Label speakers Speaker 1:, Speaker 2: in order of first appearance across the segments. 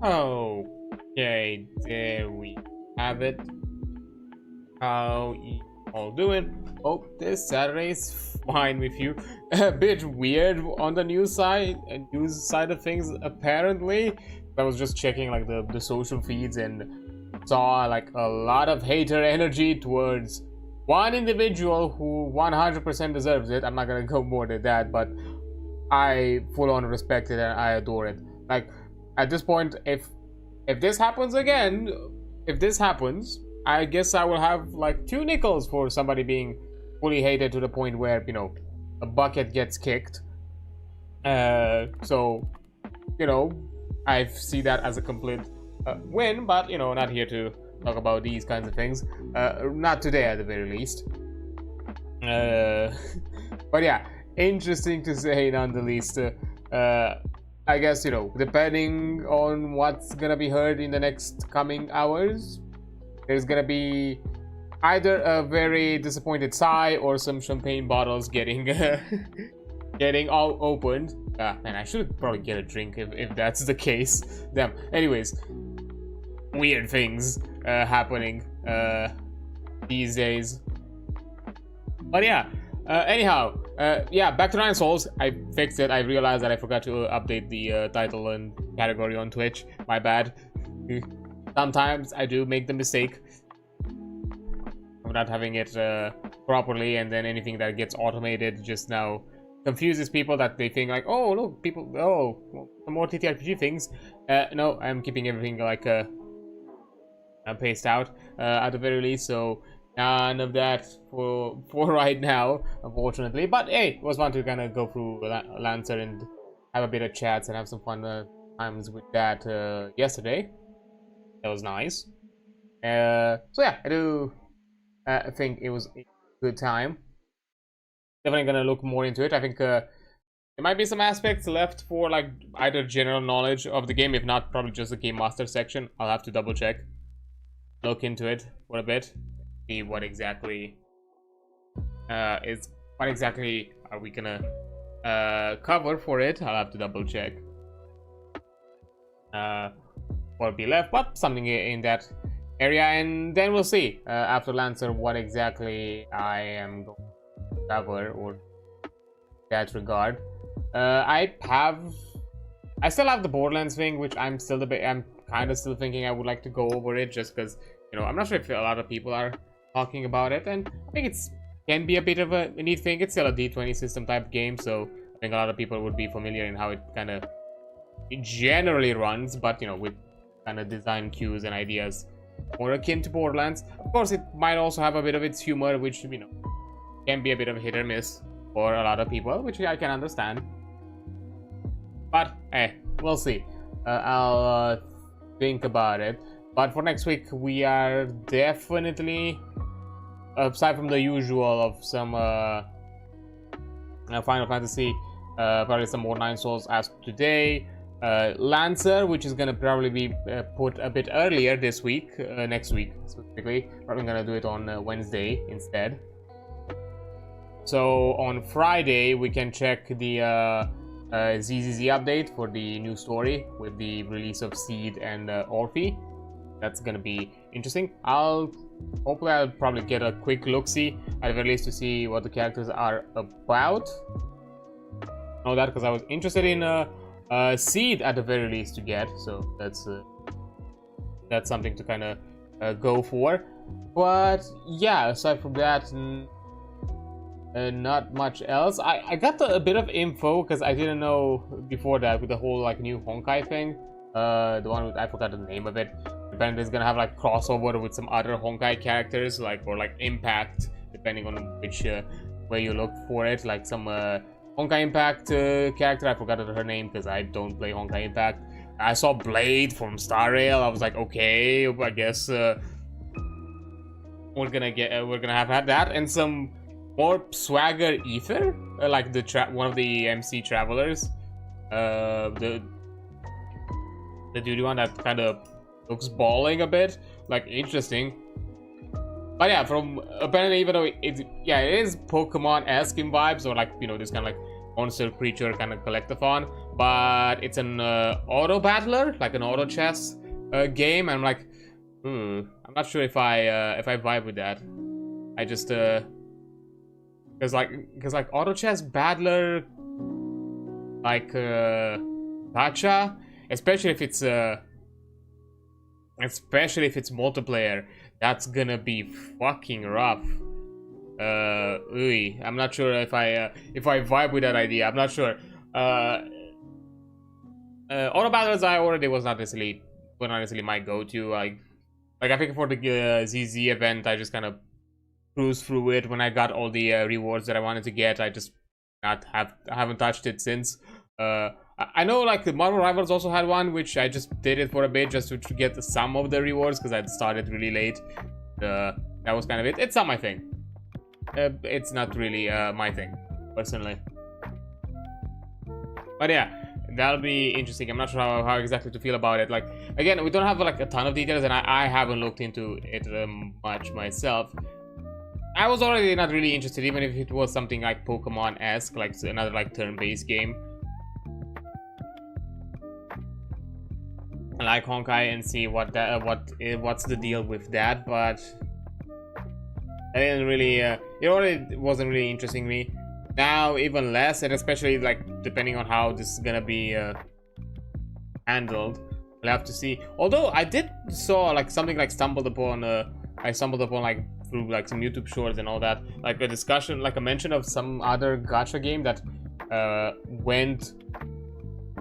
Speaker 1: Okay, there we have it. How you all doing? Hope this Saturday is fine with you. A bit weird on the news side of things, apparently. I was just checking like the social feeds and saw like a lot of hater energy towards one individual who 100% deserves it. I'm not gonna go more than that, but I full on respect it and I adore it. Like at this point, if this happens again, I guess I will have like 2 nickels for somebody being fully hated to the point where, you know, a bucket gets kicked. So, you know, I see that as a complete win, but, you know, not here to talk about these kinds of things. Not today, at the very least. But yeah, interesting to say none the least. I guess, you know, depending on what's gonna be heard in the next coming hours, there's gonna be either a very disappointed sigh or some champagne bottles getting getting all opened. Man, I should probably get a drink if that's the case. Damn. Anyways, weird things happening these days. But yeah, anyhow, yeah, back to ninesols. I fixed it. I realized that I forgot to update the title and category on Twitch. My bad. Sometimes I do make the mistake of not having it properly, and then anything that gets automated just now confuses people, that they think like, oh look, people, oh, some more TTRPG things. No, I'm keeping everything like paced out at the very least, so none of that for right now, unfortunately. But hey, it was fun to kind of go through Lancer and have a bit of chats and have some fun times with that yesterday. That was nice. So yeah, I do think it was a good time. Definitely gonna look more into it. I think there might be some aspects left for like either general knowledge of the game, if not probably just the game master section. I'll have to double check, look into it for a bit, see what exactly are we gonna cover for it. I'll have to double check what will be left, but something in that area, and then we'll see after Lancer what exactly I am going to cover or that regard. I still have the Borderlands thing, which I'm kind of still thinking I would like to go over it, just because, you know, I'm not sure if a lot of people are talking about it, and I think can be a bit of a neat thing. It's still a D20 system type game, so I think a lot of people would be familiar in how it kind of generally runs, but, you know, with kind of design cues and ideas more akin to Borderlands. Of course, it might also have a bit of its humor, which, you know, can be a bit of a hit or miss for a lot of people, which I can understand. But hey, we'll see. I'll think about it. But for next week, we are definitely, aside from the usual of some Final Fantasy, probably some more ninesols as today. Lancer, which is gonna probably be put a bit earlier this week, next week specifically. Probably gonna do it on Wednesday instead. So on Friday we can check the ZZZ update for the new story with the release of Seed and Orphe. That's gonna be interesting. Hopefully I'll probably get a quick look-see at the very least to see what the characters are about. Know that because I was interested in Seed at the very least to get, so that's something to kind of go for. But yeah, aside from that, not much else. I got a bit of info because I didn't know before that with the whole like new Honkai thing. The one with, I forgot the name of it. Apparently it's gonna have like crossover with some other Honkai characters, or like Impact, depending on which way you look for it. Like some Honkai Impact character, I forgot her name because I don't play Honkai Impact. I saw Blade from Star Rail. I was like, okay, I guess we're gonna have that, and some more Swagger Ether, like one of the MC Travelers, the duty one that kind of looks balling a bit, like interesting. But yeah, from apparently, even though it is Pokemon-esque in vibes, or like, you know, this kind of like monster creature kind of collectathon, but it's an auto battler, like an auto chess game. I'm like, I'm not sure if I vibe with that. I just because like auto chess battler, like gacha, especially if it's multiplayer, that's gonna be fucking rough. I'm not sure if I vibe with that idea. I'm not sure. Auto battlers I already was not necessarily my go-to. Like I think for the ZZ event, I just kind of cruised through it when I got all the rewards that I wanted to get. I just I haven't touched it since. I know like the Marvel Rivals also had one, which I just did it for a bit just to get some of the rewards because I started really late. That was kind of it. It's not my thing. It's not really my thing, personally. But yeah, that'll be interesting. I'm not sure how exactly to feel about it. Like, again, we don't have like a ton of details, and I haven't looked into it much myself. I was already not really interested, even if it was something like Pokemon-esque, like another like turn-based game. I like Honkai and see what's the deal with that, but I didn't really. It already wasn't really interesting me. Now even less, and especially like depending on how this is gonna be handled, we'll have to see. Although I did saw like something like stumbled upon like through like some YouTube shorts and all that, like a discussion, like a mention of some other gacha game that went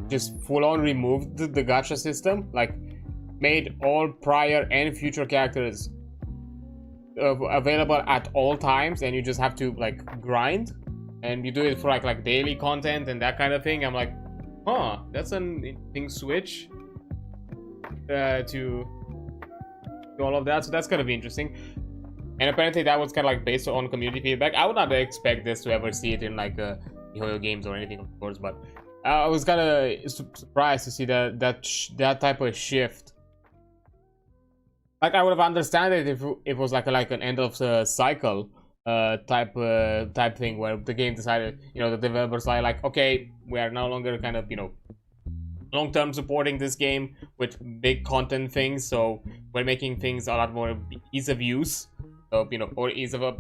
Speaker 1: just full on removed the gacha system, like made all prior and future characters available at all times, and you just have to like grind, and you do it for like daily content and that kind of thing. I'm like, huh, that's an interesting switch to all of that. So that's gonna be interesting. And apparently that was kind of like based on community feedback. I would not expect this to ever see it in like MiHoYo games or anything, of course, but I was kind of surprised to see that type of shift. Like I would have understood it if it was like an end of the cycle type thing, where the game decided, the developers are like, okay, we are no longer kind of long-term supporting this game with big content things, so we're making things a lot more ease of use, so or ease of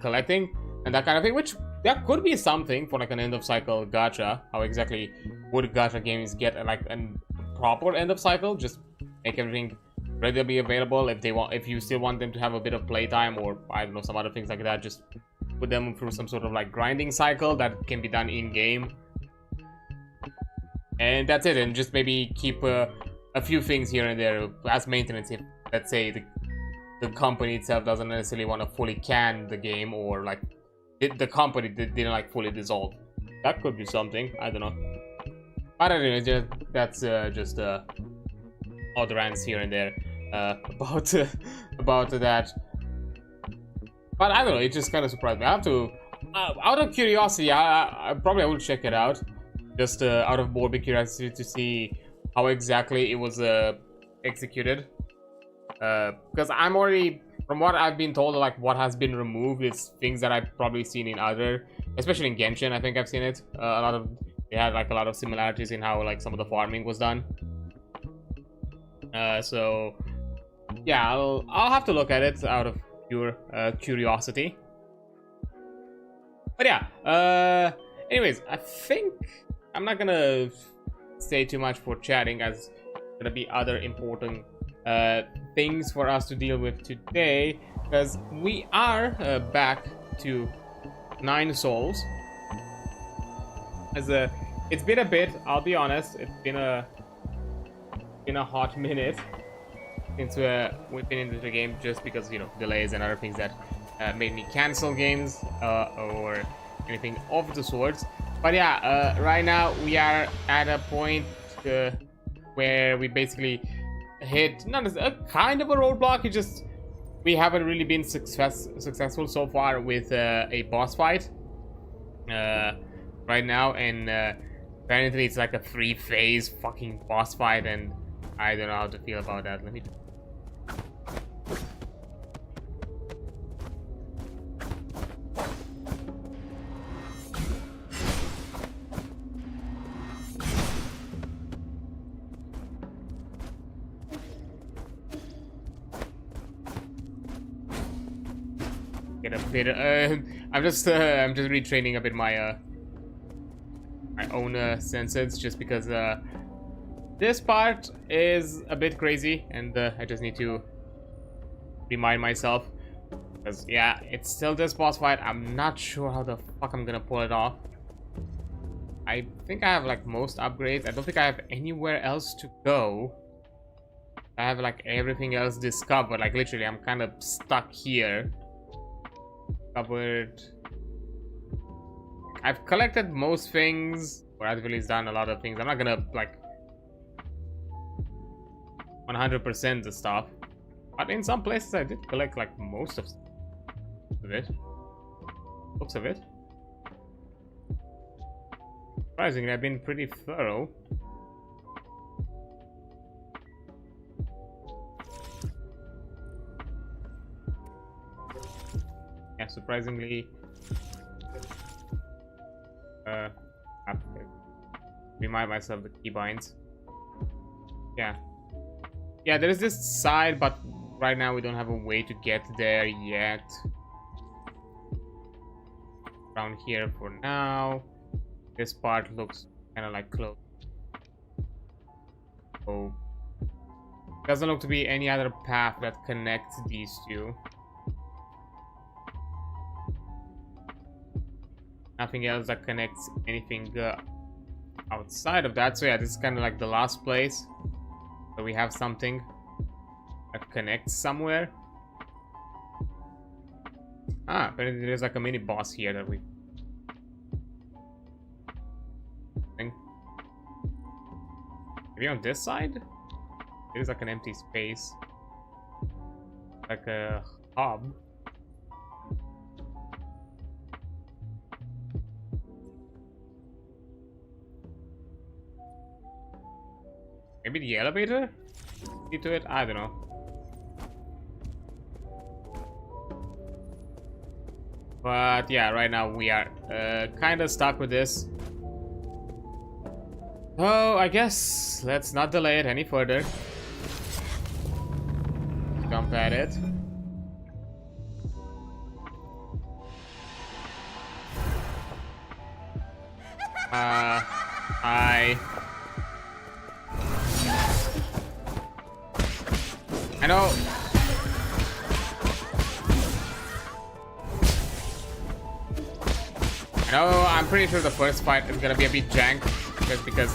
Speaker 1: collecting and that kind of thing, which that could be something for like an end of cycle gacha. How exactly would gacha games get like a proper end of cycle? Just make everything ready to be available. If you still want them to have a bit of playtime, or I don't know, some other things like that, just put them through some sort of like grinding cycle that can be done in game, and that's it. And just maybe keep a few things here and there as maintenance if, let's say, the company itself doesn't necessarily want to fully can the game, or like the company didn't like fully dissolve. That could be something, I don't know. But anyway, that's just odd rants here and there about that. But I don't know, it just kind of surprised me. I have to, out of curiosity, I probably will check it out, just out of morbid curiosity to see how exactly it was executed. Because I'm already, from what I've been told, like what has been removed is things that I've probably seen in other, especially in Genshin. I think I've seen it. They had like a lot of similarities in how like some of the farming was done. So yeah, I'll have to look at it out of pure curiosity. But yeah, anyways, I think I'm not gonna say too much for chatting, as there's gonna be other important things for us to deal with today, because we are back to Ninesols. It's been a bit, I'll be honest, it's been a hot minute since we've been into the game, just because delays and other things that made me cancel games or anything of the sorts. But yeah, right now we are at a point where we basically hit not a kind of a roadblock. It's just we haven't really been successful so far with a boss fight right now, and apparently it's like a 3-phase fucking boss fight, and I don't know how to feel about that. Let me. get a bit. I'm just retraining a bit my my own senses, just because this part is a bit crazy, and I just need to remind myself. Because yeah, it's still this boss fight. I'm not sure how the fuck I'm gonna pull it off. I think I have like most upgrades. I don't think I have anywhere else to go. I have like everything else discovered. Like literally, I'm kind of stuck here. Covered. I've collected most things, or at least done a lot of things. I'm not gonna like 100% the stuff, but in some places I did collect like most of it. Looks of it. Surprisingly, I've been pretty thorough. Yeah, surprisingly. I have to remind myself the keybinds. Yeah. Yeah, there is this side, but right now we don't have a way to get there yet. Around here for now. This part looks kind of like closed. So, doesn't look to be any other path that connects these two. Nothing else that connects anything outside of that. So yeah, this is kind of like the last place. So we have something that connects somewhere. Ah, apparently there's like a mini boss here that we... Maybe on this side? There's like an empty space. Like a hub. Maybe the elevator? Get to it? I don't know. But yeah, right now we are kind of stuck with this. Oh, I guess let's not delay it any further. Jump at it. I know. I know, I'm pretty sure the first fight is gonna be a bit jank, just because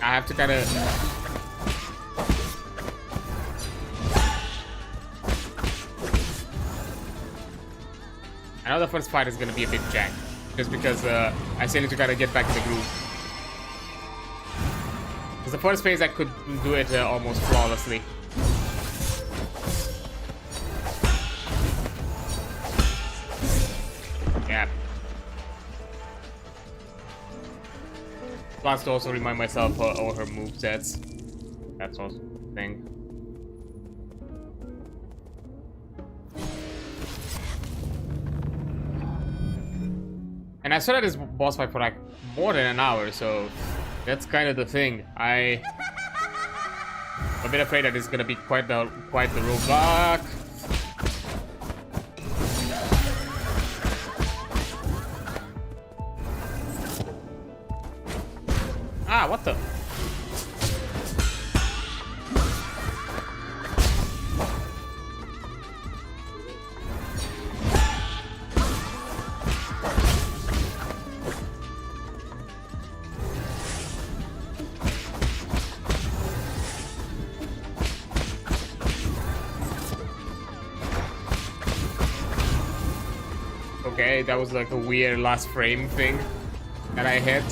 Speaker 1: I have to kind of I know the first fight is gonna be a bit jank, just because I still need to kind of get back in the groove. Because the first phase I could do it almost flawlessly. Yeah. Plus to also remind myself all her movesets. That's also a thing. And I started this boss fight for like more than an hour, so that's kind of the thing. I'm a bit afraid that it's gonna be quite the roadblock. Ah, what the? Okay, that was like a weird last frame thing that I hit.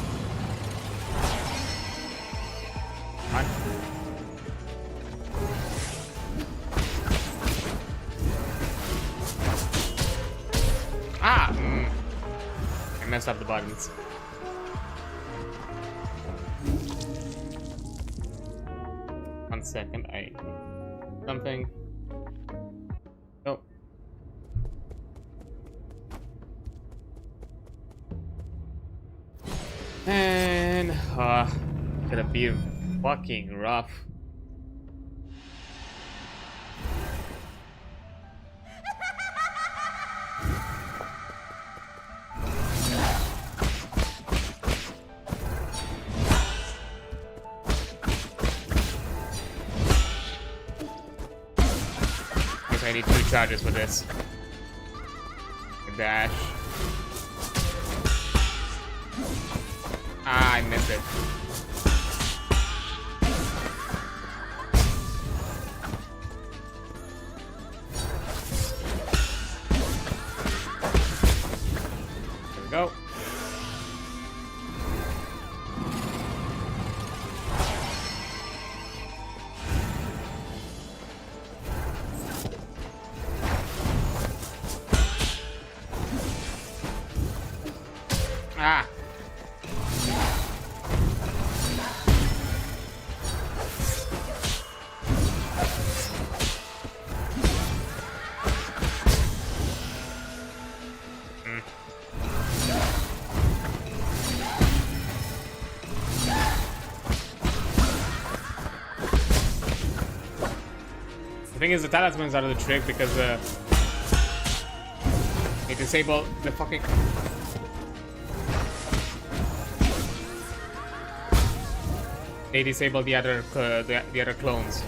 Speaker 1: Ah! I messed up the buttons. One second, I... something... Oh. And... gonna be fucking rough. charges for this. Dash. Ah, I missed it. There we go. Ah. The thing is, the talismans are the trick because they disable the fucking. They disable the other clones.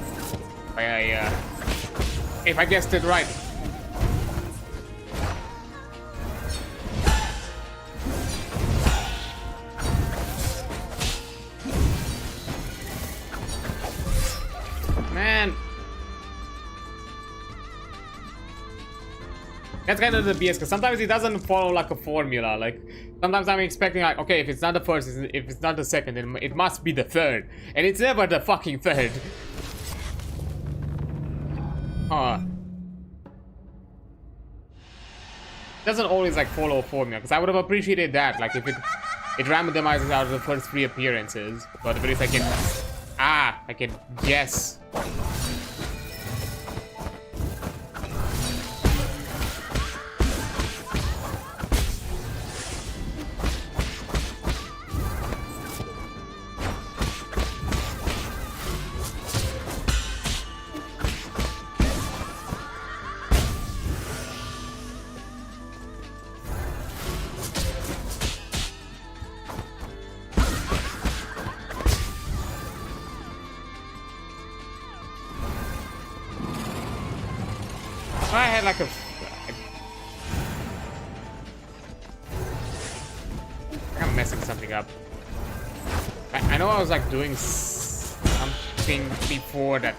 Speaker 1: If I guessed it right. Man. That's kind of the BS, because sometimes it doesn't follow like a formula. Like, sometimes I'm expecting like, okay, if it's not the first, if it's not the second, then it must be the third. And it's never the fucking third. Doesn't always like follow a formula, because I would have appreciated that. Like if it randomizes out of the first 3 appearances, but at least I can guess. I had like I'm messing something up. I know I was like doing something before that.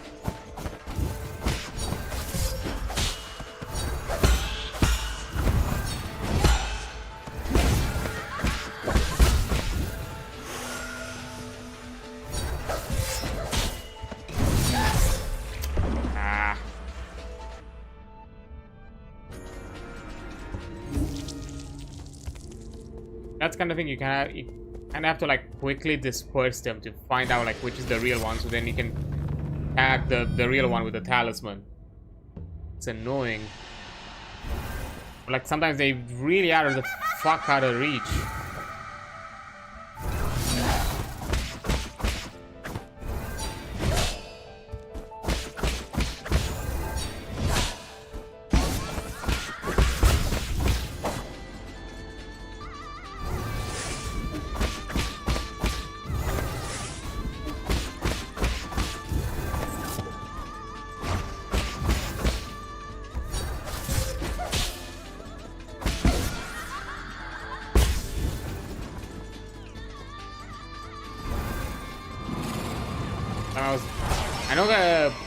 Speaker 1: That's kind of thing you kind of have to like quickly disperse them to find out like which is the real one, so then you can tag the real one with the talisman. It's annoying. Like sometimes they really are the fuck out of reach.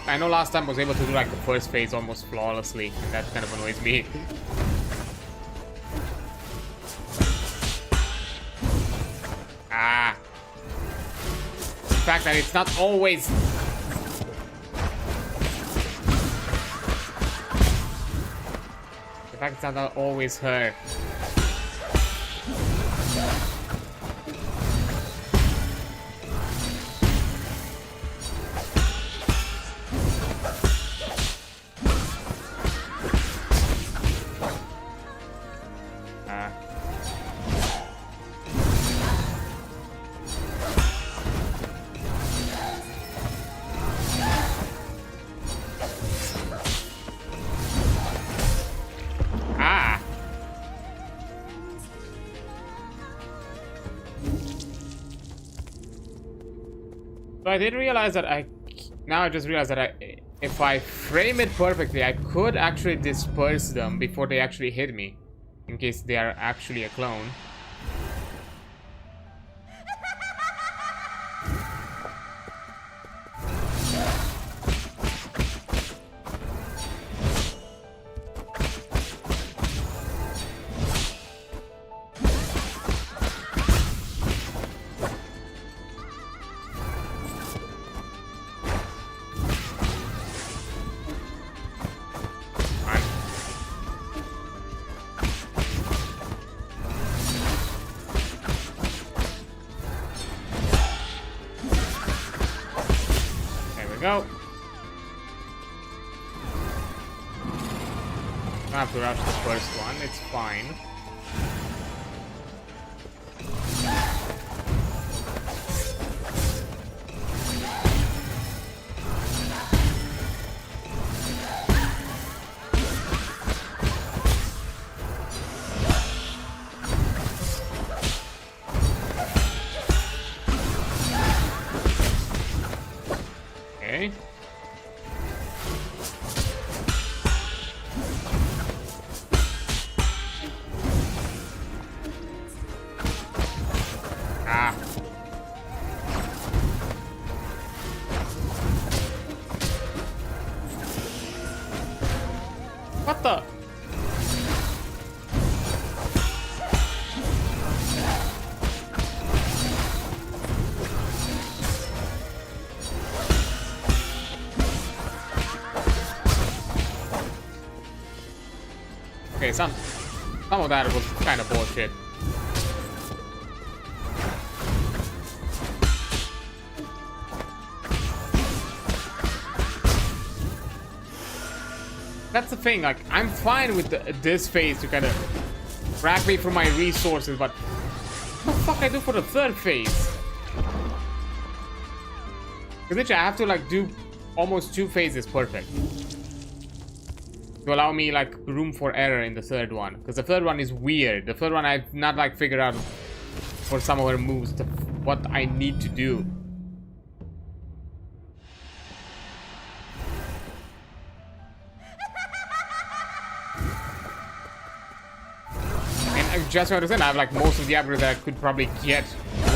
Speaker 1: I know last time I was able to do like the first phase almost flawlessly, and that kind of annoys me. The fact that it's not always... The fact it's not always her. So I did realize that I Now I just realized that if I frame it perfectly, I could actually disperse them before they actually hit me, in case they are actually a clone. Go. I have to rush the first one, it's fine. Okay. Ah. What the? Okay, some of that was kind of bullshit. That's the thing, like, I'm fine with this phase to kind of rack me for my resources, but what the fuck I do for the third phase? Because literally I have to like do almost 2 phases perfect to allow me like room for error in the third one, because the third one is weird. The third one I've not like figured out for some of her moves what I need to do. And just to understand, I have like most of the upgrades that I could probably get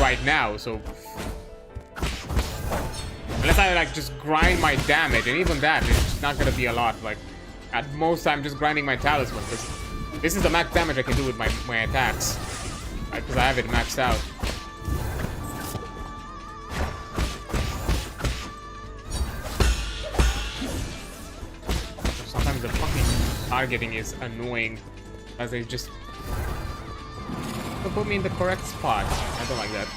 Speaker 1: right now, so unless I like just grind my damage, and even that it's not gonna be a lot. Like at most I'm just grinding my talisman, because this is the max damage I can do with my attacks, because I have it maxed out. Sometimes the fucking targeting is annoying, as they just put me in the correct spot. I don't like that.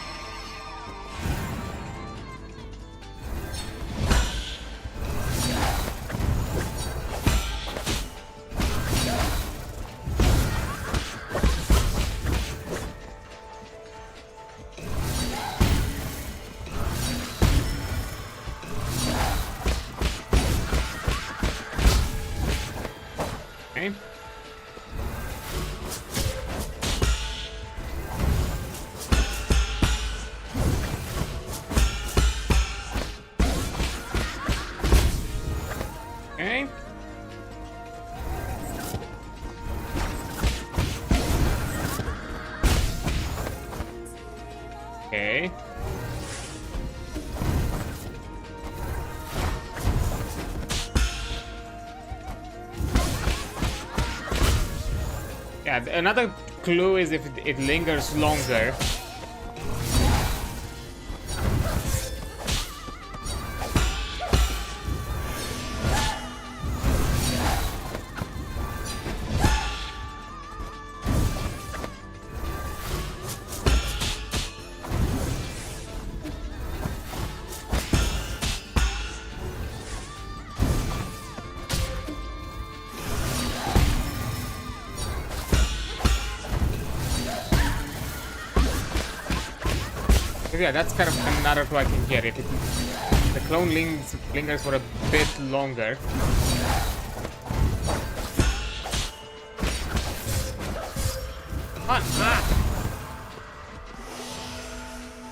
Speaker 1: Okay. Okay. Okay. Yeah, another clue is if it lingers longer. Yeah, that's kind of another clue I can get. If the clone lingers for a bit longer.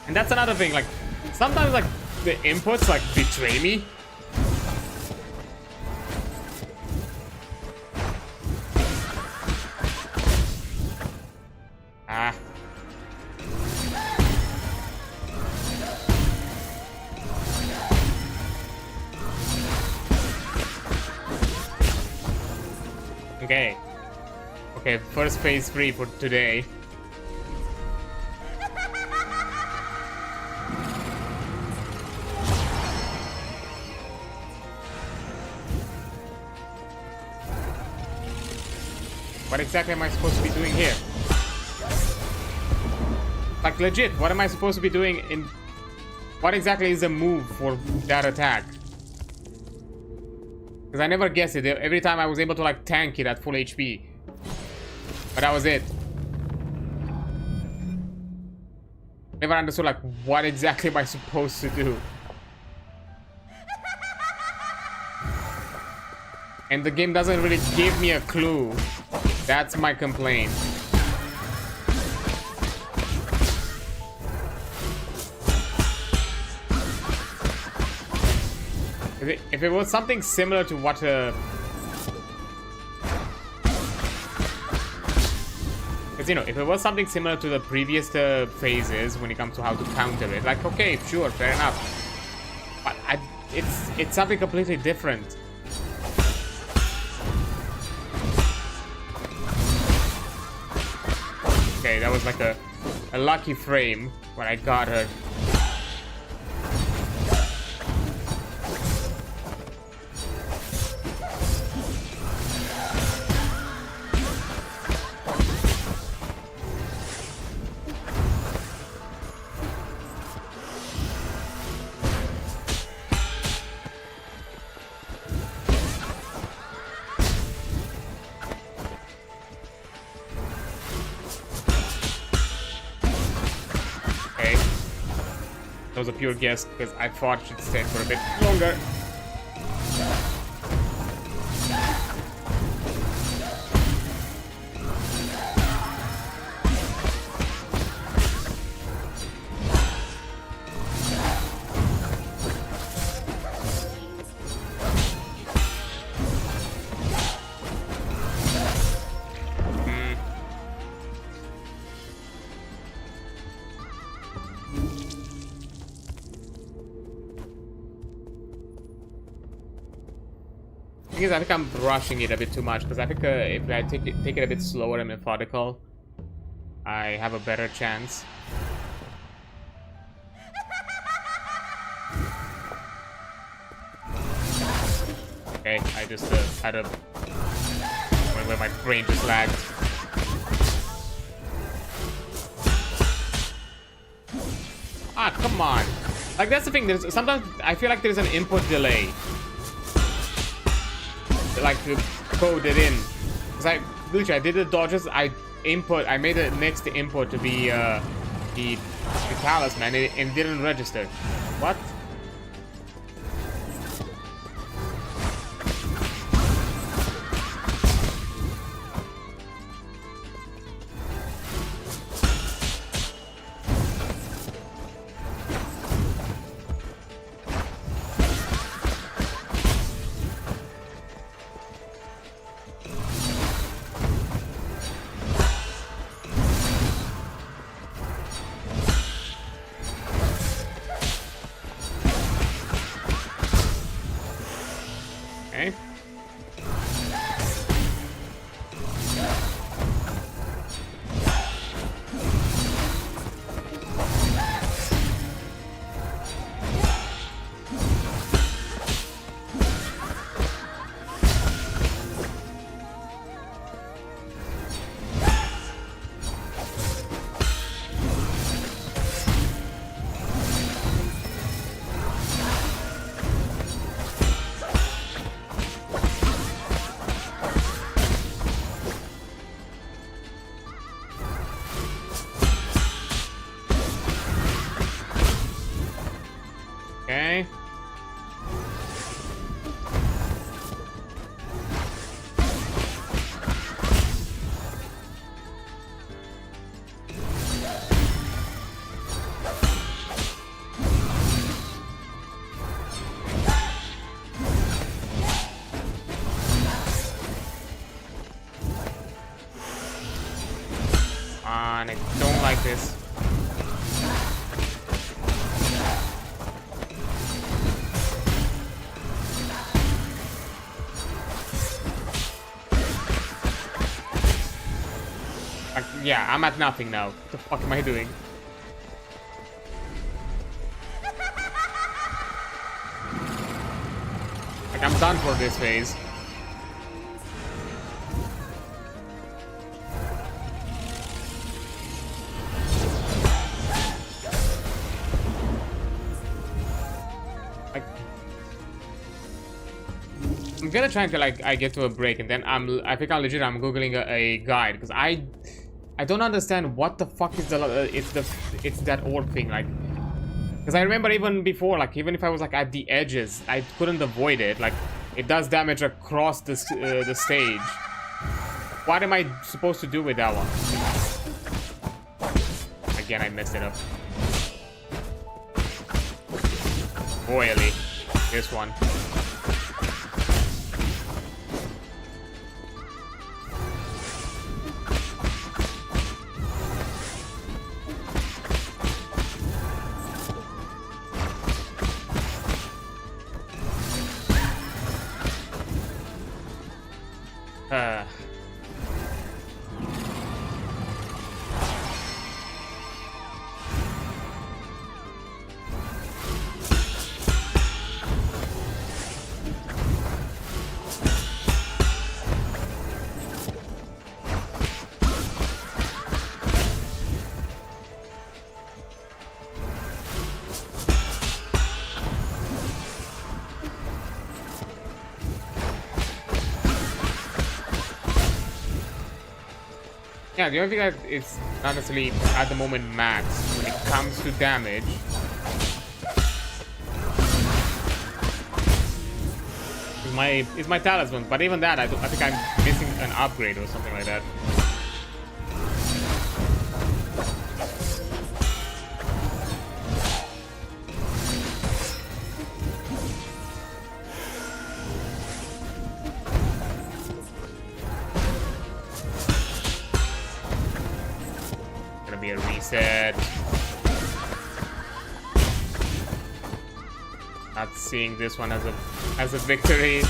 Speaker 1: And that's another thing, like, sometimes, like, the inputs, like, betray me. Okay. Okay, first phase free for today. What exactly am I supposed to be doing here? Like, legit, what am I supposed to be doing in... What exactly is the move for that attack? Because I never guessed it. Every time I was able to, like, tank it at full HP. But that was it. Never understood, like, what exactly am I supposed to do? And the game doesn't really give me a clue. That's my complaint. If it was something similar to what because, you know, if it was something similar to the previous phases when it comes to how to counter it, like, okay, sure, fair enough. But it's something completely different. Okay, that was like a lucky frame when I got her. Was a pure guess because I thought she'd stay for a bit longer. I think I'm rushing it a bit too much because I think if I take it a bit slower and methodical, I have a better chance. Okay, I just had a moment where my brain just lagged. Ah, come on! Like, that's the thing. There's sometimes I feel like there's an input delay. Like to code it in, because I literally I did the dodges. I made the next input to be the talisman, and it didn't register. What? Okay. I don't like this. Yeah, I'm at nothing now. What the fuck am I doing? Like, I'm done for this phase. Like, I'm gonna try until like I get to a break, and then I think I'm googling a guide, because I don't understand what the fuck is it's that orb thing, like, because I remember even before, like, even if I was like at the edges, I couldn't avoid it. Like, it does damage across the stage. What am I supposed to do with that one? Again, I messed it up. Royally, this one. Yeah, the only thing that it's not necessarily at the moment max when it comes to damage is my talisman, but even that I think I'm missing an upgrade or something like that. Be a reset. Not seeing this one as a victory.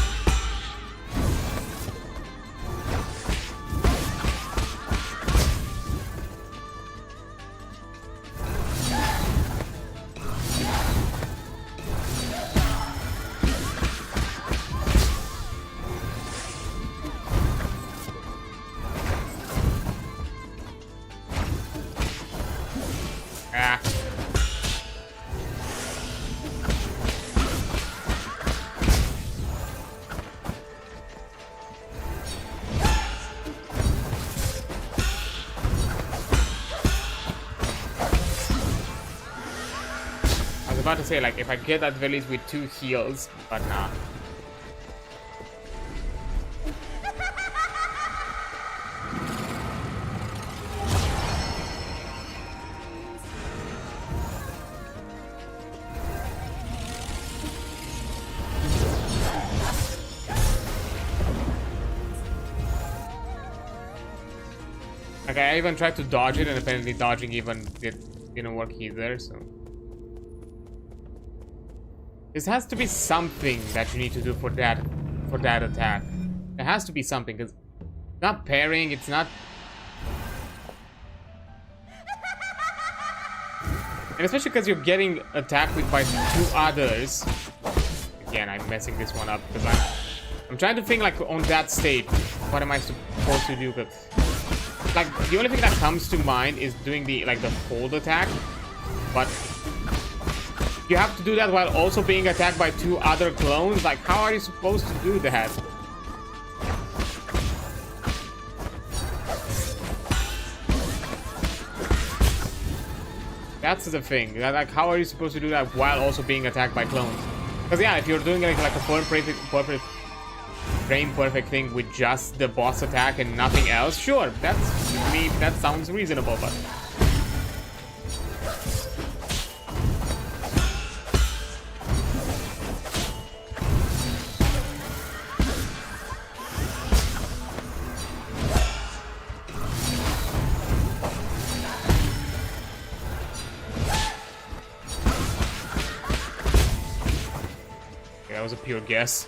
Speaker 1: About to say, like, if I get that village with 2 heals, but nah. Okay, I even tried to dodge it, and apparently dodging even didn't work either, so. This has to be something that you need to do for that attack. There has to be something, because it's not pairing, it's not. And especially because you're getting attacked with by 2 others. Again, I'm messing this one up because I'm trying to think, like, on that state, what am I supposed to do? Because, like, the only thing that comes to mind is doing the hold attack, but you have to do that while also being attacked by 2 other clones. Like, how are you supposed to do that? That's the thing. Like, how are you supposed to do that while also being attacked by clones? Because yeah, if you're doing like a frame perfect thing with just the boss attack and nothing else, sure, that's, to me, that sounds reasonable, but. That was a pure guess.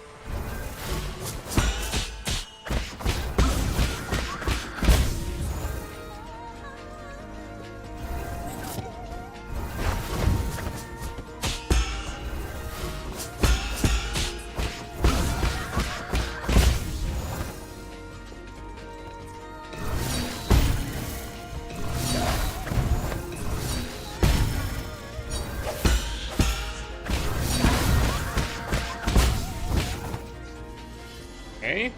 Speaker 1: Okay.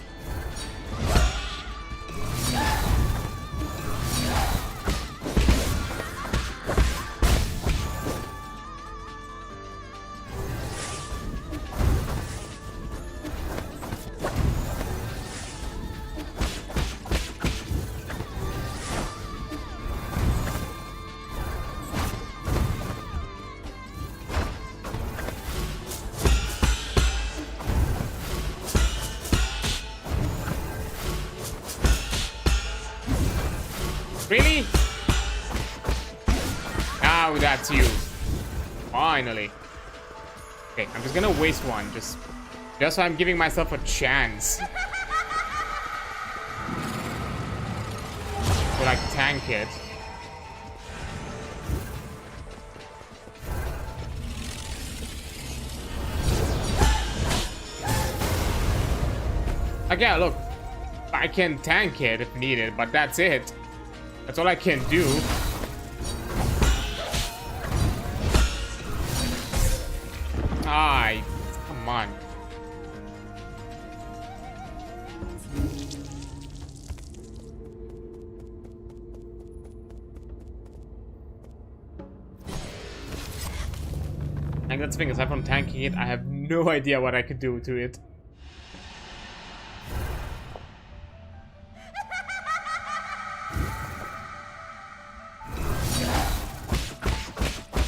Speaker 1: Really? Oh, that's you. Finally. Okay, I'm just gonna waste one, just so I'm giving myself a chance to like tank it. Like, yeah, look, I can tank it if needed, but that's it. That's all I can do. Come on. And that's the thing, aside from tanking it, I have no idea what I could do to it.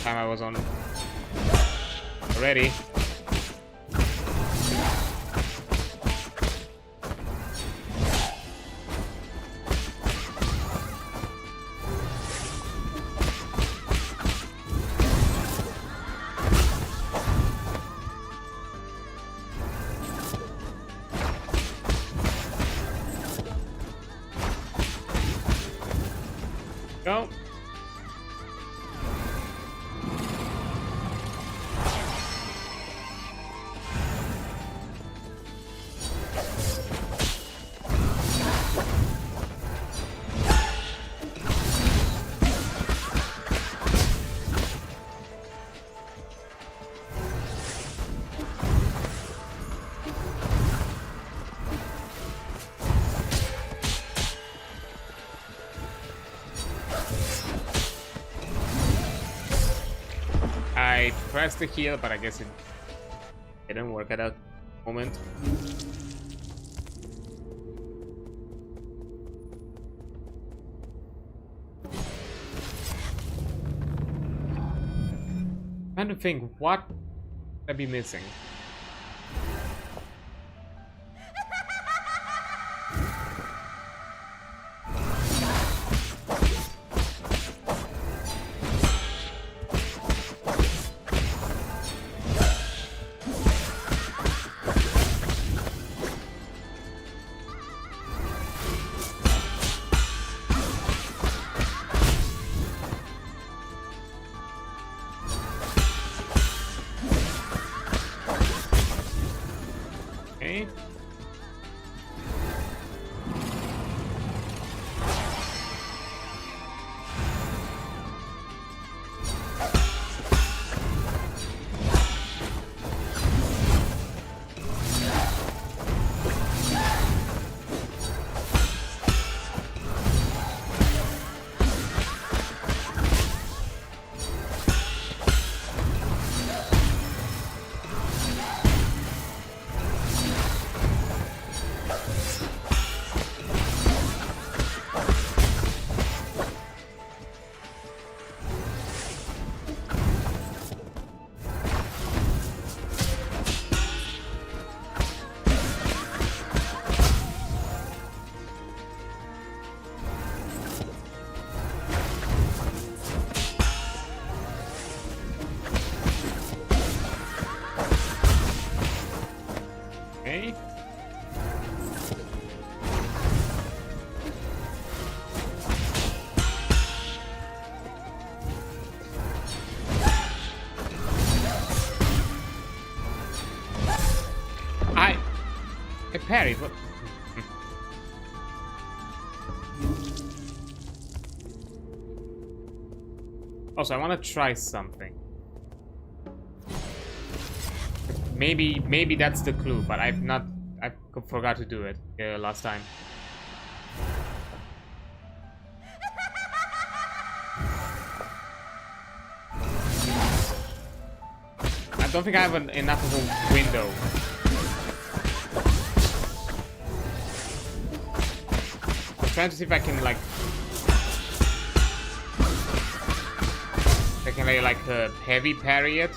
Speaker 1: Time I was on already. Go. I pressed the heal, but I guess it didn't work at that moment. Trying to think, what would I be missing? Okay. Okay. I parried. What? Also, I want to try something. Maybe that's the clue, but I've not I forgot to do it last time. I don't think I have enough of a window. I'm trying to see if I can like heavy parry it.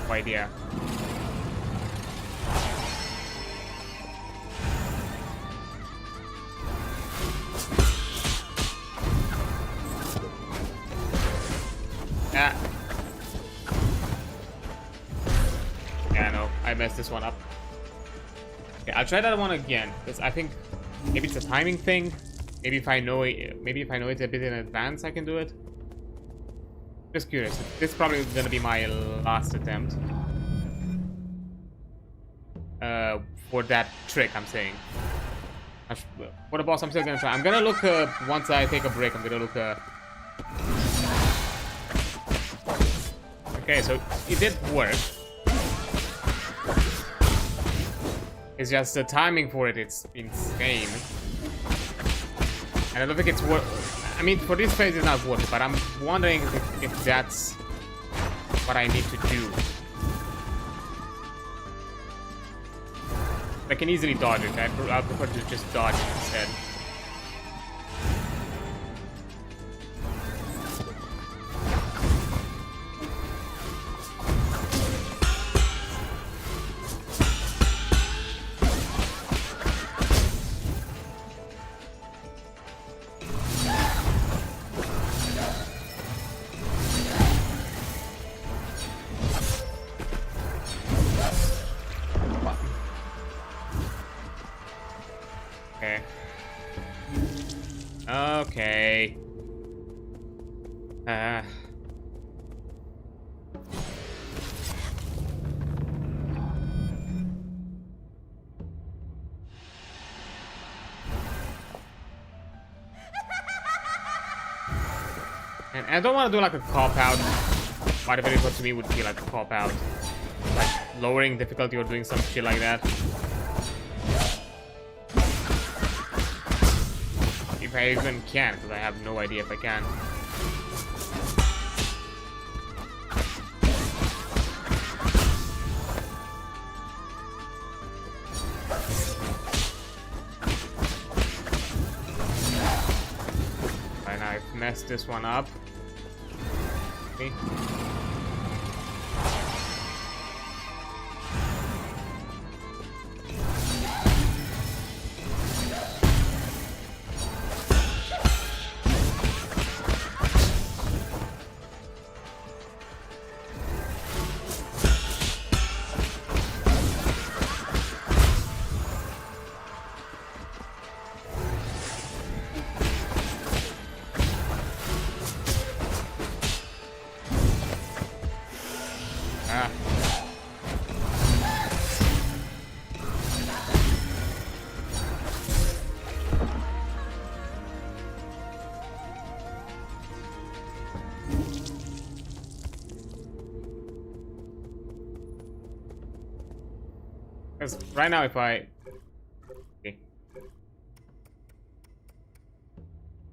Speaker 1: No idea. Yeah, no, I messed this one up. Okay, I'll try that one again because I think maybe it's a timing thing. Maybe if I know it, a bit in advance, I can do it. Just curious. This is probably gonna be my last attempt for that trick. I'm saying. For the boss, I'm still gonna try. I'm gonna look once I take a break. I'm gonna look. Okay, so it did work. It's just the timing for it, it's insane. And I don't think it's worth... I mean, for this phase it's not worth it, but I'm wondering if that's what I need to do. I can easily dodge it. I prefer to just dodge it instead. Okay. And I don't want to do like a cop out. Whatever it was to me would be like a cop out. Like lowering difficulty or doing some shit like that. If I even can, because I have no idea if I can. And I've messed this one up. Okay. Because right now if I... Okay.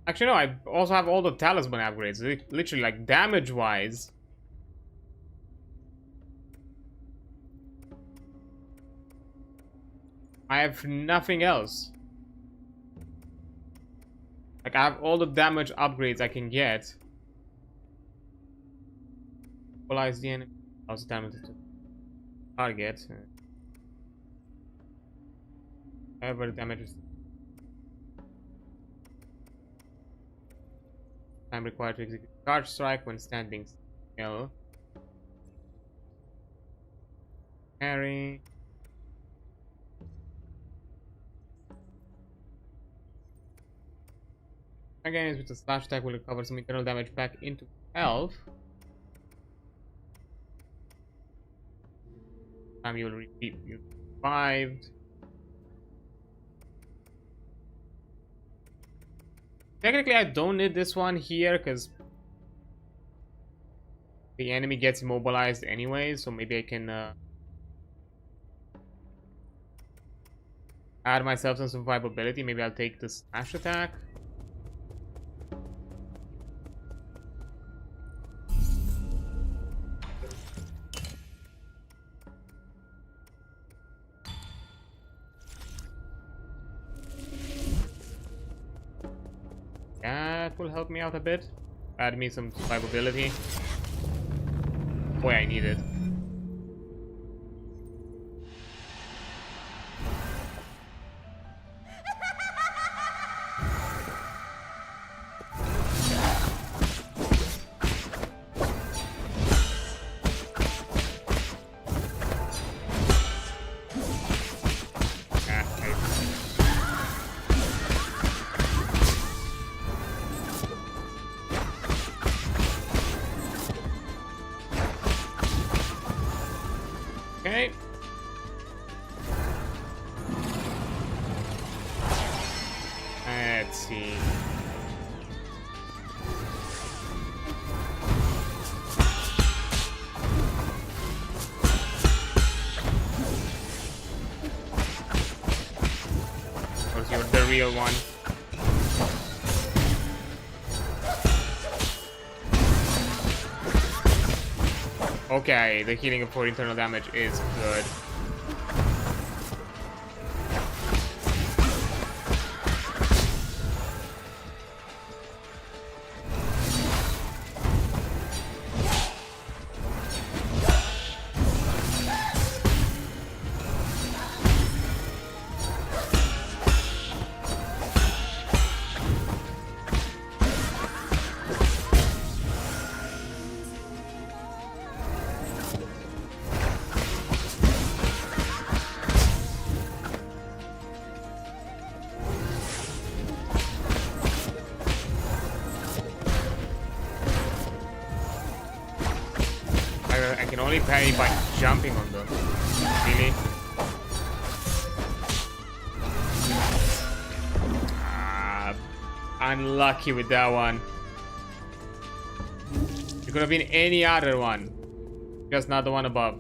Speaker 1: Actually no, I also have all the talisman upgrades. Literally like damage wise. I have nothing else. Like I have all the damage upgrades I can get. Equalize the enemy. How's the damage to target? However, damages. Time required to execute charge strike when standing still. Parry. Again, with the slash attack will recover some internal damage back into health. Time you will repeat. You revived. Technically, I don't need this one here because The enemy gets immobilized anyway, so maybe I can add myself some survivability. Maybe I'll take the smash attack. That will help me out a bit. Add me some survivability. Boy, I need it. Okay. Let's see. Of course, you're the real one. Okay, the healing for internal damage is good. I can only parry by jumping on them. Really? Unlucky with that one. It could have been any other one. Just not the one above.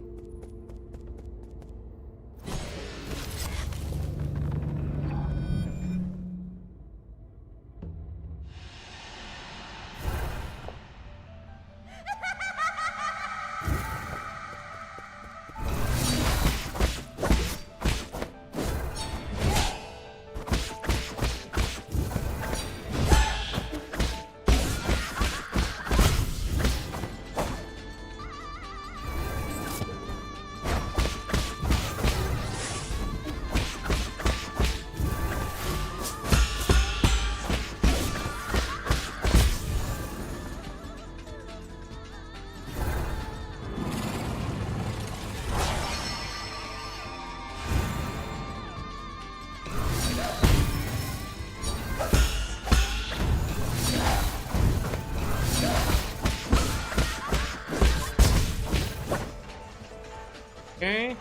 Speaker 1: Okay.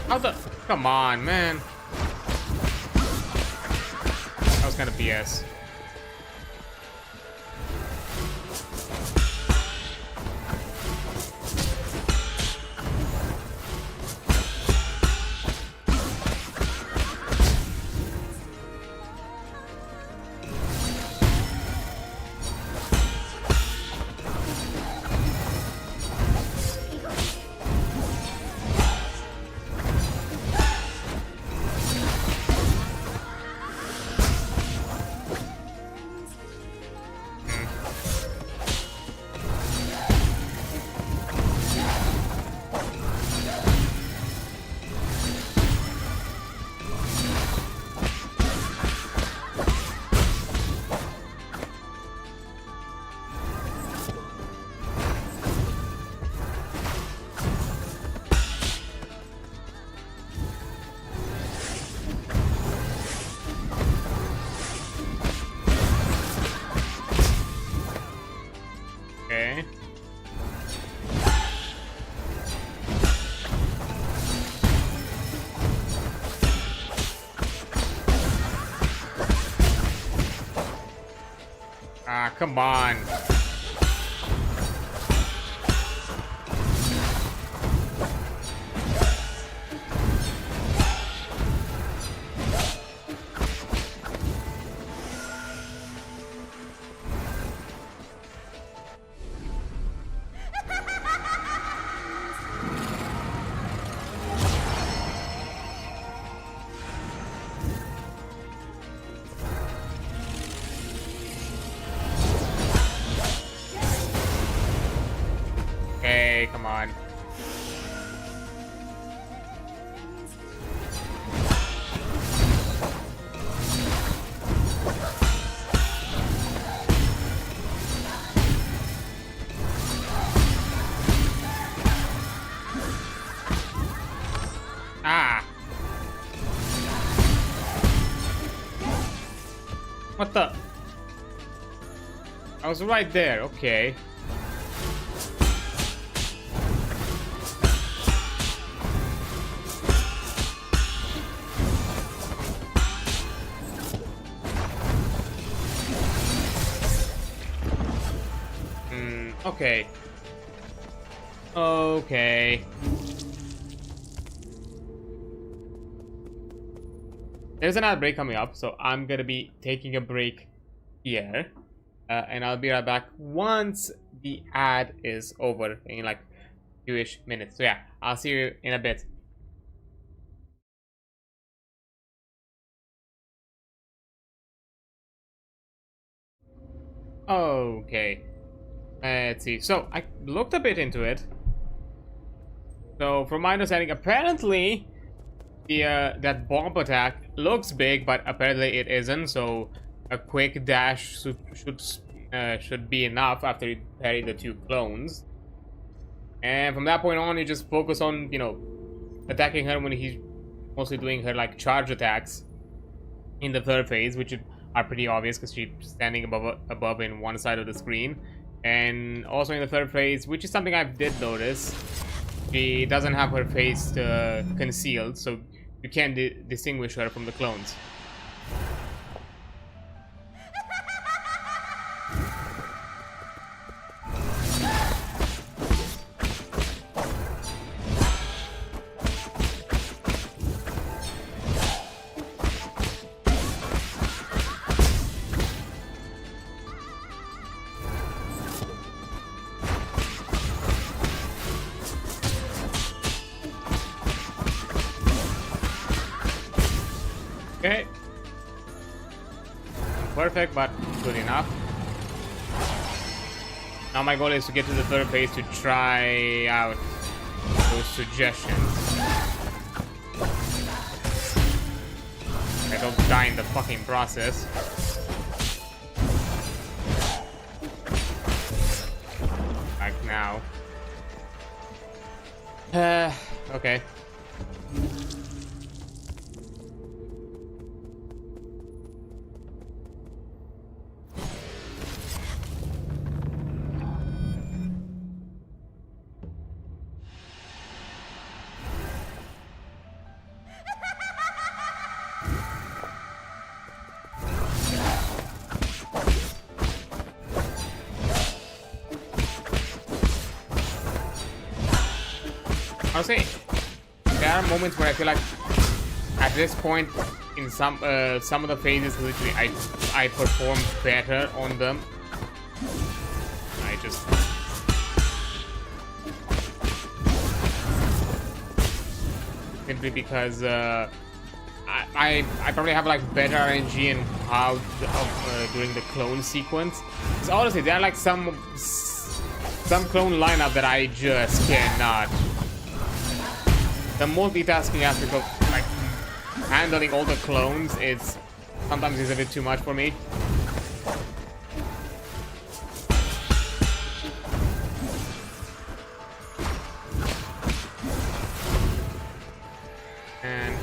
Speaker 1: How the? Come on, man. That was kind of BS. Ah, come on. Okay, come on. Ah. What the? I was right there, okay. Okay. Okay. There's another break coming up, so I'm gonna be taking a break here. And I'll be right back once the ad is over in like a few-ish minutes. So yeah, I'll see you in a bit. Okay. Let's see. So I looked a bit into it. So from my understanding, apparently the that bomb attack looks big, but apparently it isn't. So a quick dash should be enough after you parry the two clones. And from that point on, you just focus on, you know, attacking her when he's mostly doing her like charge attacks in the third phase, which are pretty obvious because she's standing above in one side of the screen. And also in the third phase, which is something I did notice, she doesn't have her face concealed, so you can't distinguish her from the clones. Okay. Perfect, but good enough. Now my goal is to get to the third phase to try out those suggestions. I don't die in the fucking process. Like now. Okay. I'll say there are moments where I feel like at this point in some of the phases, literally I perform better on them. I just simply because I probably have like better RNG in how during the clone sequence. Because honestly, there are like some clone lineup that I just cannot. The multitasking aspect of like handling all the clones is sometimes a bit too much for me. And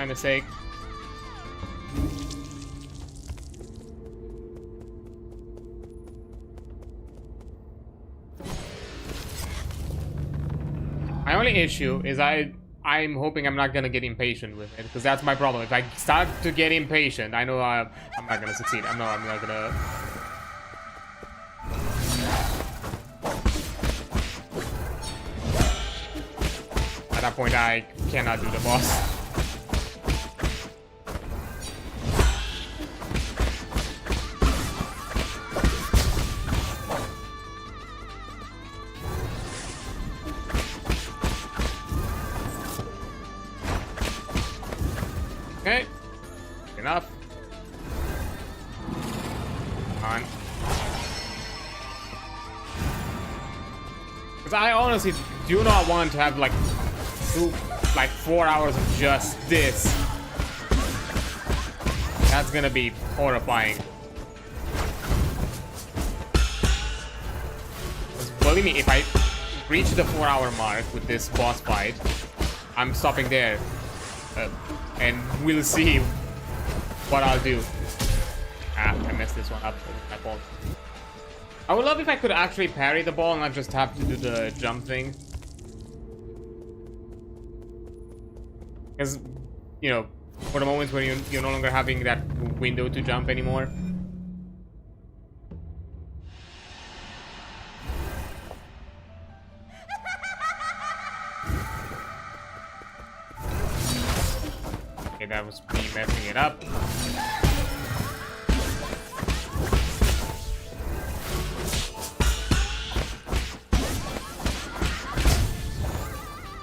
Speaker 1: my mistake. My only issue is I'm hoping I'm not gonna get impatient with it, because that's my problem. If I start to get impatient, I know I'm not gonna succeed. I'm not gonna. At that point, I cannot do the boss. Okay, enough. Come on. Because I honestly do not want to have like 4 hours of just this. That's gonna be horrifying. Because believe me, if I reach the 4-hour mark with this boss fight, I'm stopping there. And we'll see what I'll do. Ah, I messed this one up. It was my fault. I would love if I could actually parry the ball and not just have to do the jump thing. Because, you know, for the moments when you're no longer having that window to jump anymore. Okay, that was me messing it up.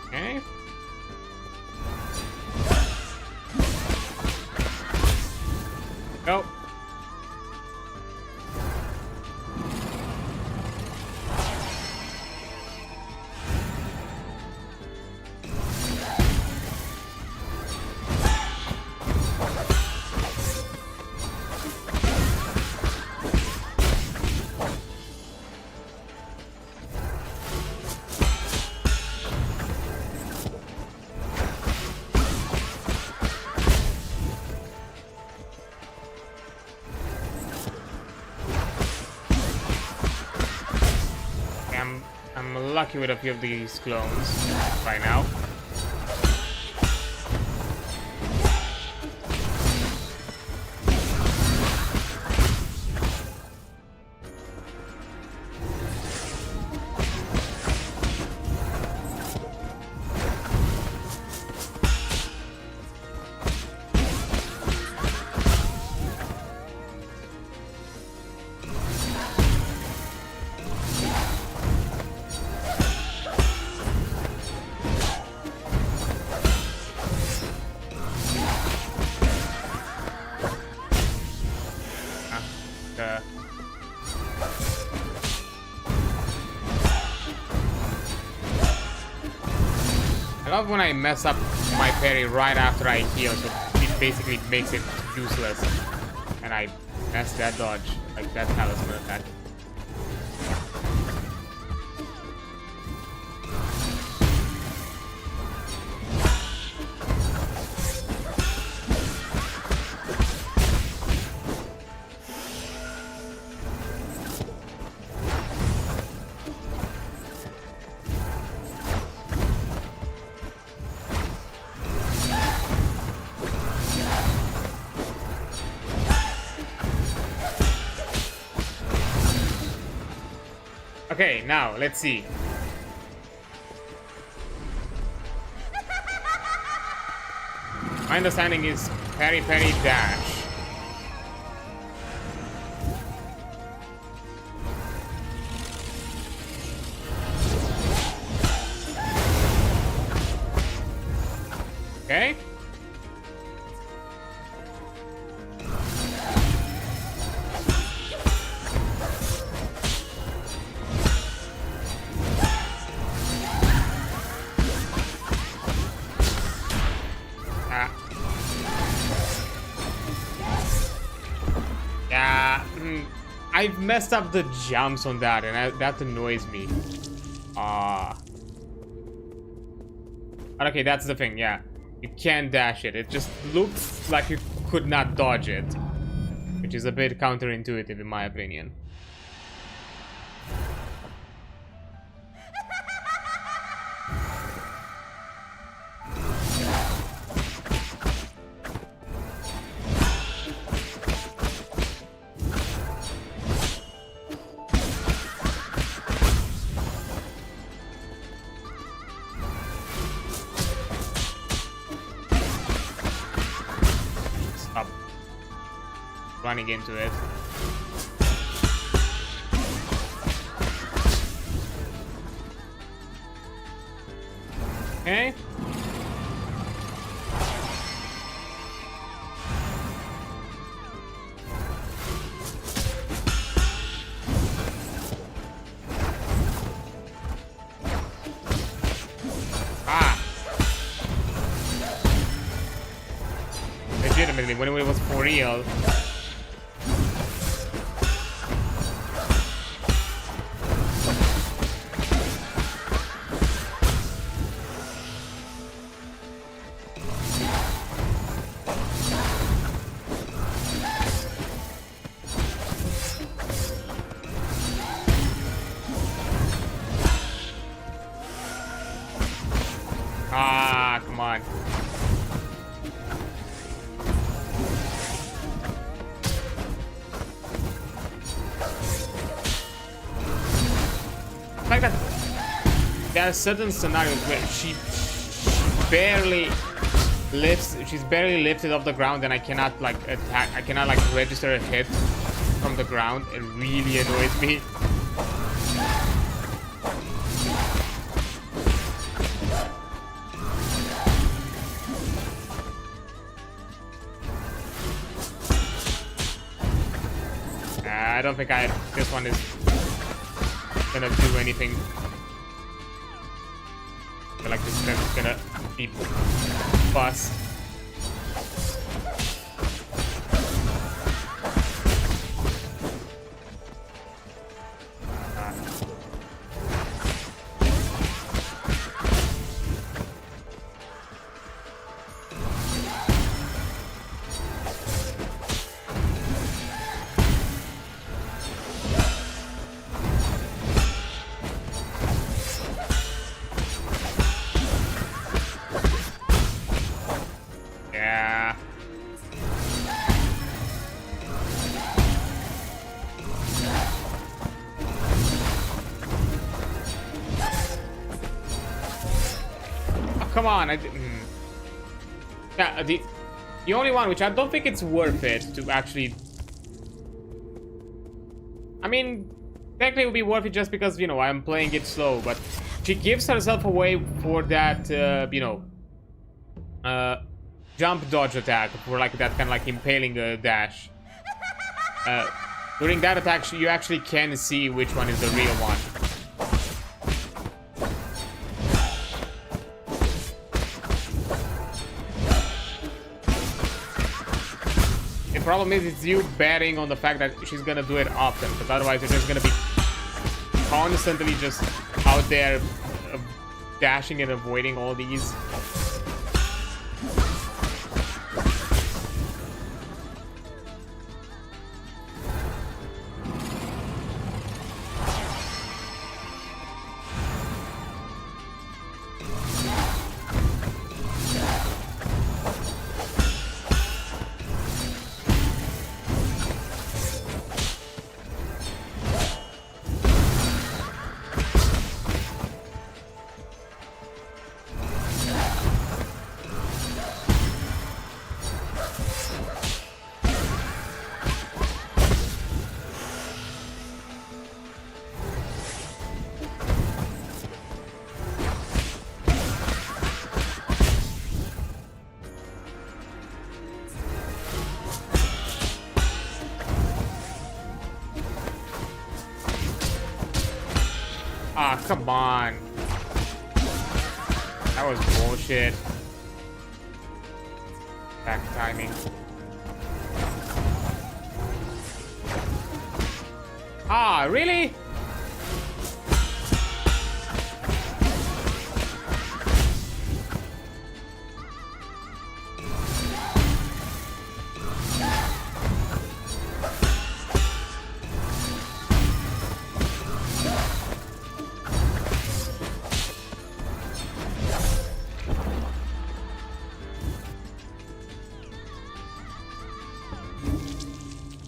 Speaker 1: Okay. Go. I'm lucky with a few of these clones right now. I love when I mess up my parry right after I heal, so it basically makes it useless. And I messed that dodge, like that talisman attack. Okay, now let's see. My understanding is parry, parry, dash. Okay. I've messed up the jumps on that, and that annoys me. But okay, that's the thing, yeah. You can't dash it. It just looks like you could not dodge it, which is a bit counterintuitive in my opinion. Running into it. Okay. Legitimately, when it was for real. Come on. Like that, there are certain scenarios where she's barely lifted off the ground, and I cannot like attack. I cannot like register a hit from the ground. It really annoys me. I don't think this one is gonna do anything. I feel like this is gonna be bust. Come on, yeah, the only one which I don't think it's worth it to actually. I mean, technically it would be worth it just because, you know, I'm playing it slow, but she gives herself away for that, you know, jump dodge attack, for like that kind of like impaling dash. During that attack, you actually can see which one is the real one. The problem is it's you betting on the fact that she's gonna do it often, because otherwise you're just gonna be constantly just out there dashing and avoiding all these. Ah, come on. That was bullshit. Back timing. Ah, really?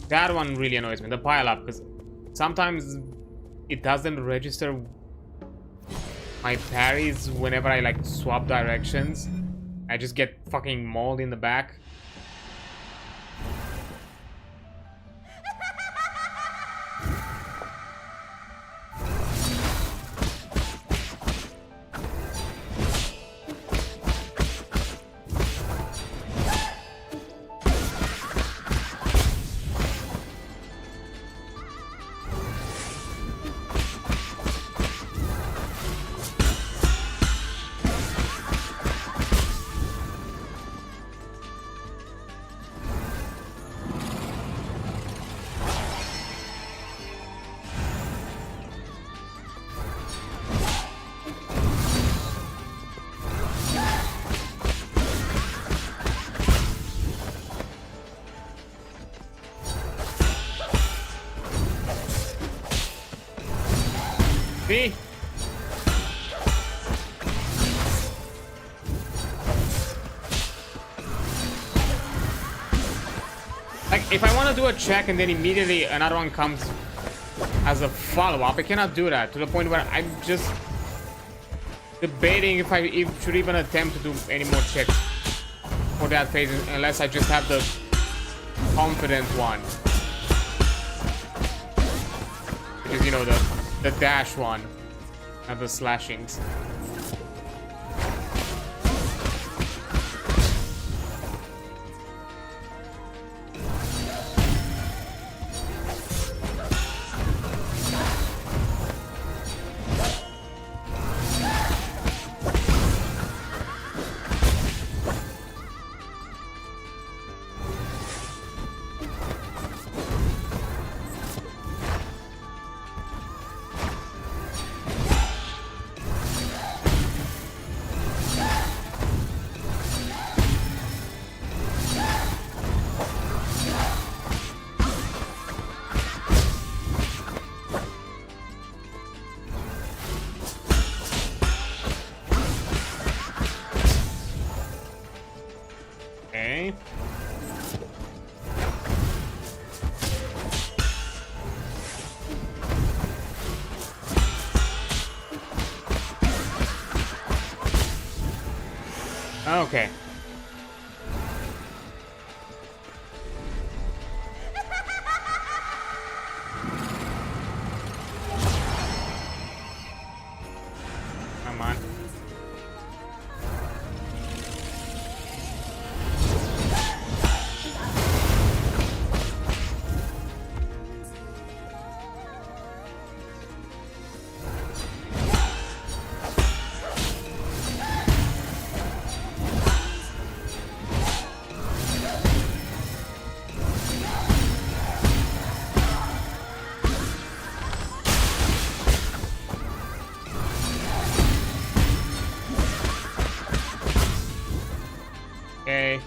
Speaker 1: That one really annoys me, the pile up, because sometimes it doesn't register my parries whenever I like swap directions. I just get fucking mauled in the back. See? Like, if I want to do a check and then immediately another one comes as a follow-up, I cannot do that, to the point where I'm just debating if I should even attempt to do any more checks for that phase, unless I just have the confident one. Which is, you know, the dash one and the slashings. Okay. Okay. Come on. Okay.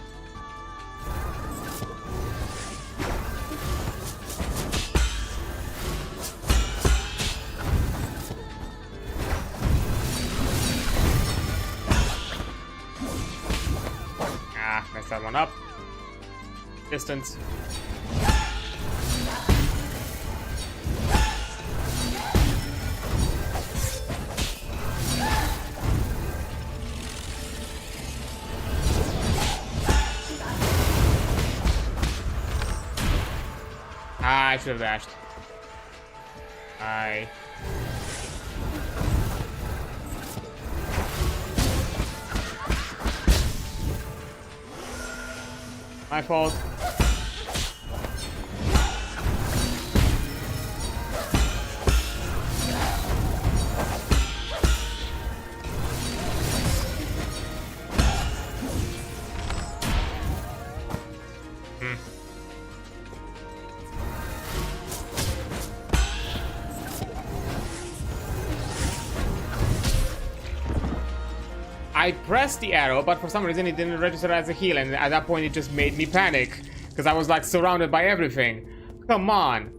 Speaker 1: Ah, messed that one up. Distance. Ah, I should have dashed. My fault. I pressed the arrow, but for some reason it didn't register as a heal, and at that point it just made me panic, because I was like surrounded by everything. Come on.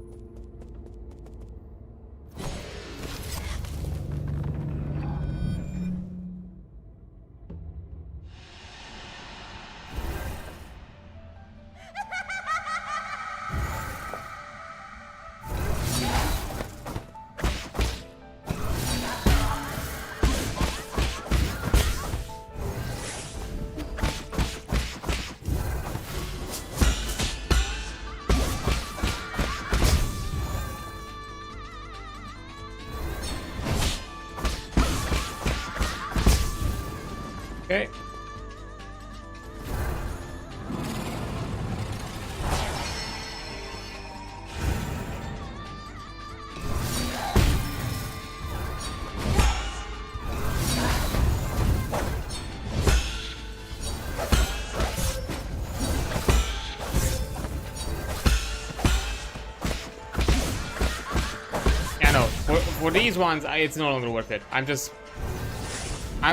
Speaker 1: for these ones, it's no longer worth it. I'm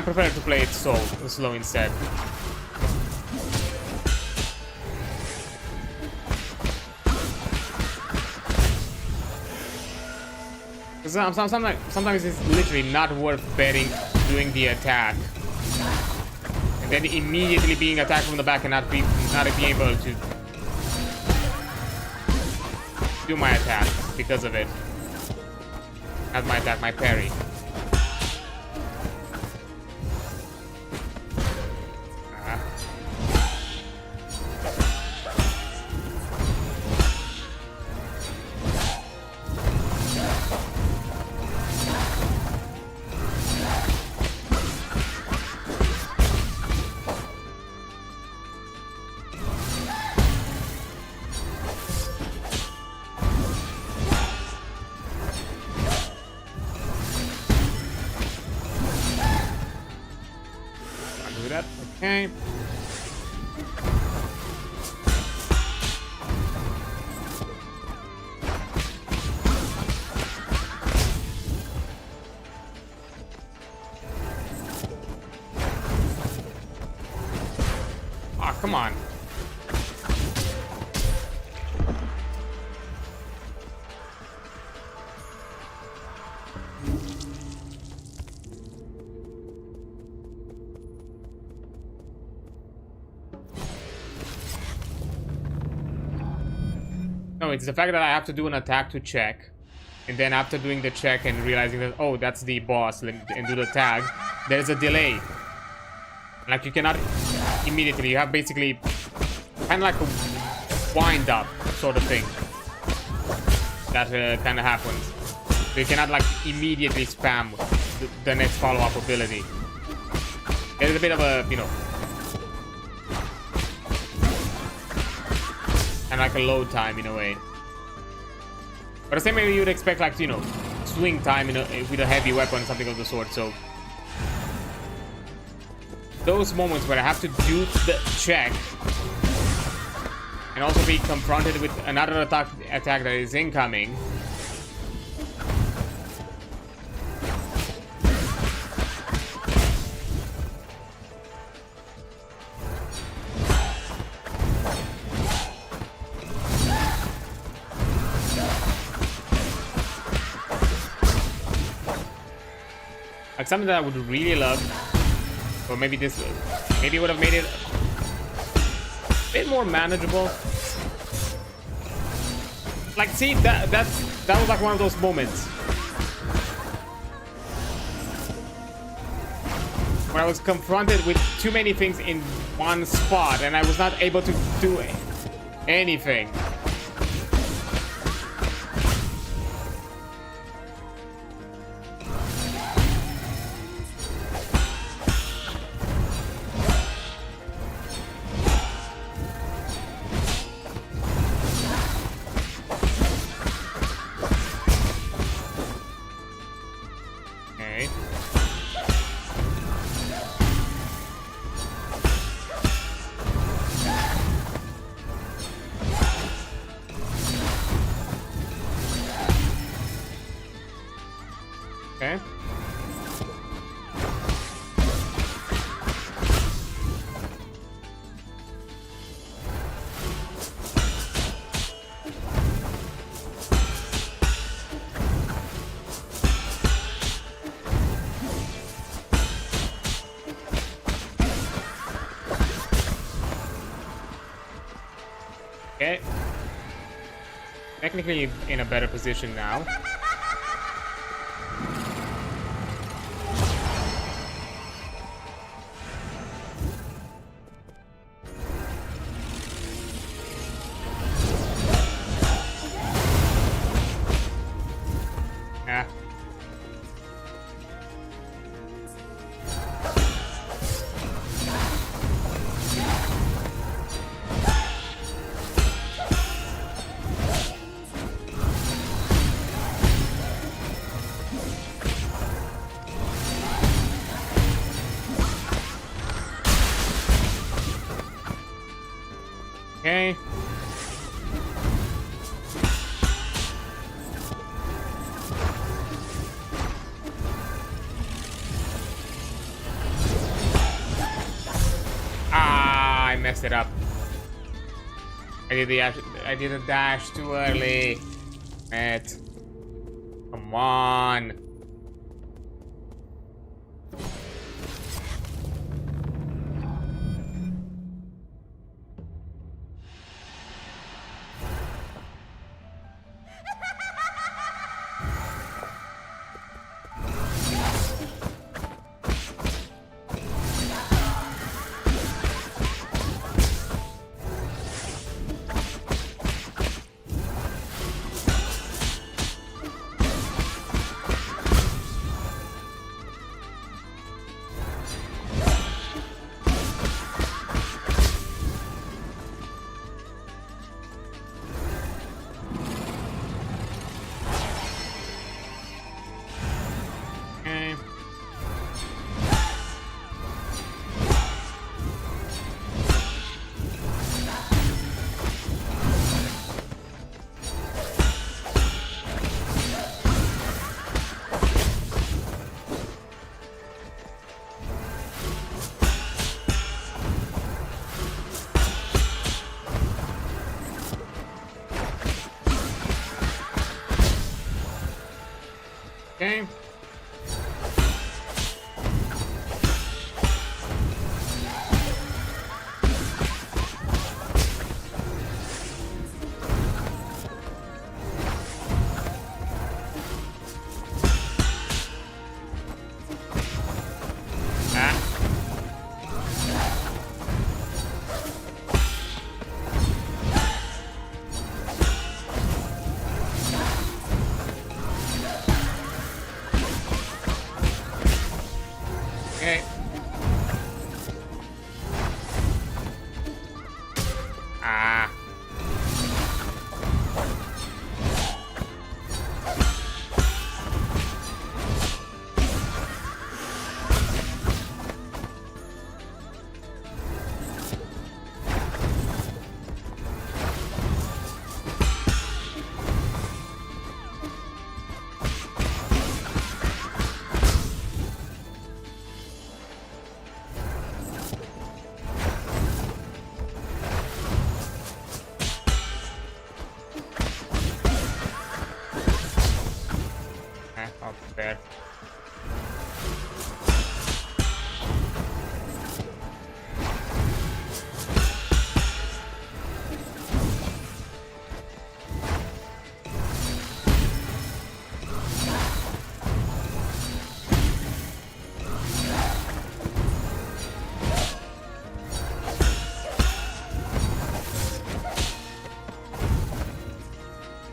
Speaker 1: prepared to play it slow instead. Sometimes it's literally not worth betting doing the attack and then immediately being attacked from the back and not being able to do my attack because of it. Not my attack, my parry. Okay. Ah, come on. No, it's the fact that I have to do an attack to check, and then after doing the check and realizing that, oh, that's the boss, and do the tag, there's a delay. Like, you cannot immediately, you have basically kind of like a wind up sort of thing that kind of happens. So you cannot like immediately spam the next follow-up ability. There's a bit of a, you know, and like a load time in a way. But the same way you would expect, like, you know, swing time with a heavy weapon, something of the sort. So those moments where I have to do the check and also be confronted with another attack that is incoming. Like something that I would really love, or maybe this would have made it a bit more manageable. Like, see, that was like one of those moments where I was confronted with too many things in one spot and I was not able to do anything. Okay. Okay. Technically in a better position now. messed it up. I did the dash too early. Matt. Come on. Okay. Okay. Ah. Up there.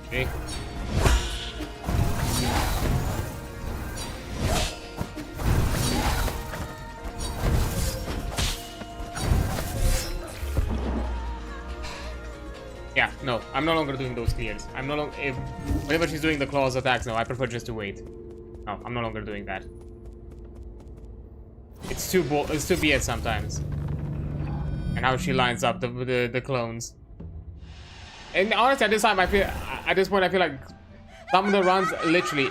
Speaker 1: Okay. Yeah, no, I'm no longer doing those clears. I'm no longer. Whenever she's doing the claws attacks, no, I prefer just to wait. No, I'm no longer doing that. It's too BS sometimes. And how she lines up the clones. And honestly, at this time, at this point, I feel like some of the runs literally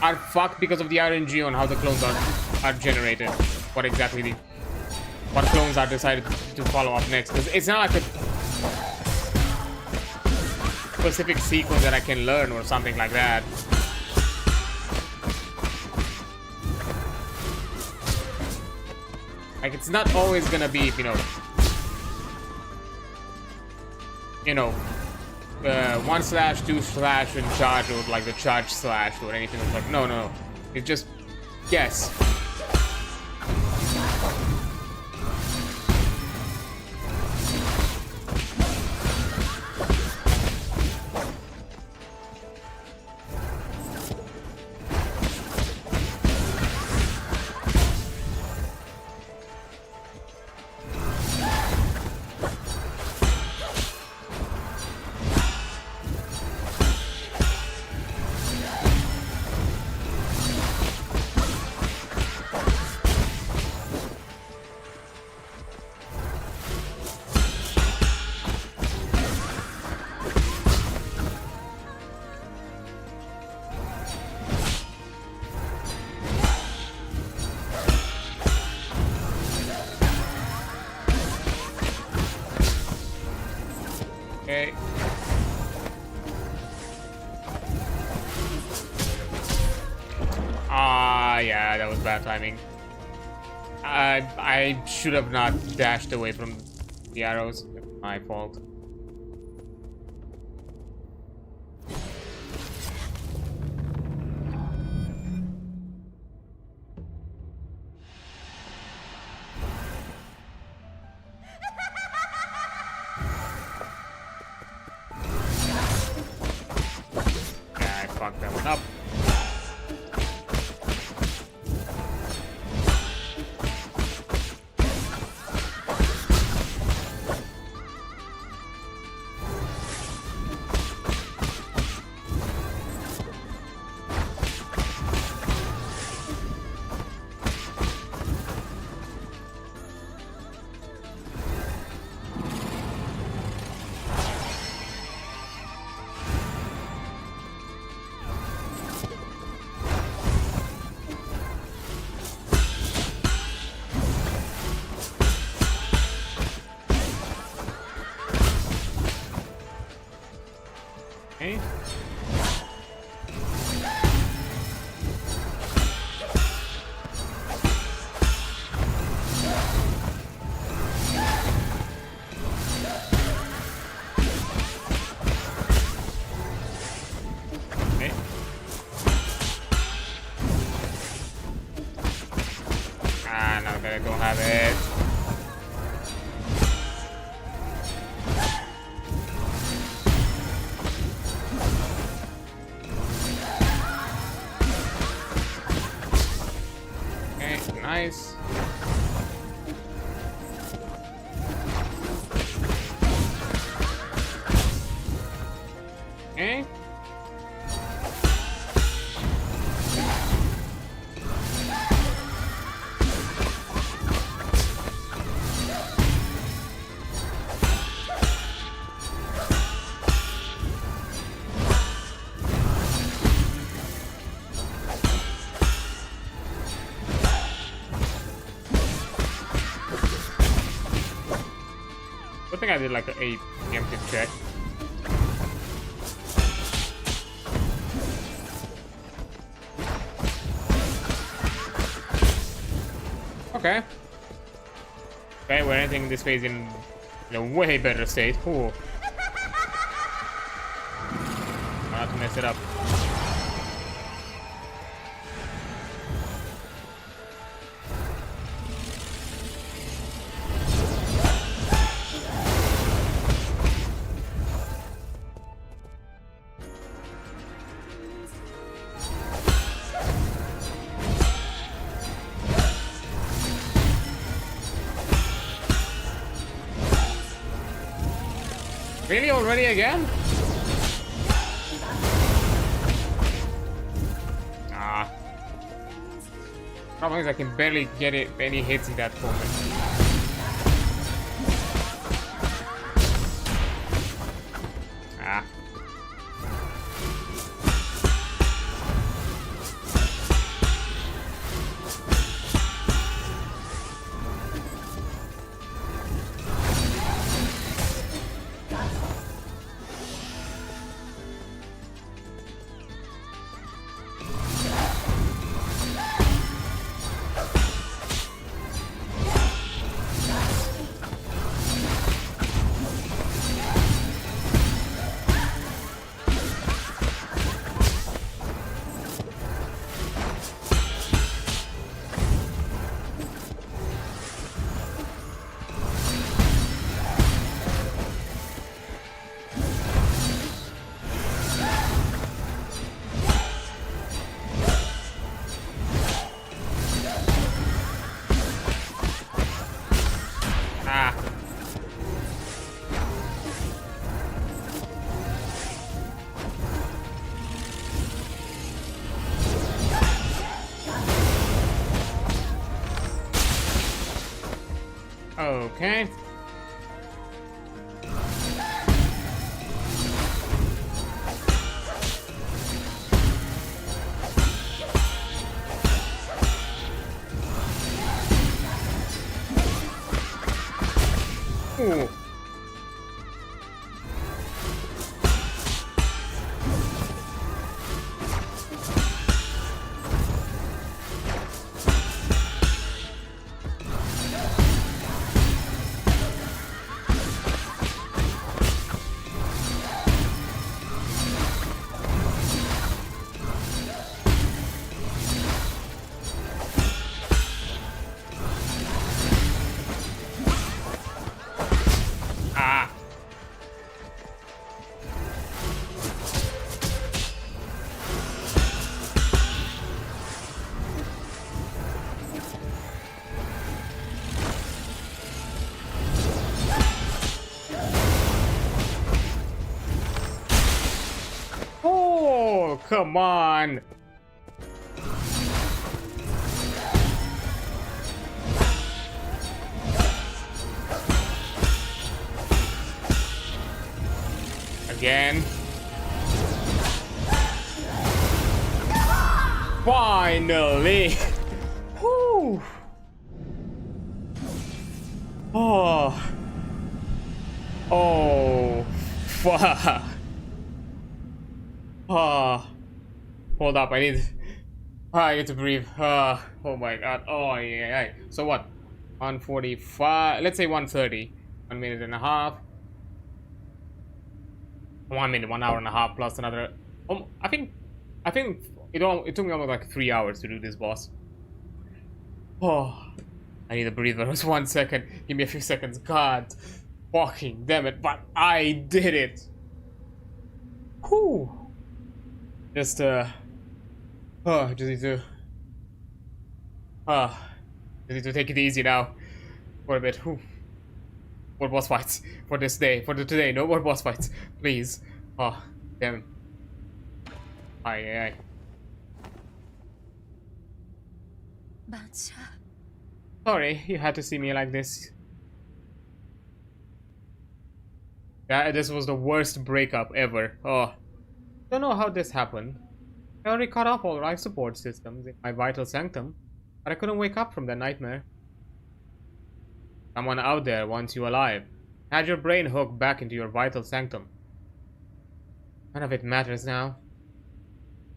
Speaker 1: are fucked because of the RNG on how the clones are generated. What clones are decided to follow up next? Because it's not like a specific sequence that I can learn or something like that. Like, it's not always gonna be, one slash, two slash, and charge, or like the charge slash or anything like that. No. It's just guess. was bad timing. I should have not dashed away from the arrows. My fault. Yeah, I fucked that one up. Okay. Okay. Ah, now that I don't have it. Nice. Okay. I think I did like a preemptive check. Okay. Okay, we're entering this phase in a way better state. Ooh. Not to mess it up. Really already again? Ah. Problem is I can barely get it any hits in that moment. Ah. Okay. Ooh. Oh, come on. Again. Finally. Whew. Oh. Oh. Fuck. Oh. Hold up. I need to breathe. Oh my god. Oh yeah. So what? 145. Let's say 130. 1 minute and a half. 1 minute, 1 hour and a half plus another. I think it took me almost like 3 hours to do this boss. Oh, I need a breather. Just 1 second. Give me a few seconds. God, fucking damn it! But I did it. Whew. Just just need to take it easy now for a bit. Whew. More boss fights for this day. For today, no more boss fights, please. Oh, damn it. Aye. Sorry, you had to see me like this. Yeah, this was the worst breakup ever. Oh, don't know how this happened. I already cut off all life support systems in my vital sanctum, but I couldn't wake up from that nightmare. Someone out there wants you alive. Had your brain hooked back into your vital sanctum. None of it matters now.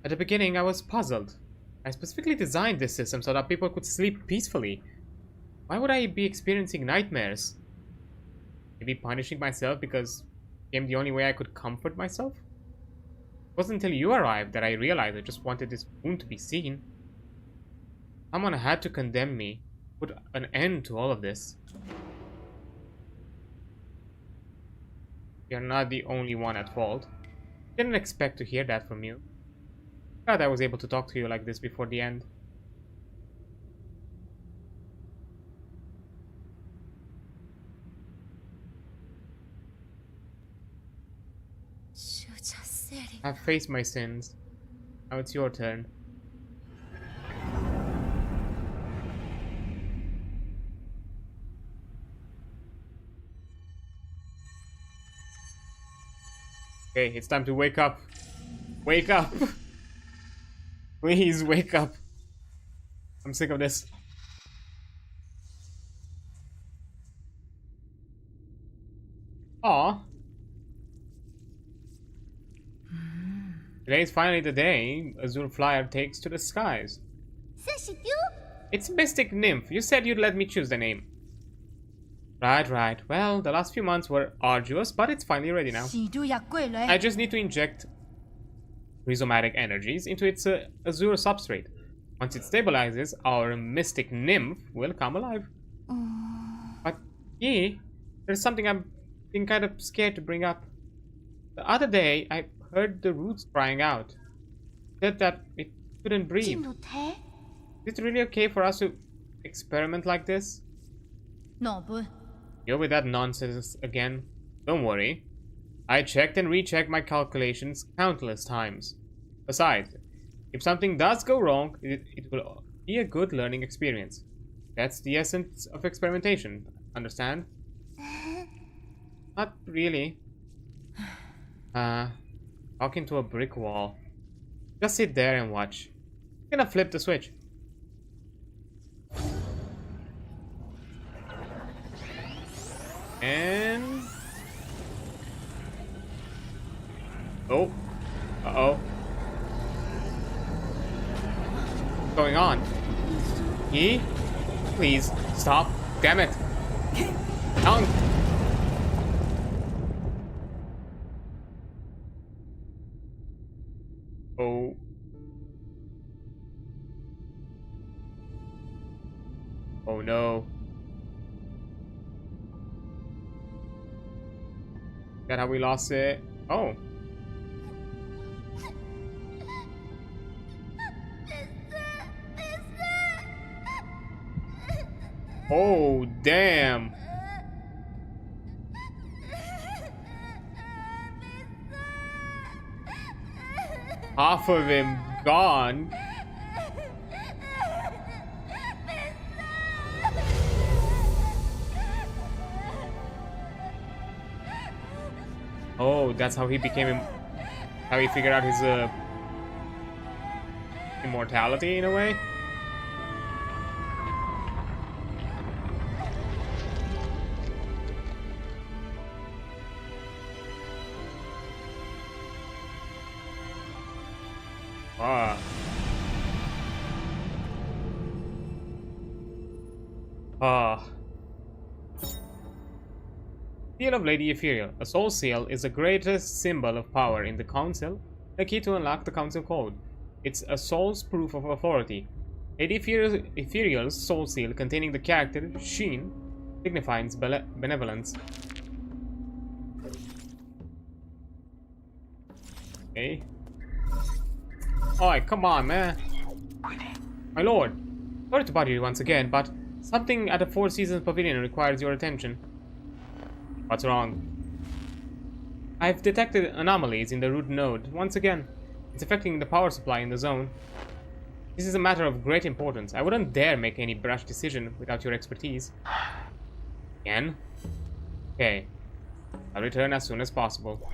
Speaker 1: At the beginning, I was puzzled. I specifically designed this system so that people could sleep peacefully. Why would I be experiencing nightmares? Maybe punishing myself because it became the only way I could comfort myself? It wasn't until you arrived that I realized I just wanted this wound to be seen. Someone had to condemn me, put an end to all of this. You're not the only one at fault. Didn't expect to hear that from you. Glad I was able to talk to you like this before the end. I've faced my sins. Now it's your turn. Okay, it's time to wake up. Wake up! Please wake up. I'm sick of this. Aw. Today's finally the day Azure Flyer takes to the skies. It's Mystic Nymph. You said you'd let me choose the name. Right. Well, the last few months were arduous, but it's finally ready now. I just need to inject rhizomatic energies into its azure substrate. Once it stabilizes, our Mystic Nymph will come alive. But, yeah, there's something I'm being kind of scared to bring up. The other day, I heard the roots crying out. It said that it couldn't breathe. Is it really okay for us to experiment like this? You're with that nonsense again. Don't worry. I checked and rechecked my calculations countless times. Besides, if something does go wrong, it will be a good learning experience. That's the essence of experimentation. Understand? Not really. Talking to a brick wall. Just sit there and watch. I'm gonna flip the switch. And... oh. Uh-oh. What's going on? He? Please, stop. Damn it. Down. Oh. Oh no. That how we lost it? Oh. Oh, damn. half of him gone. Oh, that's how he became how he figured out his immortality in a way. Ah. Ah. Seal of Lady Ethereal. A soul seal is the greatest symbol of power in the Council, the key to unlock the Council Code. It's a soul's proof of authority. Lady Ethereal's soul seal, containing the character Sheen, signifies benevolence. Okay. Alright, come on, man. My lord, sorry to bother you once again, but something at the Four Seasons Pavilion requires your attention. What's wrong? I've detected anomalies in the root node once again. It's affecting the power supply in the zone. This is a matter of great importance. I wouldn't dare make any brash decision without your expertise. Again? Okay. I'll return as soon as possible.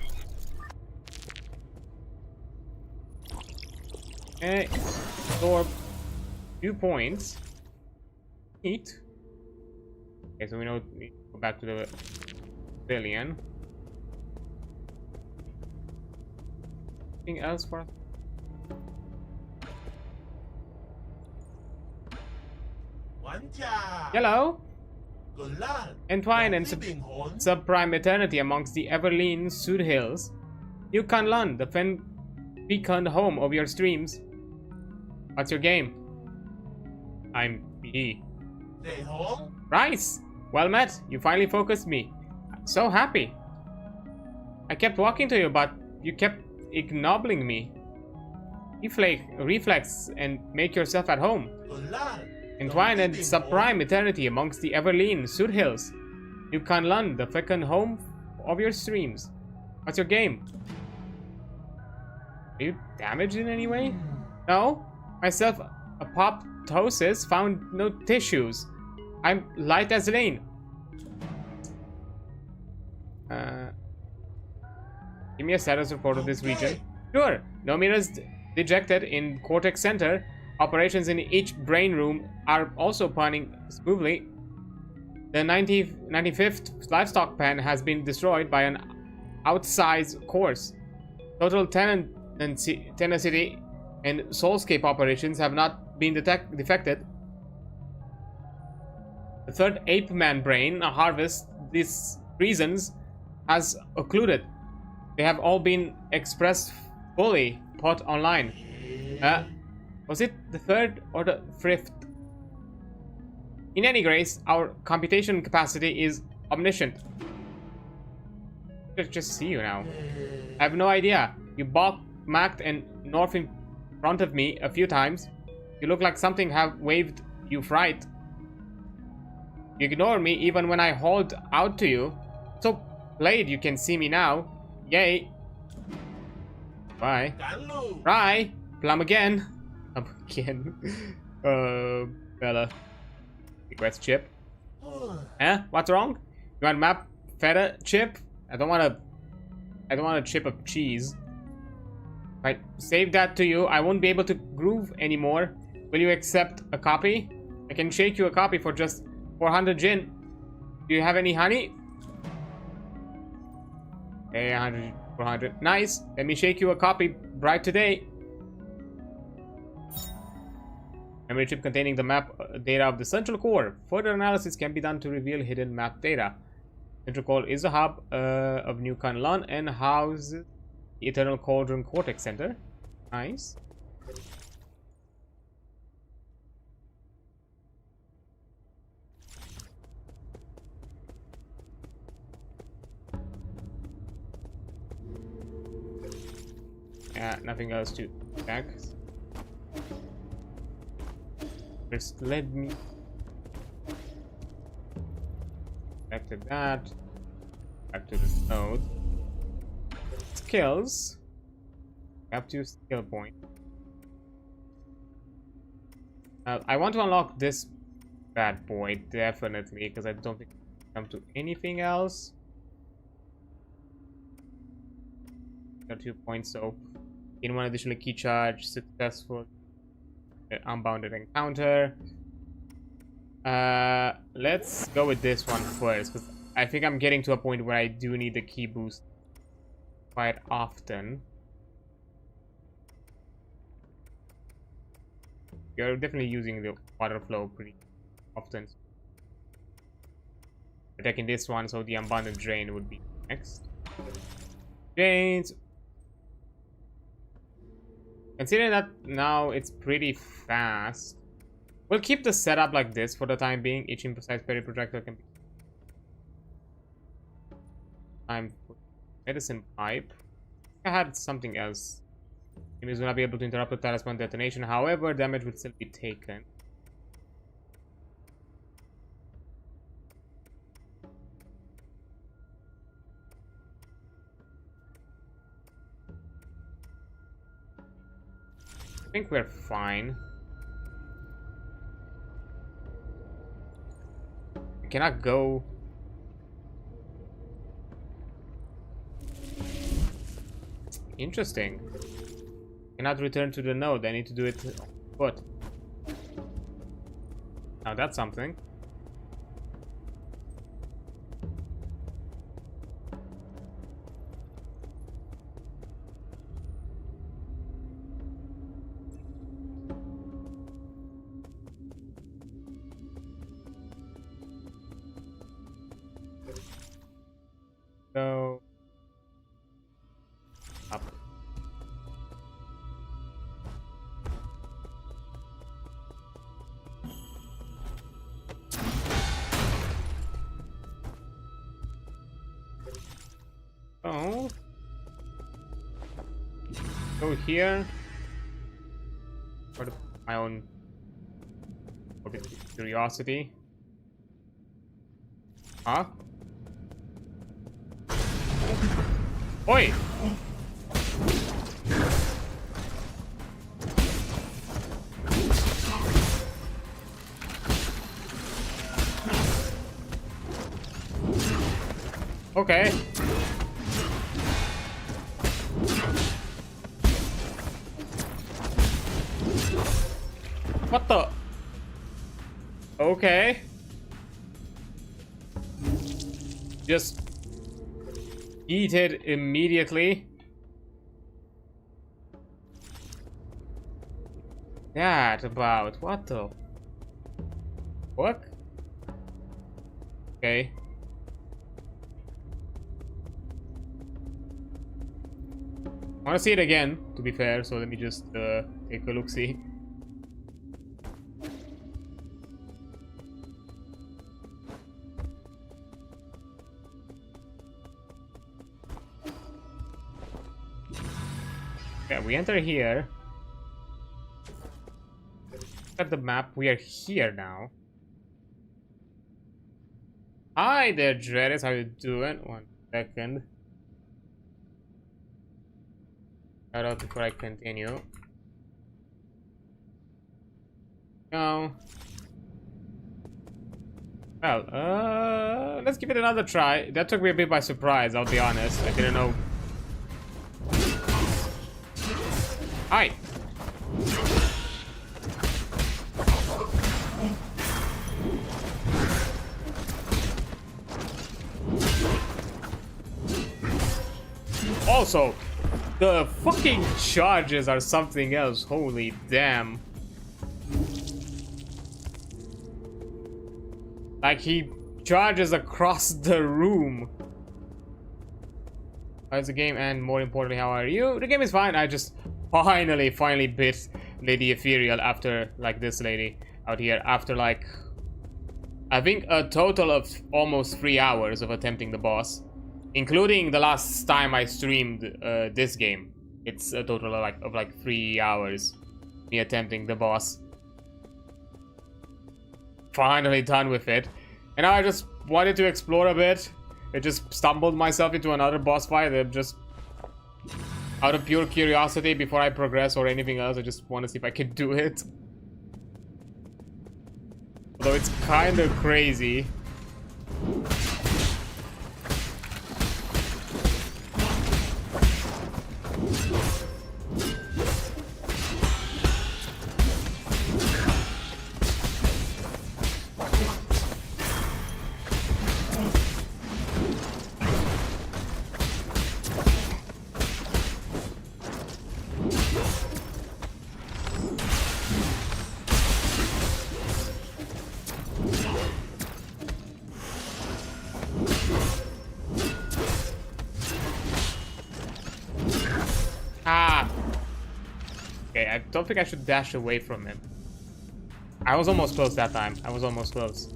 Speaker 1: Okay. Absorb 2 points. Neat. Okay, so we know we go back to the pavilion. Anything else for us? Hello? Entwine and subprime eternity amongst the Everlean Sud Hills. You can learn the fecund home of your streams. What's your game? I'm B. Rice! Well met. You finally focused me. So happy. I kept walking to you, but you kept ignoring me. Reflex and make yourself at home. Entwine and subprime eternity amongst the Everlean Sud Hills. You can learn the fecund home of your streams. What's your game? Are you damaged in any way? No. Myself apoptosis found no tissues. I'm light as rain. Give me a status report of this region. Sure. No mirrors dejected in Cortex Center. Operations in each brain room are also running smoothly. The 95th livestock pen has been destroyed by an outsized course. Total tenacity and soulscape operations have not been defected. The third ape man brain harvest these reasons has occluded. They have all been expressed fully put online. Was it the third or the fifth? In any case, our computation capacity is omniscient. Let's just see you now. I have no idea. You balked and north in front of me a few times. You look like something have waved you fright. You ignore me even when I hold out to you. So glad you can see me now. Yay. Bye. Bye. Plum again. Again. Bella. Request chip. Huh? What's wrong? You want map feta chip? I don't want a chip of cheese. If I save that to you, I won't be able to groove anymore. Will you accept a copy? I can shake you a copy for just 400 gin. Do you have any honey? Okay, 100, 400. Nice. Let me shake you a copy right today. Memory chip containing the map data of the central core. Further analysis can be done to reveal hidden map data. Central core is a hub of New Kanlan and houses the Eternal Cauldron Cortex Center. Nice. Yeah, nothing else to attack. First led me back to that, back to the node. Skills. Have 2 skill points. I want to unlock this bad boy, definitely, because I don't think I can come to anything else. Got 2 points, so in one additional key charge, successful unbounded encounter. Let's go with this one first, because I think I'm getting to a point where I do need the key boost quite often. You're definitely using the water flow pretty often. Attacking this one, so the abundant drain would be next. Drains. Considering that now it's pretty fast, we'll keep the setup like this for the time being. Each improvised parry projectile can be. I'm medicine pipe. I had something else. Enemies will not be able to interrupt the talisman detonation. However, damage will still be taken. I think we're fine. We cannot go. Interesting. Cannot return to the node. I need to do it on foot. Now that's something. So up. Oh. Go here. For my own curiosity. Huh? Oi! Okay. What the? Okay. Just eat it immediately. That about what the fuck? Okay. I want to see it again, to be fair, so let me just take a look-see. Yeah, we enter here. Look at the map, we are here now. Hi there, Dreadis, how you doing? 1 second. Shout out before I continue. No. Well, let's give it another try. That took me a bit by surprise, I'll be honest. I didn't know. Hi. Also, the fucking charges are something else. Holy damn. Like, he charges across the room. How's the game? And more importantly, how are you? The game is fine. I just finally bit Lady Ethereal after, like, this lady out here. After, like, I think a total of almost 3 hours of attempting the boss. Including the last time I streamed this game. It's a total of like 3 hours. Me attempting the boss. Finally done with it. And now I just wanted to explore a bit. I just stumbled myself into another boss fight. I'm just Out of pure curiosity, before I progress or anything else, I just want to see if I can do it. Although it's kind of crazy. Ah! Okay, I don't think I should dash away from him. I was almost close that time. I was almost close.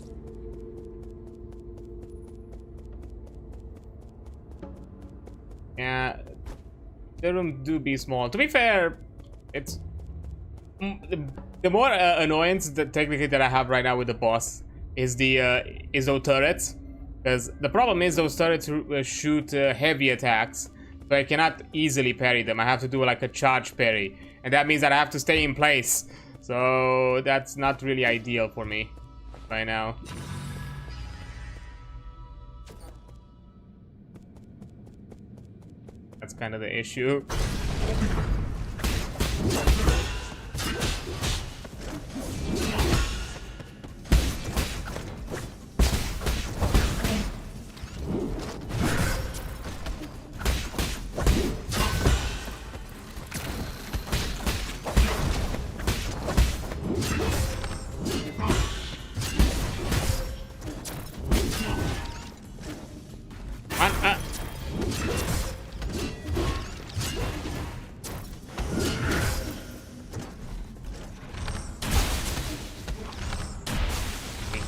Speaker 1: Yeah, the room do be small. To be fair, it's the more annoyance that technically that I have right now with the boss is those turrets, because the problem is those turrets shoot heavy attacks, so I cannot easily parry them. I have to do like a charge parry, and that means that I have to stay in place. So that's not really ideal for me right now. That's kind of the issue.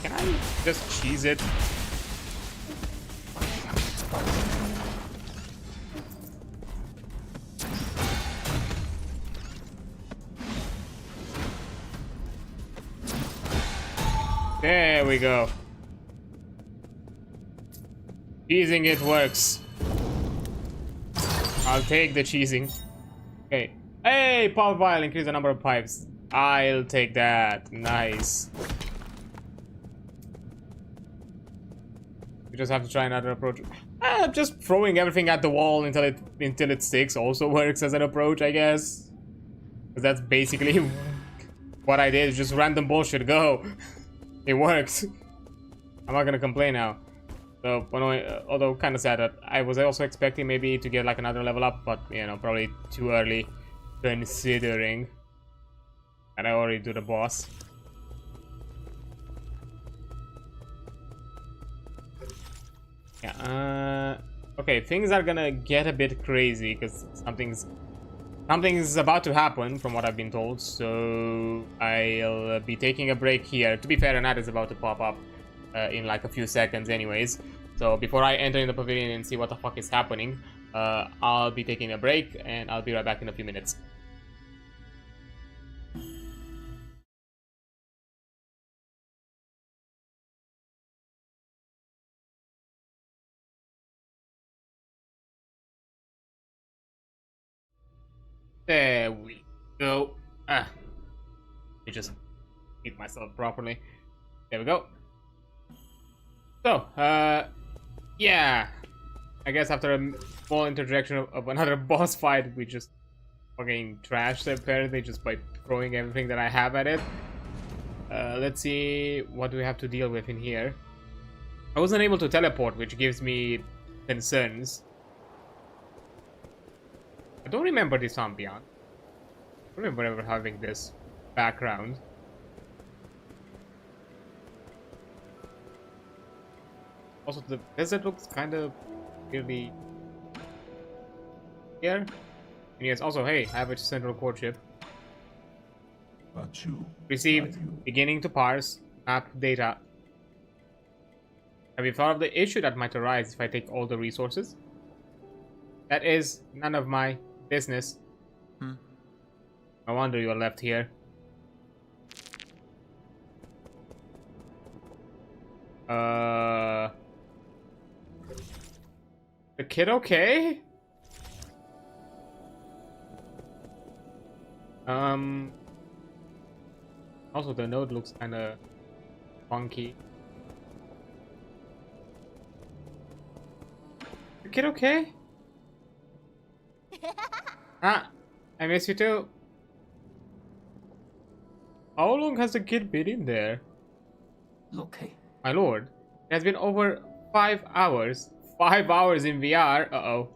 Speaker 1: Can I just cheese it? There we go. Cheesing it works. I'll take the cheesing. Okay. Hey, power vial, increase the number of pipes. I'll take that. Nice. You just have to try another approach. Just throwing everything at the wall until it sticks also works as an approach, I guess. Because that's basically what I did. Just random bullshit. Go. It works. I'm not gonna complain now. So, although kind of sad that I was also expecting maybe to get like another level up, but you know, probably too early considering that I already do the boss. Yeah, okay, things are gonna get a bit crazy because something's about to happen from what I've been told, so I'll be taking a break here. To be fair, an ad is about to pop up in like a few seconds anyways, so before I enter in the pavilion and see what the fuck is happening, I'll be taking a break and I'll be right back in a few minutes. There we go. Let me just keep myself properly. There we go. So, yeah. I guess after a small interjection of another boss fight, we just fucking trashed it apparently just by throwing everything that I have at it. Let's see what do we have to deal with in here. I wasn't able to teleport, which gives me concerns. I don't remember this ambiance. I don't remember ever having this background. Also, the desert looks kind of really here. And yes, also, hey, I have a central core chip. Received, beginning to parse map data. Have you thought of the issue that might arise if I take all the resources? That is none of my business. No wonder you are left here. The kid okay? Also the node looks kind of funky. The kid okay? Ah, I miss you too. How long has the kid been in there?
Speaker 2: Okay.
Speaker 1: My lord, it has been over 5 hours. 5 hours in VR. Uh-oh.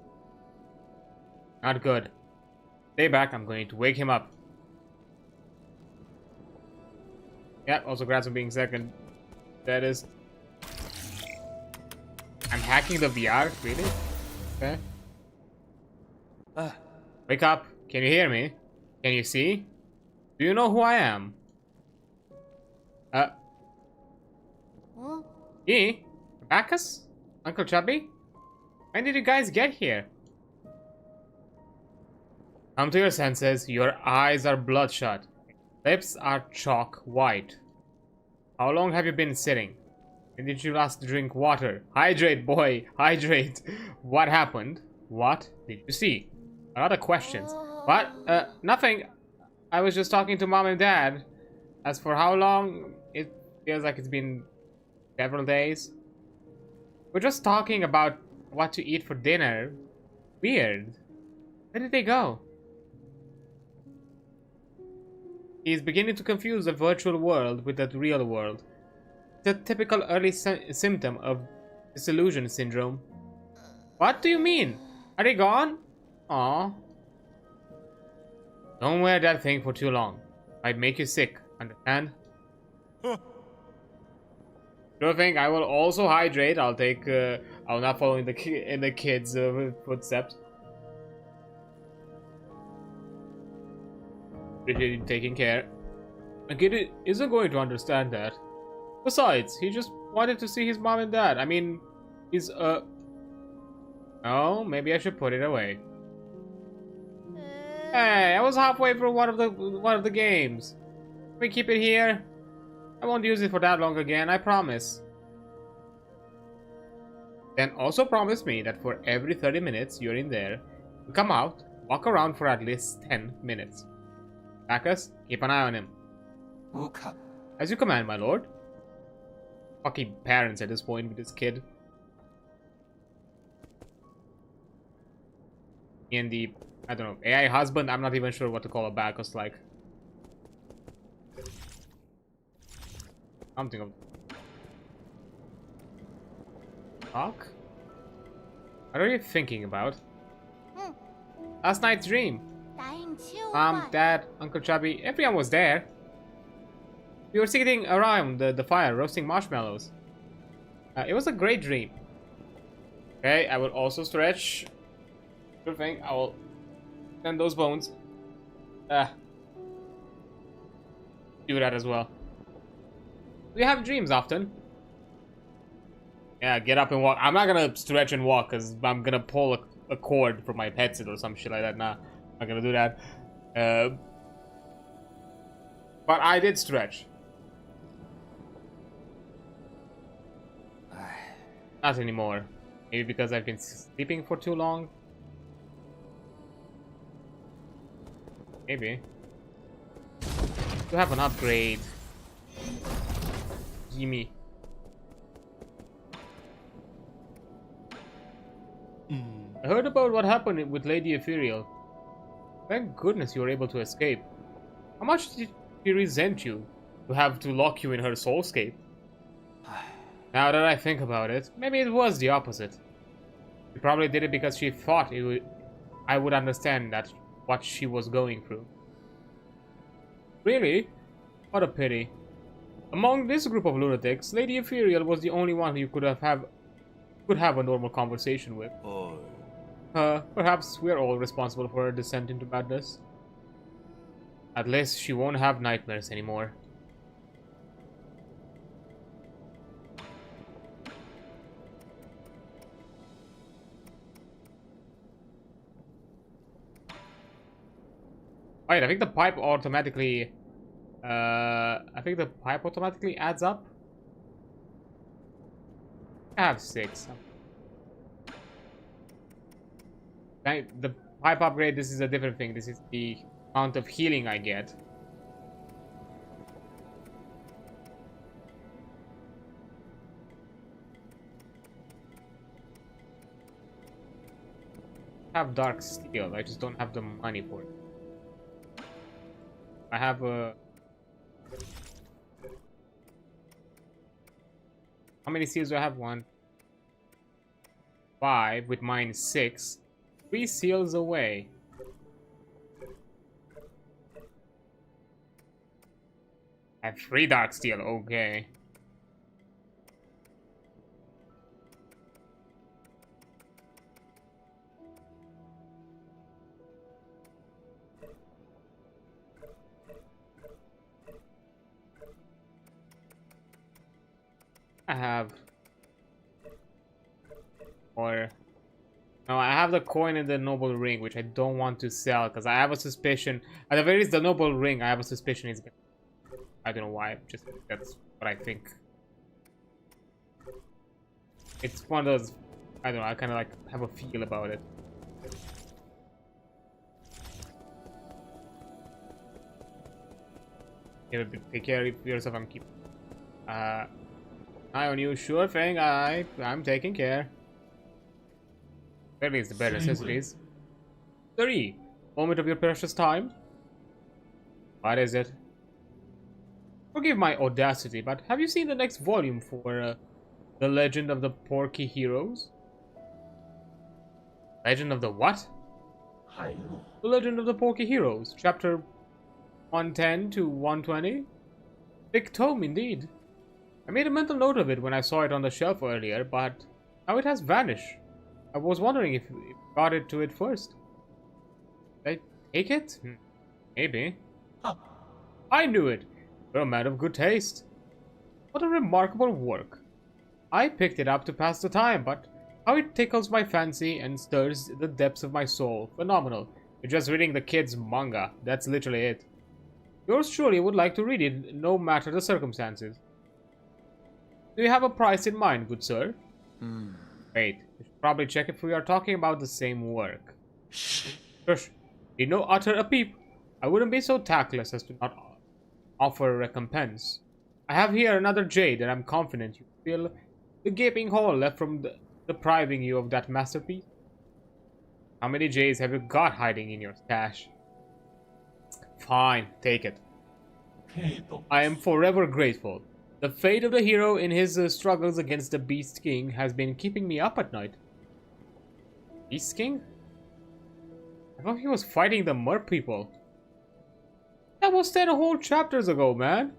Speaker 1: Not good. Stay back, I'm going to wake him up. Yeah, also congrats on being second. That is... I'm hacking the VR? Really? Okay. Wake up. Can you hear me? Can you see? Do you know who I am? Me? Bacchus? Uncle Chubby? When did you guys get here? Come to your senses. Your eyes are bloodshot. Lips are chalk white. How long have you been sitting? When did you last drink water? Hydrate, boy. Hydrate. What happened? What did you see? A lot of questions. What? Nothing. I was just talking to mom and dad. As for how long, it feels like it's been several days. We're just talking about what to eat for dinner. Weird. Where did they go? He's beginning to confuse the virtual world with the real world. It's a typical early symptom of disillusion syndrome. What do you mean? Are they gone? Aww. Don't wear that thing for too long. Might make you sick, understand? Sure thing, I will also hydrate. I'll not follow in the kids' footsteps. Appreciate you taking care. A kid isn't going to understand that. Besides, he just wanted to see his mom and dad. I mean, he's oh, maybe I should put it away. Hey, I was halfway through one of the games. Can we keep it here? I won't use it for that long again, I promise. Then also promise me that for every 30 minutes you're in there, you come out, walk around for at least 10 minutes. Bacchus, keep an eye on him.
Speaker 2: Okay.
Speaker 1: As you command, my lord. Fucking parents at this point with this kid. And the, I don't know, AI husband, I'm not even sure what to call a Bacchus like. Something of... Talk? What are you thinking about? Last night's dream. Mom, Dad, Uncle Chubby, everyone was there. We were sitting around the fire, roasting marshmallows. It was a great dream. Okay, I will also stretch. Good thing, I will bend those bones. Do that as well. We have dreams often. Yeah, get up and walk. I'm not gonna stretch and walk because I'm gonna pull a cord from my headset or some shit like that. Nah, I'm not gonna do that. But I did stretch. Not anymore. Maybe because I've been sleeping for too long. Maybe. To have an upgrade. Gimme. I heard about what happened with Lady Ethereal. Thank goodness you were able to escape. How much did she resent you to have to lock you in her soulscape? Now that I think about it, maybe it was the opposite. She probably did it because she thought I would understand what she was going through. Really? What a pity. Among this group of lunatics, Lady Ethereal was the only one you could have a normal conversation with. Perhaps we're all responsible for her descent into madness. At least she won't have nightmares anymore. Wait, I think the pipe automatically... adds up. I have 6. The pipe upgrade, this is a different thing. This is the amount of healing I get. I have dark steel, I just don't have the money for it. I have a... How many seals do I have? 1, 5, with mine 6. 3 seals away. I have 3 dark steel, okay. I have... Or... No, I have the coin in the noble ring, which I don't want to sell, because I have a suspicion... At the very least, the noble ring, I have a suspicion is gonna... I don't know why, just that's what I think. It's one of those... I don't know, I kind of like have a feel about it. Take care of yourself, I'm keeping... Eye on you, sure thing, I'm taking care. At least the better necessities. 3. Moment of your precious time. What is it? Forgive my audacity, but have you seen the next volume for The Legend of the Porky Heroes? Legend of the what? The Legend of the Porky Heroes, chapter 110 to 120. Thick tome indeed. I made a mental note of it when I saw it on the shelf earlier, but now it has vanished. I was wondering if you got it to it first. Did I take it? Maybe. I knew it. You're a man of good taste. What a remarkable work. I picked it up to pass the time, but how it tickles my fancy and stirs the depths of my soul. Phenomenal. You're just reading the kids' manga. That's literally it. Yours truly would like to read it, no matter the circumstances. Do you have a price in mind, good sir? Wait, you should probably check if we are talking about the same work. Shush. Need no utter a peep. I wouldn't be so tactless as to not offer a recompense. I have here another jade, and I'm confident you fill the gaping hole left from depriving you of that masterpiece. How many jades have you got hiding in your stash? Fine, take it. I am forever grateful. The fate of the hero in his struggles against the Beast King has been keeping me up at night. Beast King? I thought he was fighting the Mer people. That was 10 whole chapters ago, man.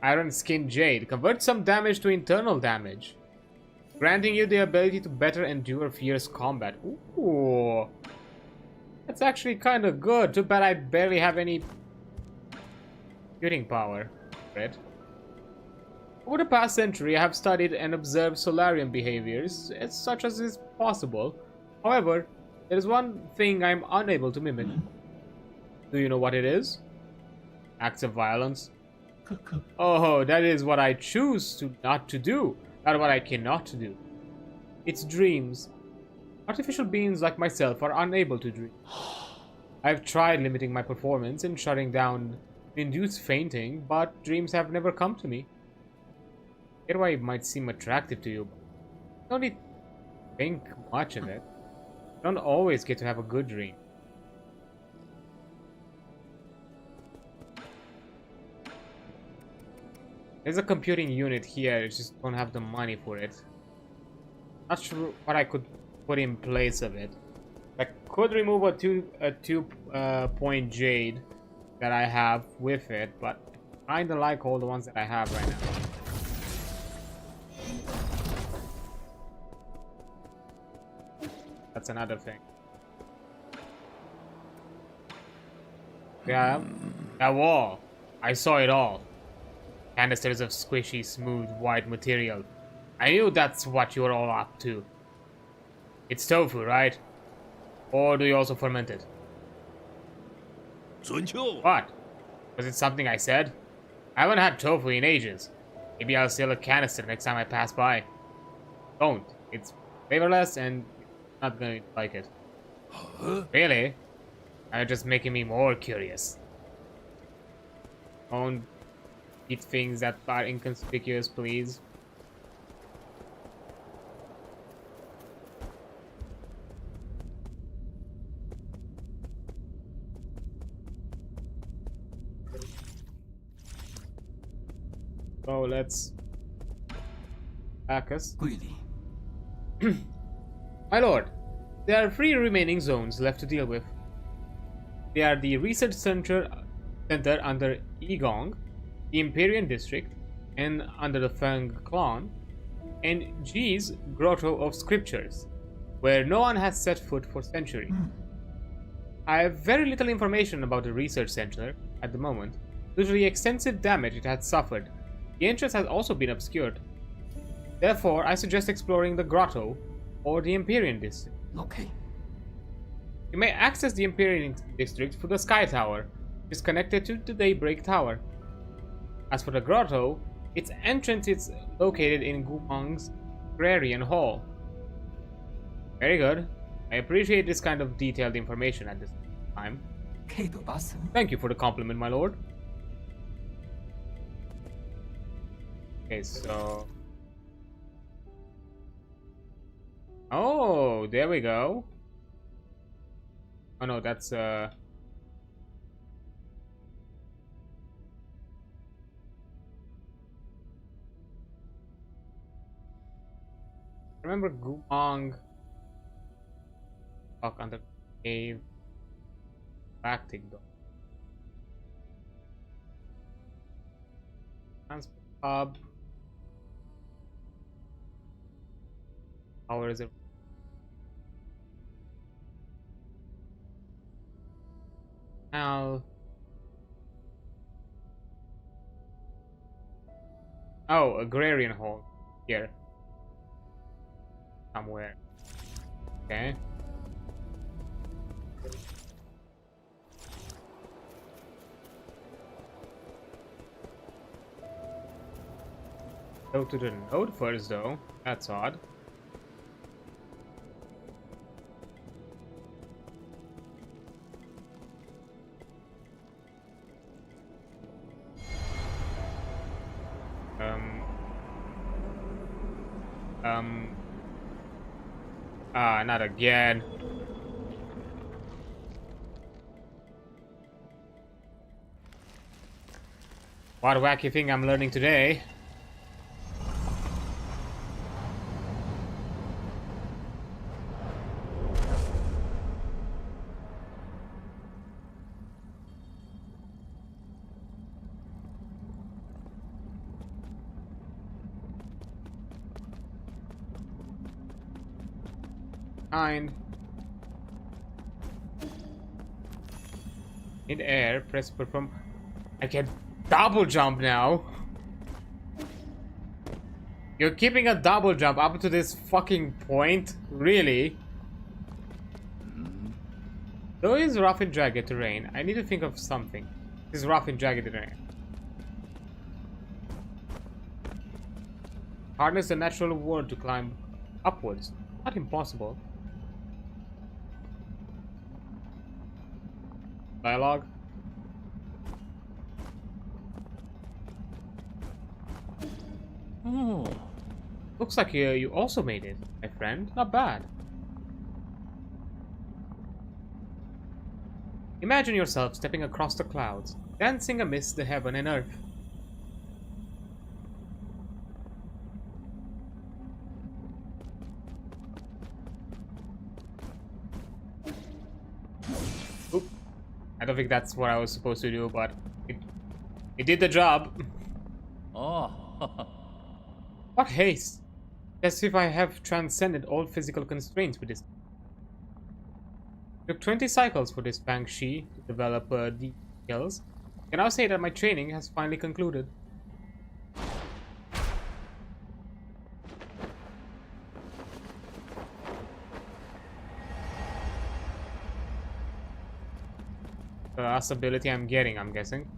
Speaker 1: Iron Skin Jade. Convert some damage to internal damage, granting you the ability to better endure fierce combat. Ooh. That's actually kind of good. Too bad I barely have any shooting power. Right. Over the past century, I have studied and observed Solarian behaviors, such as is possible. However, there is one thing I am unable to mimic. Do you know what it is? Acts of violence. Oh, that is what I choose not to do, not what I cannot do. It's dreams. Artificial beings like myself are unable to dream. I've tried limiting my performance and shutting down induced fainting, but dreams have never come to me. I get why it might seem attractive to you, but you don't need to think much of it. You don't always get to have a good dream. There's a computing unit here, I just don't have the money for it. Not sure what I could put in place of it. I could remove a two point jade that I have with it, but I kinda like all the ones that I have right now. That's another thing. Yeah, that wall. I saw it all. Canisters of squishy, smooth, white material. I knew that's what you were all up to. It's tofu, right? Or do you also ferment it? What? Was it something I said? I haven't had tofu in ages. Maybe I'll steal a canister next time I pass by. Don't. It's flavorless and you're not gonna like it. Really? You're just making me more curious. Don't eat things that are inconspicuous, please. So let's back us.
Speaker 2: 桂里，
Speaker 1: My lord, there are 3 remaining zones left to deal with. They are the Research Center under Egong, the Empyrean District, and under the Fang Clan, and G's Grotto of Scriptures, where no one has set foot for centuries. I have very little information about the Research Center at the moment, due to the extensive damage it has suffered. The entrance has also been obscured. Therefore, I suggest exploring the Grotto or the Empyrean District.
Speaker 2: locate.
Speaker 1: You may access the Empyrean District through the Sky Tower, which is connected to the Daybreak Tower. As for the Grotto, its entrance is located in Gumang's Agrarian Hall. Very good. I appreciate this kind of detailed information at this time.
Speaker 2: K 德巴森，
Speaker 1: Thank you for the compliment, my lord. Okay, so... Oh, there we go. Oh no, that's remember Gumang stuck under cave lactic though. Transport hub. Power is it? Now. Oh, Agrarian Hall. Here. Somewhere. Okay. Go to the node first though. That's odd. Not again. What wacky thing I'm learning today? In air, press perform. I can double jump now. You're keeping a double jump up to this fucking point? Really? Though it is rough and jagged terrain, I need to think of something. This is rough and jagged terrain. Harness the natural world to climb upwards. Not impossible. Dialogue.
Speaker 2: Oh,
Speaker 1: Looks like you also made it, my friend. Not bad. Imagine yourself stepping across the clouds, dancing amidst the heaven and earth. Oop. I don't think that's what I was supposed to do, but it did the job.
Speaker 2: oh,
Speaker 1: What haste! As if I have transcended all physical constraints with this. It took 20 cycles for this Fang Shi to develop the skills. I can now say that my training has finally concluded. The last ability I'm getting, I'm guessing.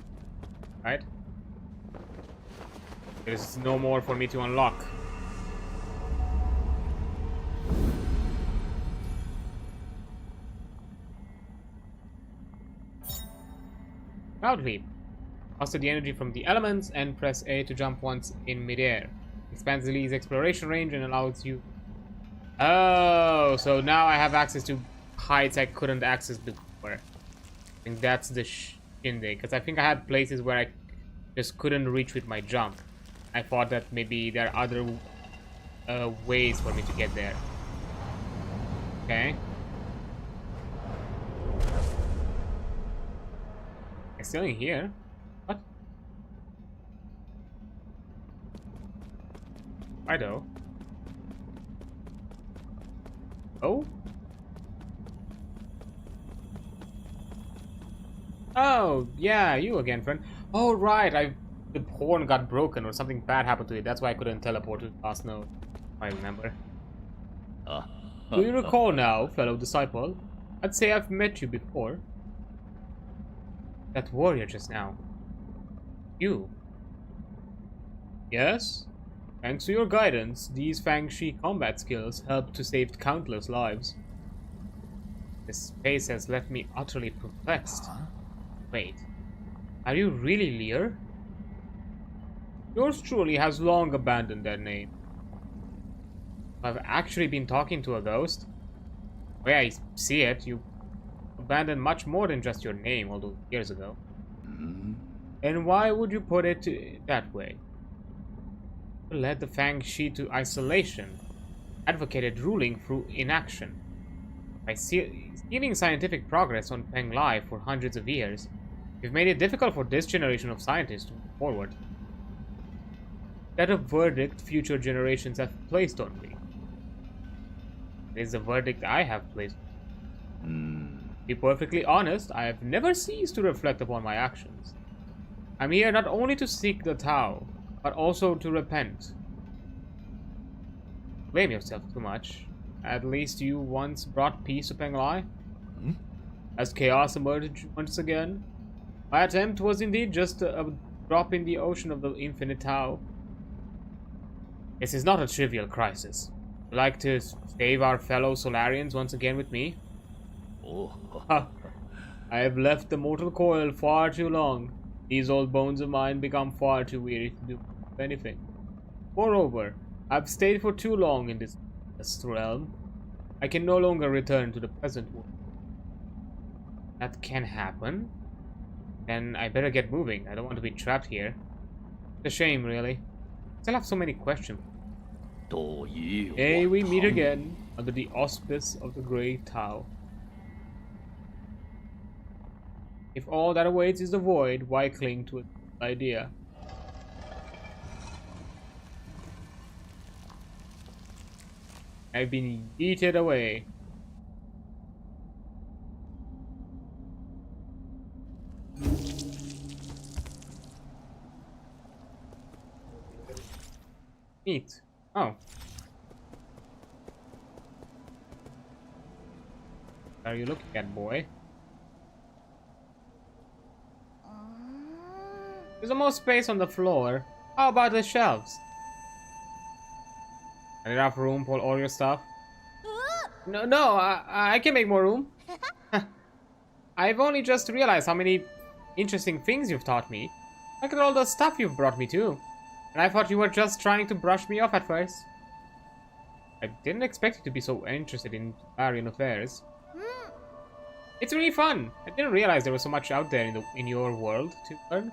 Speaker 1: Right? There's no more for me to unlock. Cloud leap. Master the energy from the elements and press A to jump once in midair. Expands the league's exploration range and allows you... Oh, so now I have access to heights I couldn't access before. I think that's the shindig, because I think I had places where I just couldn't reach with my jump. I thought that maybe there are other ways for me to get there. Okay. I'm still in here. What? I know. Oh? Oh, yeah, you again, friend. Oh, right, the horn got broken or something bad happened to it. That's why I couldn't teleport to the last node. I remember. Do you recall now, fellow disciple? I'd say I've met you before. That warrior just now. You. Yes? Thanks to your guidance, these Fang Shi combat skills helped to save countless lives. This space has left me utterly perplexed. Wait, are you really Lear? Yours truly has long abandoned that name. I've actually been talking to a ghost. The way I see it, you abandoned much more than just your name all those years ago. And why would you put it that way? You led the Fang Shi to isolation, advocated ruling through inaction. By stealing scientific progress on Peng Lai for hundreds of years, you've made it difficult for this generation of scientists to move forward. That a verdict future generations have placed on me. It is the verdict I have placed. To be perfectly honest, I have never ceased to reflect upon my actions. I'm here not only to seek the Tao, but also to repent. Blame yourself too much. At least you once brought peace to Peng Lai. As chaos emerged once again, my attempt was indeed just a drop in the ocean of the infinite Tao. This is not a trivial crisis. Would you like to save our fellow Solarians once again with me? I have left the mortal coil far too long. These old bones of mine become far too weary to do anything. Moreover, I've stayed for too long in this realm. I can no longer return to the present world. That can happen? Then I better get moving. I don't want to be trapped here. It's a shame, really. I still have so many questions. Hey, we meet again under the auspice of the Great Tao. If all that awaits is the void, why cling to an idea? I've been yeeted away. Neat. Oh. What are you looking at, boy? There's more space on the floor. How about the shelves? Enough room for all your stuff? No, I can make more room. I've only just realized how many interesting things you've taught me. Look at all the stuff you've brought me too. And I thought you were just trying to brush me off at first. I didn't expect you to be so interested in Arian affairs. It's really fun. I didn't realize there was so much out there in your world to learn.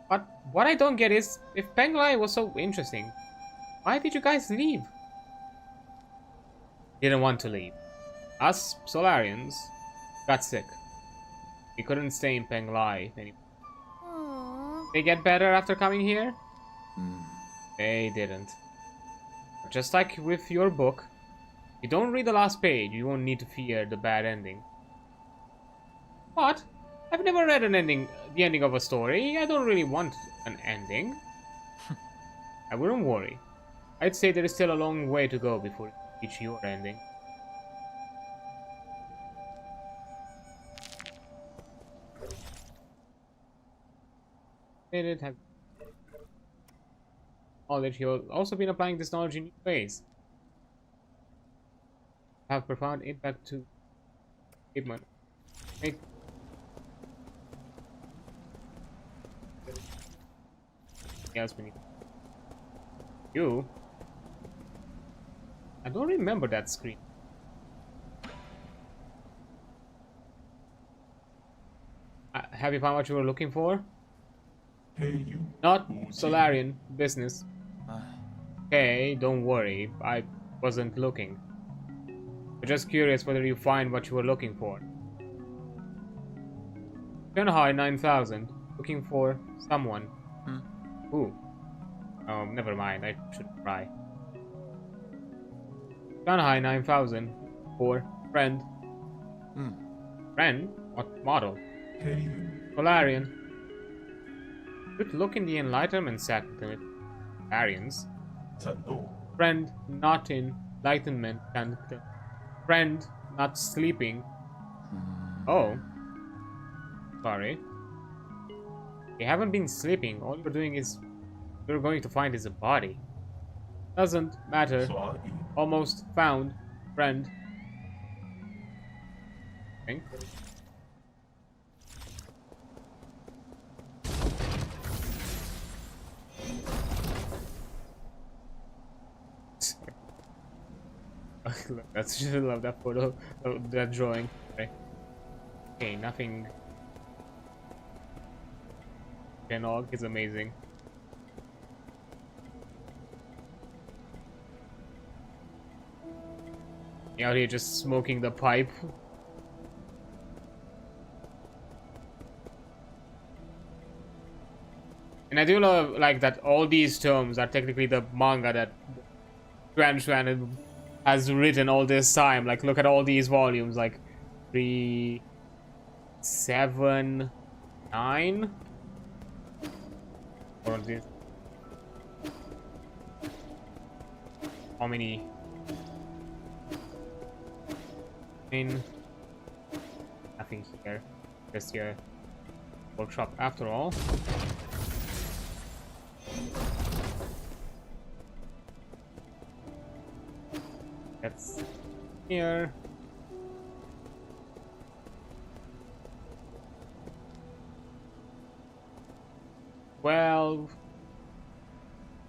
Speaker 1: But what I don't get is, if Peng Lai was so interesting, why did you guys leave? Didn't want to leave. Us Solarians got sick. We couldn't stay in Peng Lai anymore. They get better after coming here? They didn't. Just like with your book, if you don't read the last page, you won't need to fear the bad ending. What? I've never read the ending of a story. I don't really want an ending. I wouldn't worry. I'd say there is still a long way to go before you reach your ending. It has knowledge. He has also been applying this knowledge in new ways. Have profound impact to pavement. else we need. You? I don't remember that screen. Have you found what you were looking for?
Speaker 3: Hey, you.
Speaker 1: Not Solarian business.
Speaker 2: Ah,
Speaker 1: Okay, don't worry. I wasn't looking. I'm just curious whether you find what you were looking for. Shanghai 9000. Looking for someone. Who? Never mind. I should try. Shanghai 9000. For friend. Friend? What model?
Speaker 3: Hey, you.
Speaker 1: Solarian. Good look in the Enlightenment Sacrament. Solarians.
Speaker 3: Sando.
Speaker 1: Friend not in Enlightenment and friend not sleeping. Oh. Sorry. You haven't been sleeping. All you're doing is you're going to find is a body. Doesn't matter.
Speaker 3: Sorry.
Speaker 1: Almost found. Friend. Think. That's just love that photo, that drawing. Okay, nothing. Genog is amazing. You're out here just smoking the pipe. And I do love like that all these terms are technically the manga that Xuan has written all this time. Like, look at all these volumes, like 3, 7, 9. Or this. How many? Nothing here. Just your workshop after all. That's here. Well,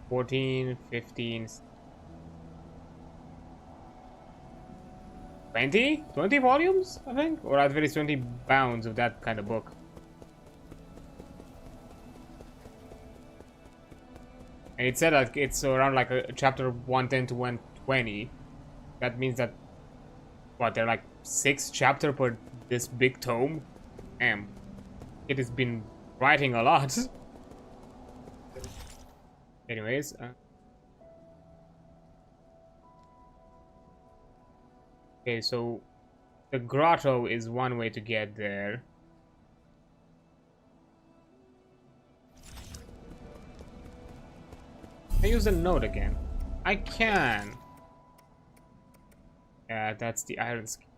Speaker 1: 14, 15, 20? 20 volumes, I think? Or at least 20 bounds of that kind of book. And it said that it's around like a chapter 110 to 120. That means that, what, there are like 6 chapters per this big tome? Damn. It has been writing a lot. Anyways, okay, so the grotto is one way to get there. I use the note again. I can. Yeah, that's the iron skin.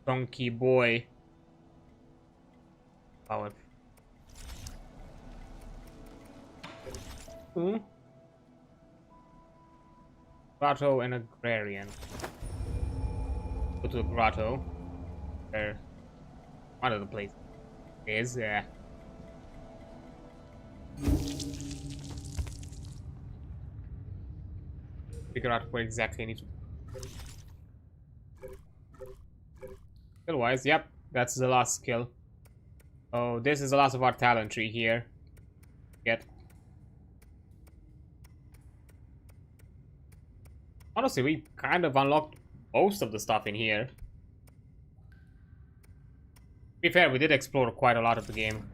Speaker 1: Donkey boy. Power. Grotto and agrarian. Go to the grotto. There. One of the places is figure out where exactly I need to. Skill wise, yep, that's the last skill. Oh, this is the last of our talent tree here. Get. Honestly, we kind of unlocked most of the stuff in here. To be fair, we did explore quite a lot of the game.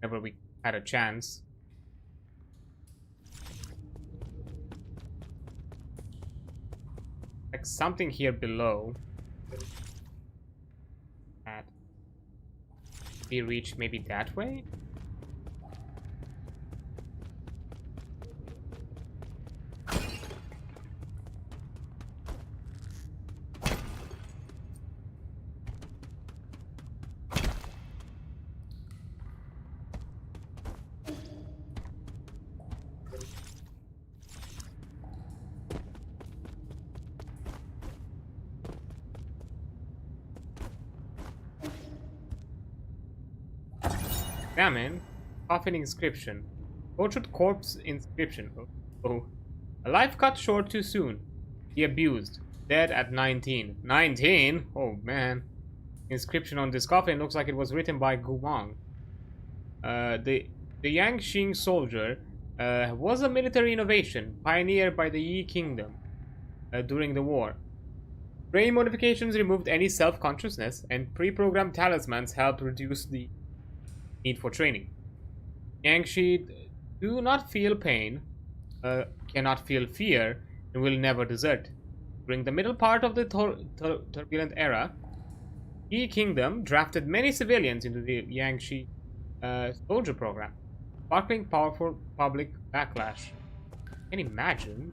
Speaker 1: Whenever we had a chance. Like something here below. That we reach maybe that way? Examine. Coffin inscription. Tortured corpse inscription. Oh. A life cut short too soon. He abused. Dead at 19. 19? Oh man. Inscription on this coffin looks like it was written by Gu Wang. The Yangxing soldier was a military innovation pioneered by the Yi Kingdom during the war. Brain modifications removed any self-consciousness, and pre-programmed talismans helped reduce the need for training. Yangshi do not feel pain, cannot feel fear, and will never desert. During the middle part of the turbulent era, Yi Kingdom drafted many civilians into the Yangshi soldier program, sparkling powerful public backlash. Can you imagine?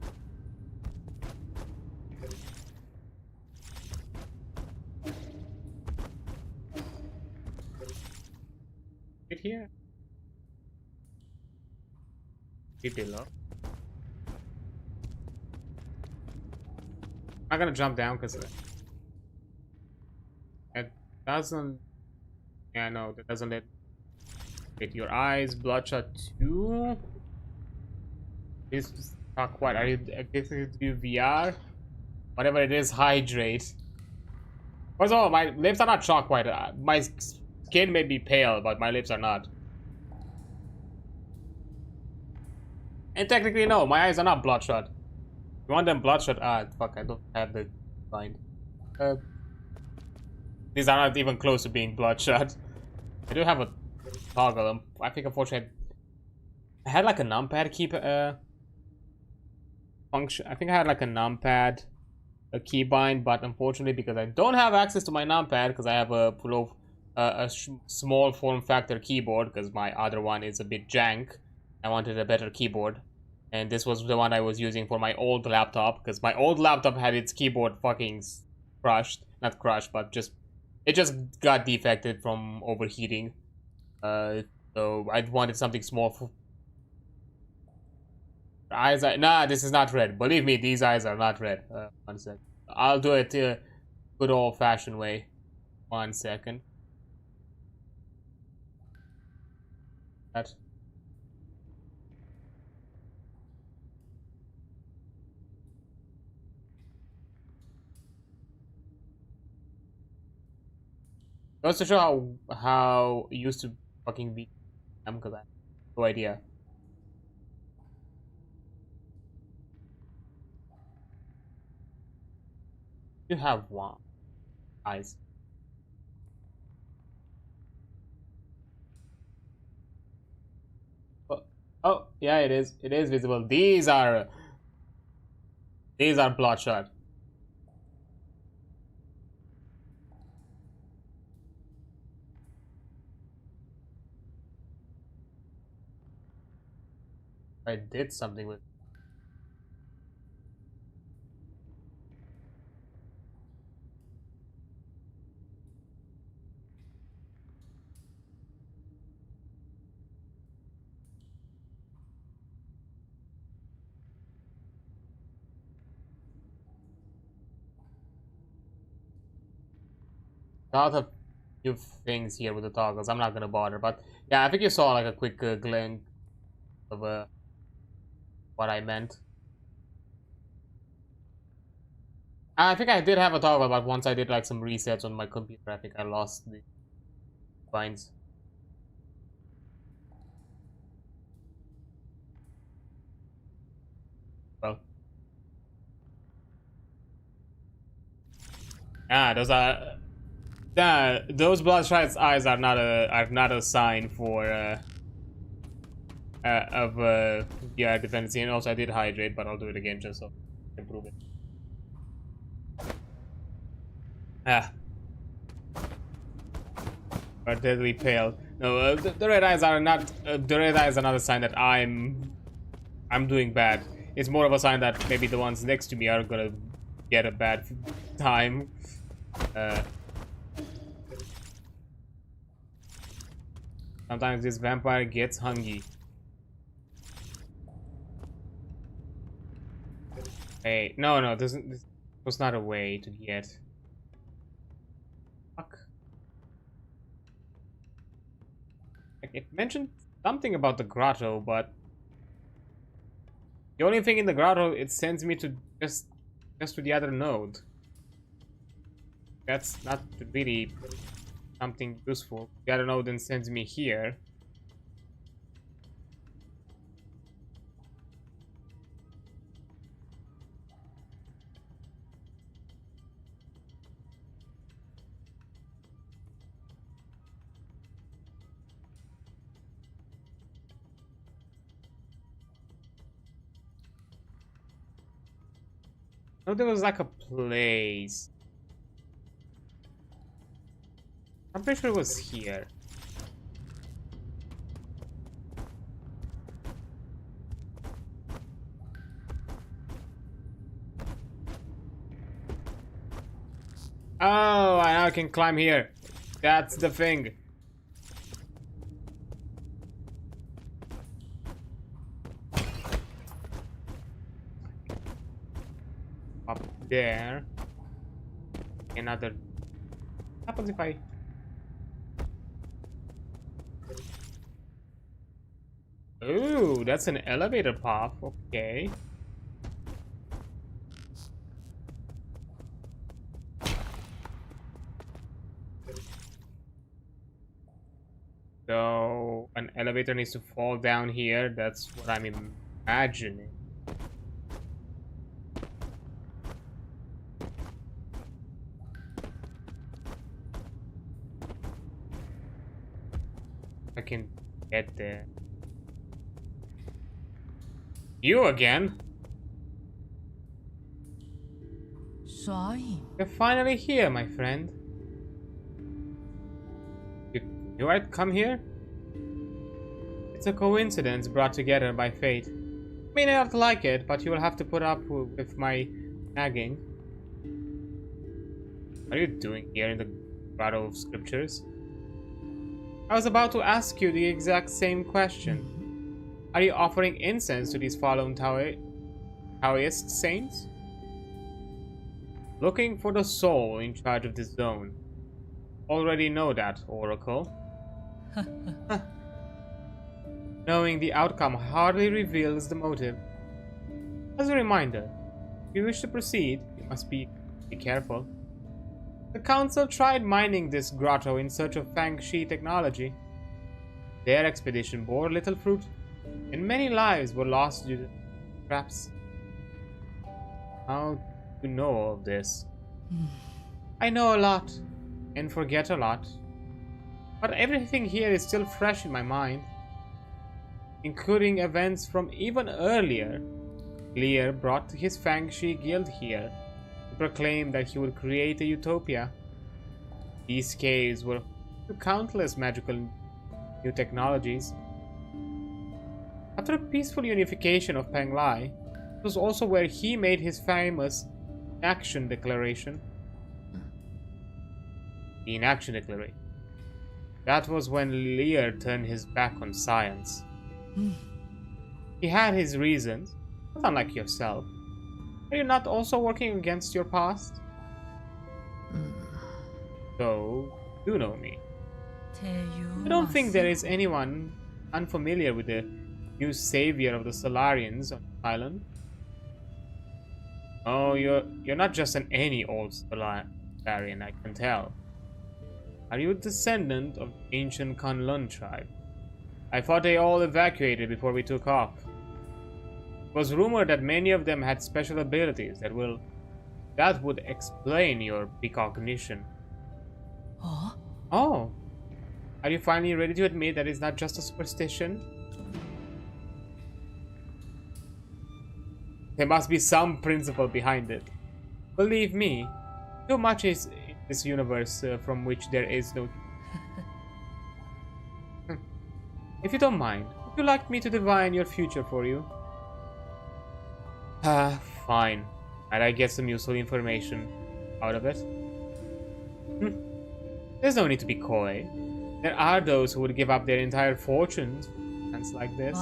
Speaker 1: It here? Below. I'm gonna jump down because it doesn't. Yeah, no, that doesn't let. Wait, your eyes bloodshot too. This not quite. Are you addicted to VR? Whatever it is, hydrate. First of all, my lips are not chalk white. My skin may be pale, but my lips are not. And technically, no, my eyes are not bloodshot. You want them bloodshot? Ah, fuck, I don't have the mind. These are not even close to being bloodshot. I do have a toggle. I think, unfortunately, I had like a numpad keep function. I think I had like a numpad, a keybind, but unfortunately, because I don't have access to my numpad, because I have a small form factor keyboard, because my other one is a bit jank. I wanted a better keyboard, and this was the one I was using for my old laptop, because my old laptop had its keyboard fucking crushed. Not crushed, but it just got defected from overheating. So I wanted something small for eyes. Nah, this is not red. Believe me, these eyes are not red. 1 second. I'll do it good old-fashioned way. 1 second. That. Goes to show how used to fucking be because I have no idea. You have one eyes. Oh, yeah, it is. It is visible. These are bloodshot. I did something with. A lot of new things here with the toggles. I'm not gonna bother, but yeah, I think you saw like a quick glance of what I meant. I think I did have a toggle, but once I did like some resets on my computer, I think I lost the binds. Well, those bloodshot eyes are not a sign for yeah, dependency. And also I did hydrate, but I'll do it again just so to improve it. Are deadly pale. No, the red eyes are not. The red eyes are not a sign that I'm doing bad. It's more of a sign that maybe the ones next to me are gonna get a bad time. Sometimes this vampire gets hungry. Hey, no, this was not a way to get. Fuck. Like, it mentioned something about the grotto, but the only thing in the grotto, it sends me to just to the other node. That's not really something useful. The other node then sends me here. Oh, there was like a place. I'm pretty sure it was here. Oh, I now can climb here. That's the thing. Up there. Another. What happens if I... Ooh, that's an elevator path. Okay. So, an elevator needs to fall down here. That's what I'm imagining. I can get there. You again? You're finally here, my friend. You knew I'd come here? It's a coincidence brought together by fate. You may not like it, but you will have to put up with my nagging. What are you doing here in the Grotto of Scriptures? I was about to ask you the exact same question. Are you offering incense to these fallen Taoist saints? Looking for the soul in charge of this zone. Already know that, Oracle. Knowing the outcome hardly reveals the motive. As a reminder, if you wish to proceed, you must be careful. The Council tried mining this grotto in search of Fang Shi technology. Their expedition bore little fruit, and many lives were lost due to traps. How do you know of this? I know a lot, and forget a lot. But everything here is still fresh in my mind, including events from even earlier. Lear brought his Fang Shi guild here to proclaim that he would create a utopia. These caves were to countless magical new technologies. After a peaceful unification of Penglai, it was also where he made his famous Action Declaration. The Inaction Declaration. That was when Lear turned his back on science. He had his reasons, but unlike yourself. Are you not also working against your past? So, you know me. I don't think there is anyone unfamiliar with the new savior of the Solarians on the island. Oh, you're not just any old Solarian, I can tell. Are you a descendant of the ancient Kunlun tribe? I thought they all evacuated before we took off. It was rumored that many of them had special abilities that would explain your precognition. Oh. Are you finally ready to admit that it's not just a superstition? There must be some principle behind it. Believe me, too much is in this universe from which there is no... If you don't mind, would you like me to divine your future for you? Fine. Might I get some useful information out of it? There's no need to be coy. There are those who would give up their entire fortunes for things like this.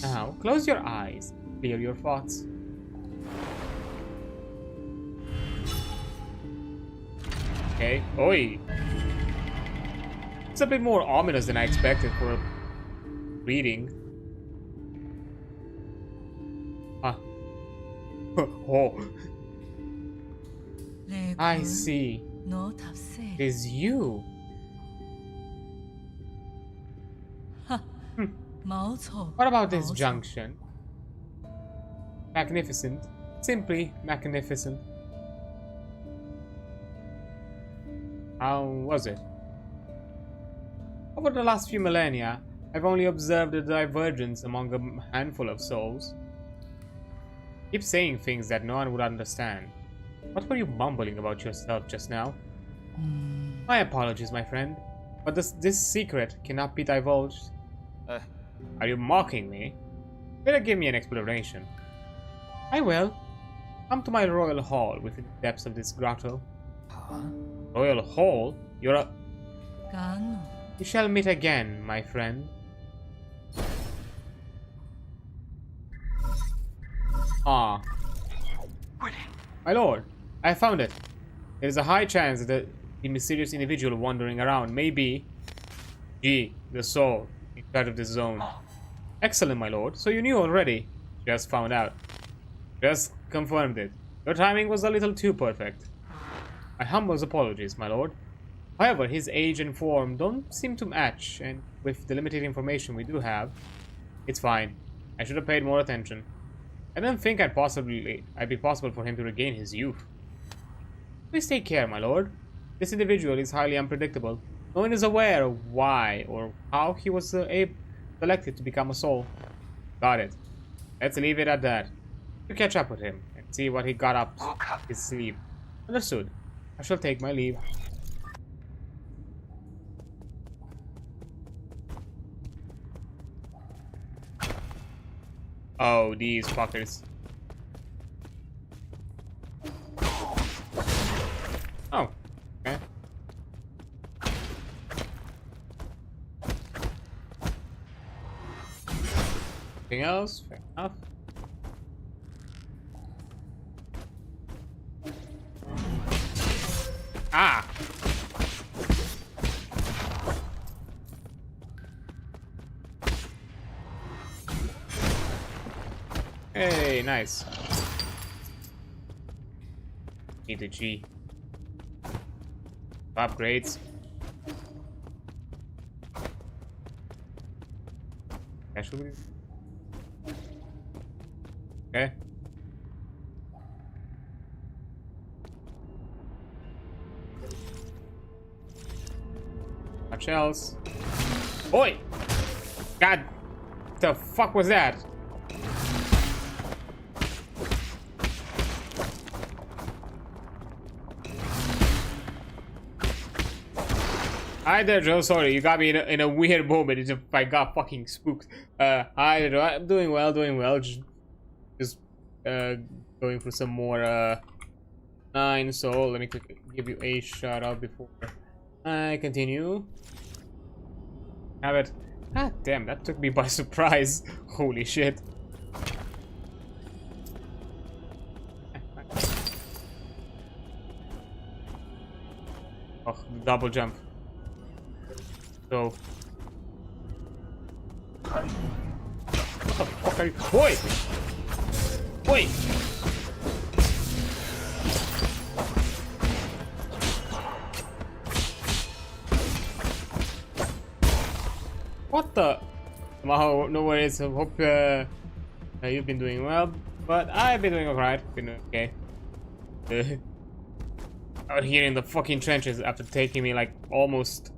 Speaker 1: Now, close your eyes. Clear your thoughts. Okay. Oi! It's a bit more ominous than I expected for a reading. Ah. Oh, I see. It is you. What about this junction? Magnificent. Simply magnificent. How was it? Over the last few millennia, I've only observed a divergence among a handful of souls. Keep saying things that no one would understand. What were you mumbling about yourself just now? My apologies, my friend, but this secret cannot be divulged. Are you mocking me? Better give me an explanation. I will. Come to my royal hall within the depths of this grotto. Royal hall? You're a... We shall meet again, my friend. Ah. My lord, I found it. There is a high chance that the mysterious individual wandering around may be G, the soul, in charge of this zone. Excellent, my lord. So you knew already. Just found out. Just confirmed it. Your timing was a little too perfect. My humble apologies, my lord. However, his age and form don't seem to match, and with the limited information we do have, it's fine. I should have paid more attention. I don't think I'd be possible for him to regain his youth. Please take care, my lord. This individual is highly unpredictable. No one is aware of why or how he was selected to become a soul. Got it. Let's leave it at that. To catch up with him and see what he got up his sleeve. Understood. I shall take my leave. Oh, these fuckers. Oh, okay. Anything else? Fair enough. Ah! Hey, nice. Need the G. Upgrades. Actually. Okay. Much else. Oi! God, the fuck was that? Hi there, Joe. Sorry, you got me in a weird moment. I got fucking spooked. Hi, Joe. I'm doing well, Just going for some more ninesols. Let me give you a shout out before I continue. Have it. Ah, damn, that took me by surprise. Holy shit. Oh, double jump. So. What the fuck are you? Oi! Oi! What the? No worries. I hope you've been doing well, but I've been doing alright. Been okay. Out here in the fucking trenches after taking me like almost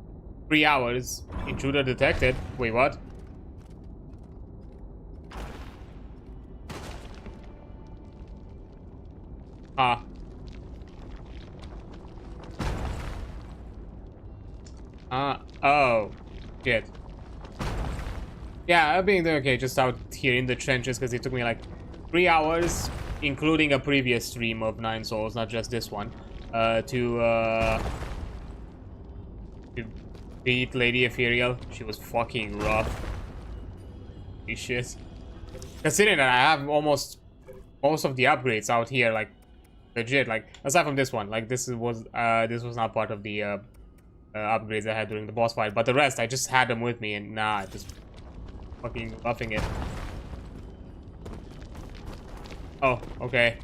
Speaker 1: 3 hours. Intruder detected. Wait, what? Ah. Oh. Shit. Yeah, I've been doing okay just out here in the trenches because it took me like 3 hours, including a previous stream of ninesols, not just this one, to beat Lady Ethereal. She was fucking rough. Holy shit. Considering that I have most of the upgrades out here, like legit, like aside from this one, like this was not part of the upgrades I had during the boss fight, but the rest I just had them with me, and nah, just fucking roughing it. Oh, okay.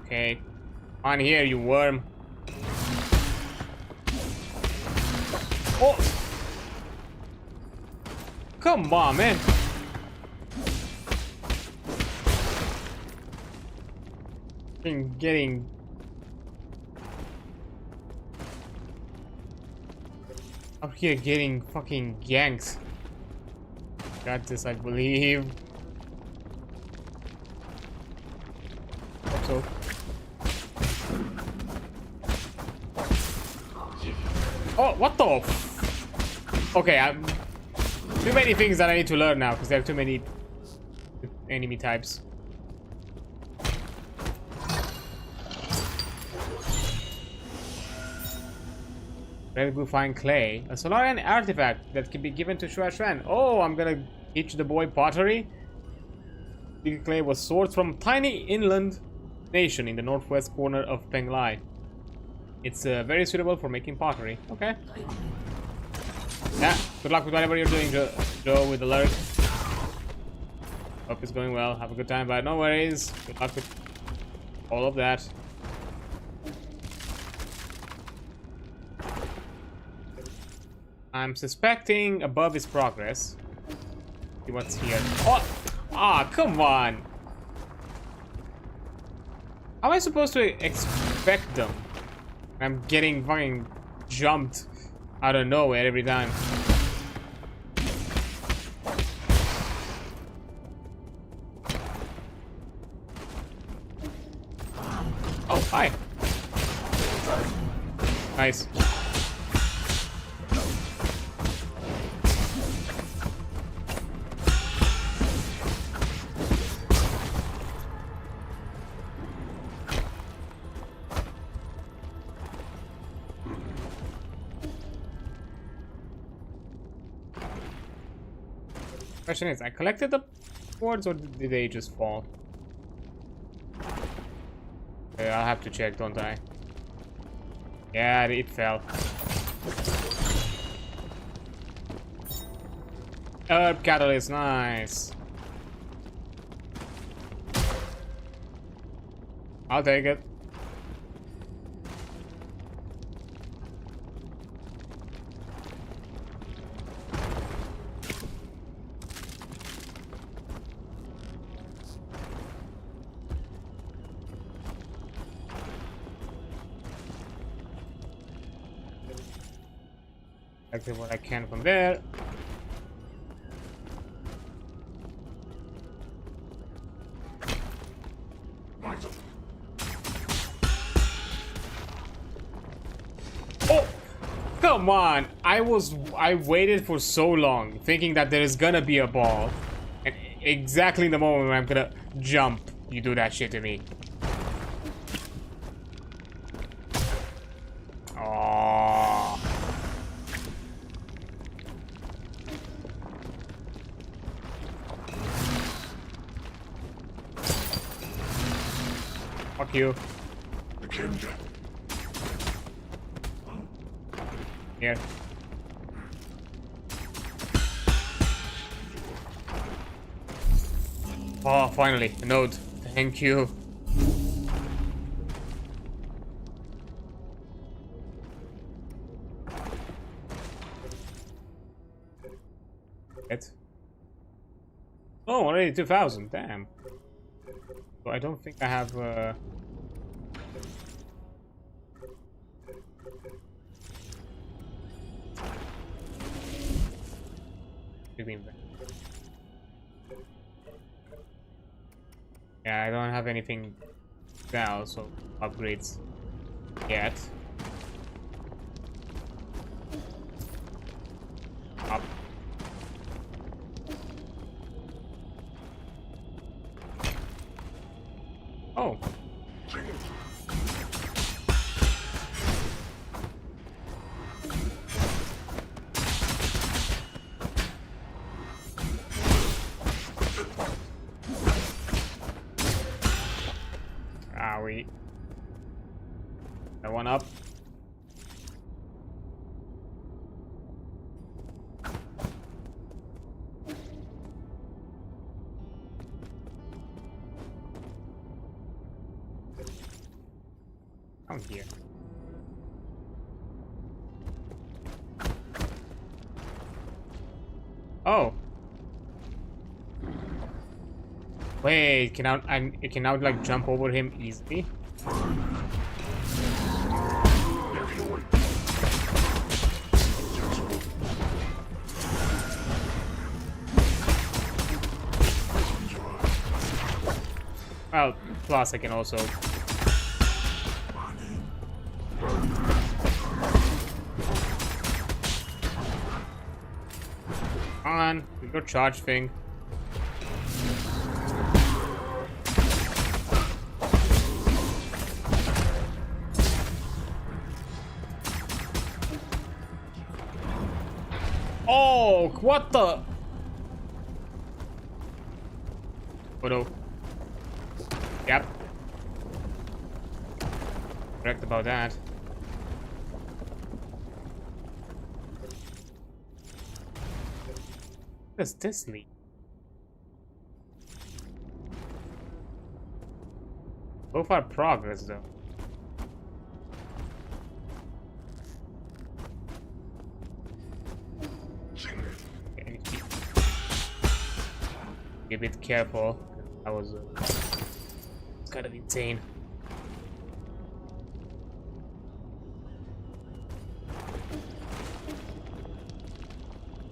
Speaker 1: Okay, on here, you worm. Oh! Come on, man! Been getting... Up here getting fucking ganked. Got this, I believe. Hope so. Oh, what the f... Okay, too many things that I need to learn now, because there are too many enemy types. Red blue fine clay. A Solarian artifact that can be given to Shua Shuan. Oh, I'm gonna teach the boy pottery. The clay was sourced from tiny inland nation in the northwest corner of Penglai. It's very suitable for making pottery. Okay. Yeah, good luck with whatever you're doing, Joe, with the lurk. Hope it's going well. Have a good time, but no worries. Good luck with all of that. I'm suspecting above is progress. See what's here. Oh! Ah, come on! How am I supposed to expect them? I'm getting fucking jumped out of nowhere every time. Oh, hi. Nice. Question is, I collected the boards or did they just fall? Okay, I'll have to check, don't I? Yeah, it fell. Herb catalyst, nice. I'll take it. Exactly what I can from there. Oh, come on! I waited for so long, thinking that there is gonna be a ball, and exactly in the moment when I'm gonna jump, you do that shit to me. Oh. Fuck you. Here. Oh, finally, a node. Thank you. It. Oh, already 2,000. Damn. So I don't think I have. Yeah, I don't have anything now, so upgrades yet. Up. Oh. we... That one up. Down here. Oh. Wait, I can now like jump over him easily. Well, plus I can also... Come on, we got charge thing. Oh, what the? Oh no. Yep. Correct about that. What does this mean? So far progress though. Okay, be a bit careful. That was kind of insane.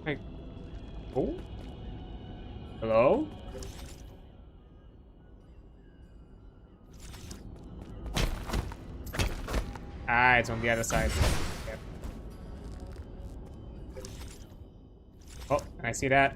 Speaker 1: Hey. Oh? Hello? Ah, it's on the other side. Yep. Oh, I see that.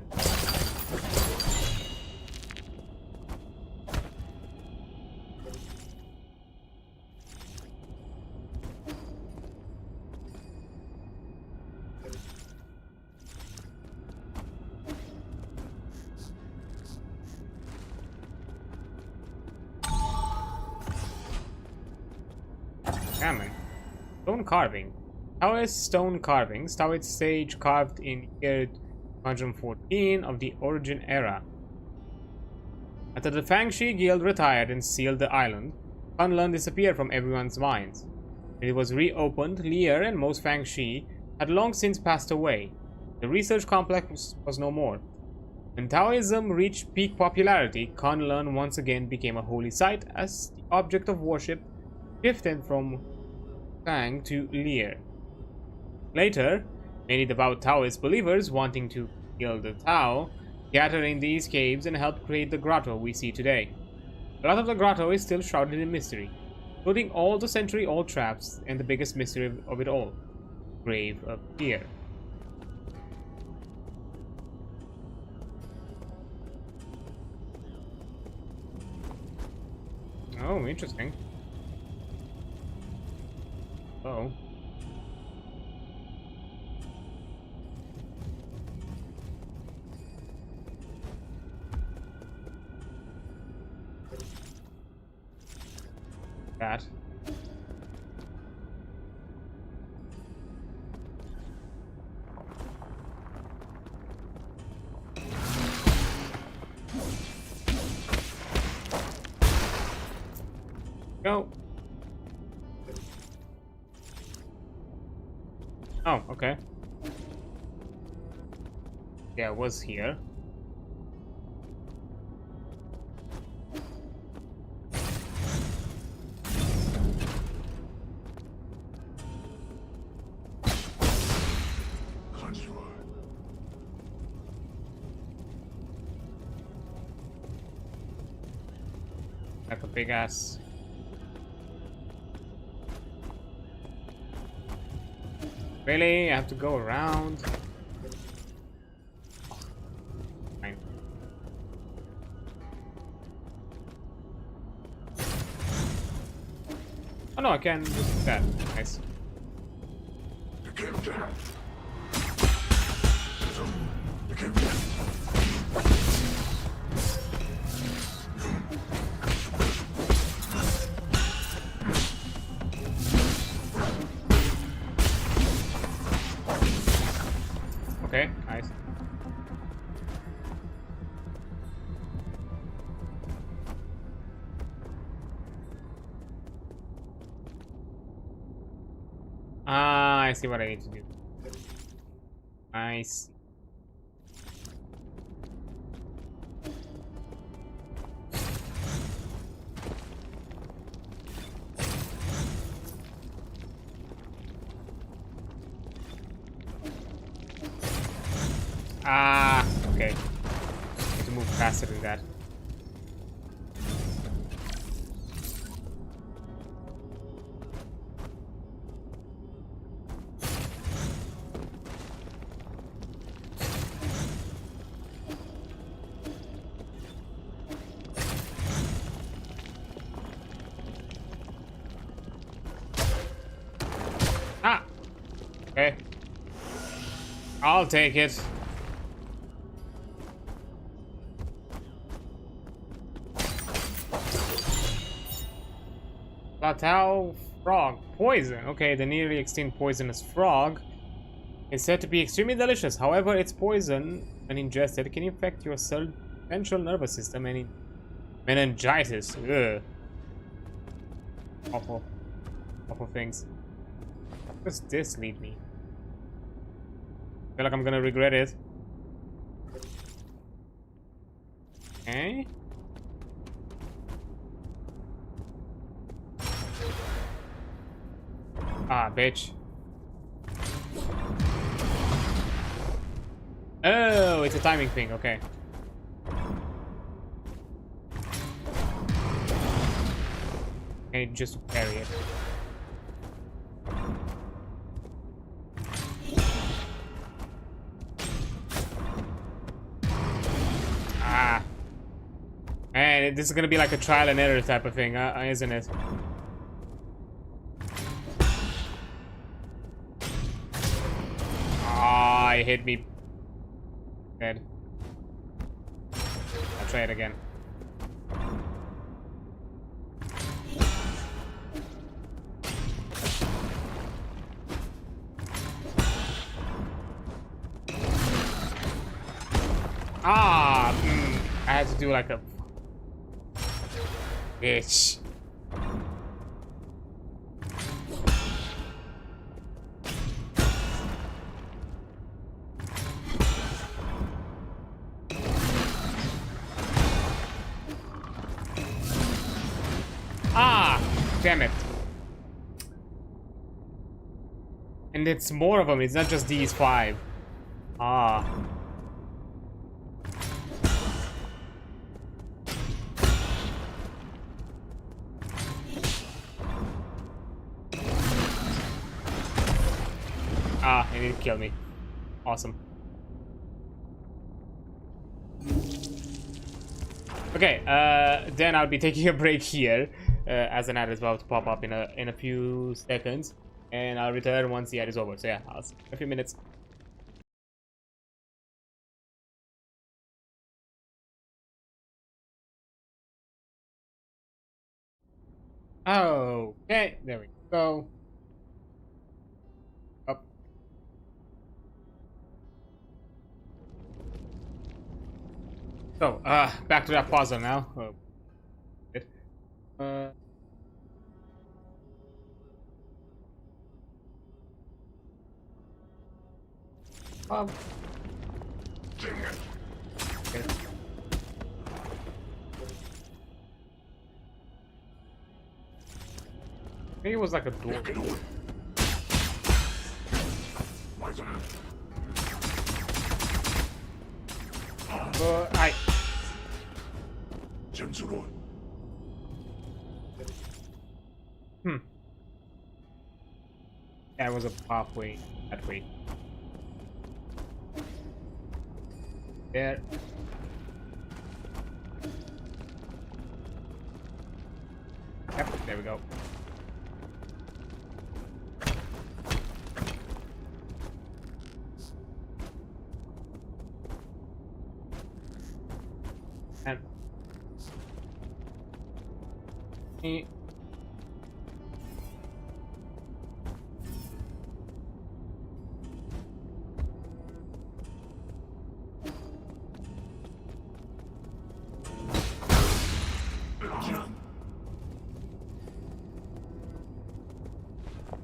Speaker 1: Gammon. Stone carving. Taoist stone carvings. Taoist sage carved in year 114 of the Origin era. After the Fangshi guild retired and sealed the island, Kunlun disappeared from everyone's minds. When it was reopened, Lear and most Fangshi had long since passed away. The research complex was no more. When Taoism reached peak popularity, Kunlun once again became a holy site as the object of worship shifted from Fang to Lear. Later, many devout Taoist believers wanting to heal the Tao gathered in these caves and helped create the grotto we see today. A lot of the grotto is still shrouded in mystery, including all the century-old traps and the biggest mystery of it all, Grave of Fear. Oh, interesting. Oh. That. Go. Oh, okay. Yeah, it was here. Like a big ass. Really? I have to go around? Fine. Oh no, I can just do that. Nice. Okay, nice. Ah, I see what I need to do. I see. Ah, okay. Need to move faster than that. Ah! Okay. I'll take it. Plateau frog. Poison. Okay, the nearly extinct poisonous frog is said to be extremely delicious. However, its poison, when ingested, can infect your central nervous system and meningitis. Ugh. Awful. Awful things. Where does this lead me? I feel like I'm gonna regret it. Okay. Ah, bitch. Oh, it's a timing thing, okay. I need just to parry it. Ah. Man, this is gonna be like a trial and error type of thing, isn't it? Ah, it hit me. Dead. I'll try it again. Ah, I had to do like a bitch. Ah, damn it. And it's more of them, it's not just these 5. Ah. Ah, it didn't kill me. Awesome. Okay, then I'll be taking a break here, as an ad is about to pop up in a few seconds, and I'll return once the ad is over. So yeah, I'll see you in a few minutes. Okay, there we go. Up. So, back to that puzzle now. Oh, shit. Okay. Maybe it was like a door. I. That was a pathway that way. There. Yep, there we go. And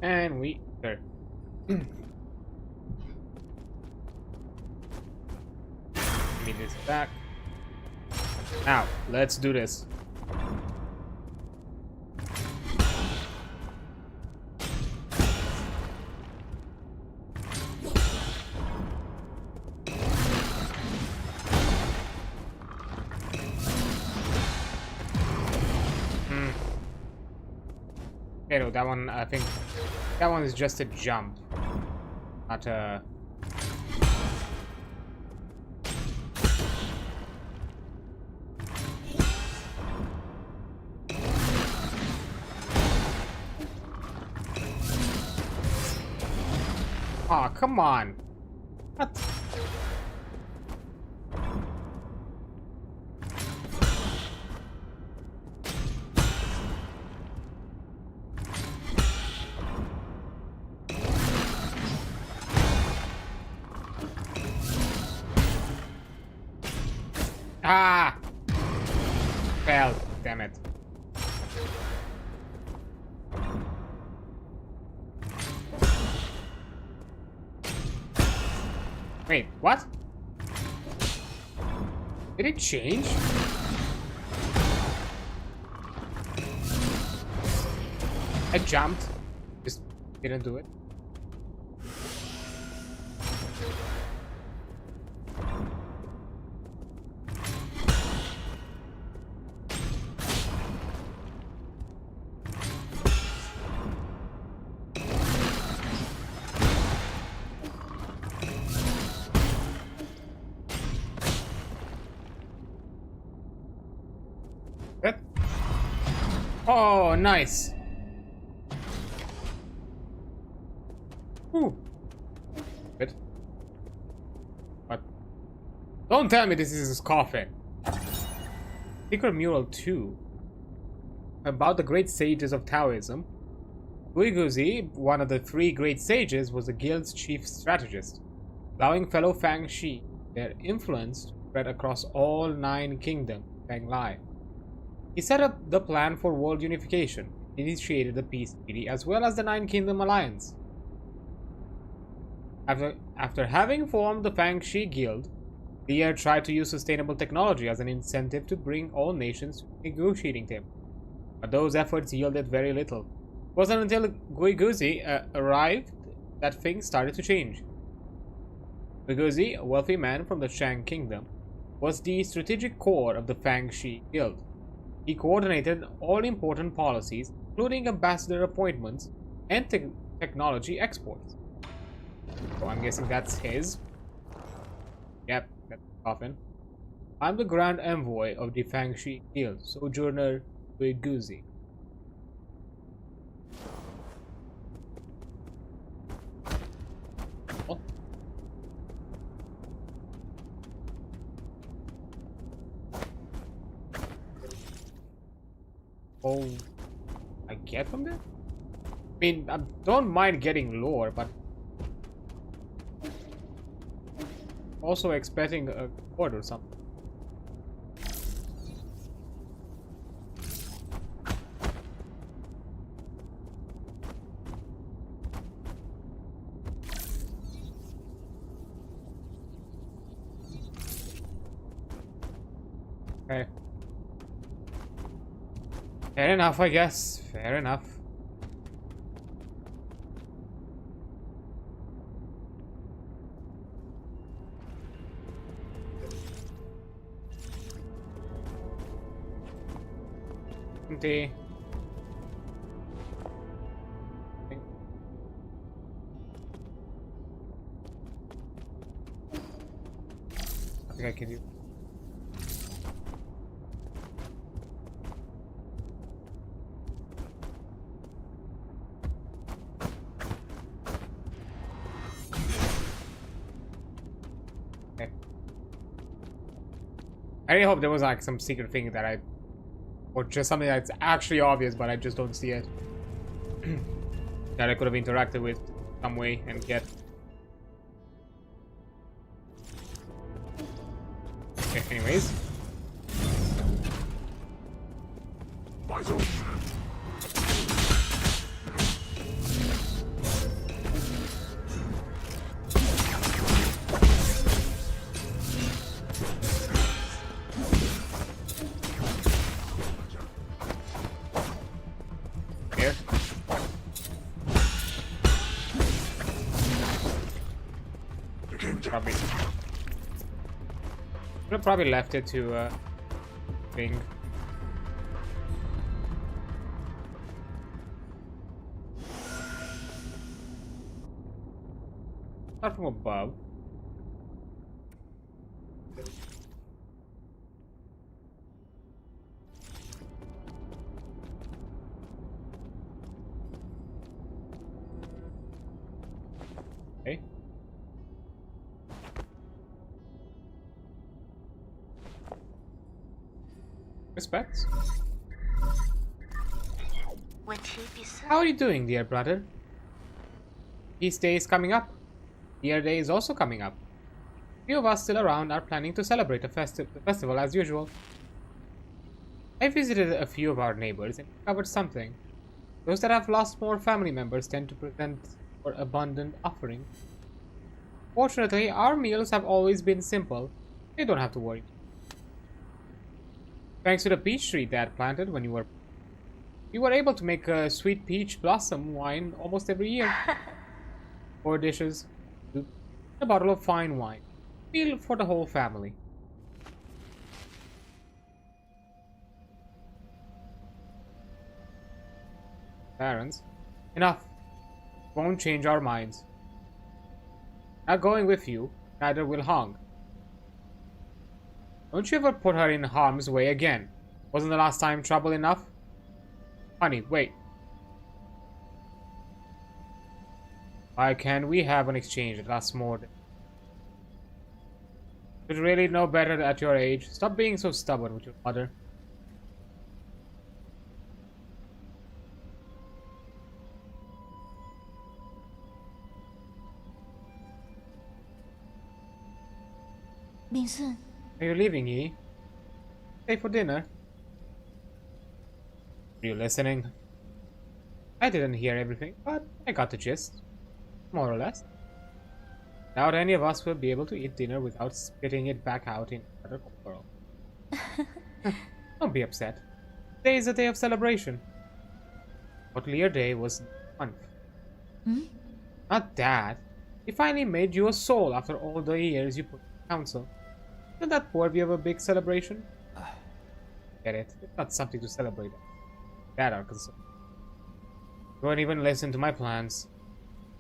Speaker 1: And we enter. Give me this back. Now, let's do this. Okay, no, that one, I think that one is just a jump, not a... Aw, come on. What? Ah! Failed, damn it. Wait, what? Did it change? I jumped. Just didn't do it. Good. Oh, nice. Ooh. Good. What? Don't tell me this is his coffin. Secret Mural 2. About the great sages of Taoism. Guiguzi, one of the 3 great sages, was the guild's chief strategist, allowing fellow Fang Shi their influence to spread across all 9 kingdoms of Fang Lai. He set up the plan for world unification, initiated the peace treaty as well as the 9 Kingdom Alliance. After having formed the Fang Shi Guild, Lier tried to use sustainable technology as an incentive to bring all nations to the negotiating table, but those efforts yielded very little. It wasn't until Guiguzi arrived that things started to change. Guiguzi, a wealthy man from the Shang Kingdom, was the strategic core of the Fang Shi Guild. He coordinated all important policies, including ambassador appointments and technology exports. So I'm guessing that's his. Yep, that's the coffin. I'm the Grand Envoy of the Fang Shi Guild, Sojourner Guiguzi. Oh. Oh, I get from there? I mean, I don't mind getting lore, but also expecting a cord or something. Okay. Fair enough, I guess. Fair enough. Empty. I think I can do. I really hope there was like some secret thing that I, or just something that's actually obvious, but I just don't see it. That I could have interacted with some way and get. Okay, anyways. Probably. Could have probably left it to thing. Not from above. Okay. Respect. How are you doing, dear brother? Feast day is coming up. Year day is also coming up. Few of us still around are planning to celebrate the festival as usual. I visited a few of our neighbors and discovered something. Those that have lost more family members tend to present more abundant offerings. Fortunately, our meals have always been simple. You don't have to worry. Thanks to the peach tree Dad planted when we were able to make a sweet peach blossom wine almost every year. 4 dishes, soup, a bottle of fine wine. Meal for the whole family. Parents, enough. Won't change our minds. Not going with you, neither will Hong. Don't you ever put her in harm's way again. Wasn't the last time trouble enough? Honey, wait. Why can't we have an exchange that lasts more than... You should really know better at your age. Stop being so stubborn with your mother. Are you leaving, Yi? Stay for dinner. Are you listening? I didn't hear everything, but I got the gist. More or less. Doubt any of us will be able to eat dinner without spitting it back out in another quarrel. Don't be upset. Today is a day of celebration. What Lear Day was this month. Not that. He finally made you a soul after all the years you put in the council. Isn't that worthy of a big celebration? Get it? It's not something to celebrate. That are concerned. You won't even listen to my plans.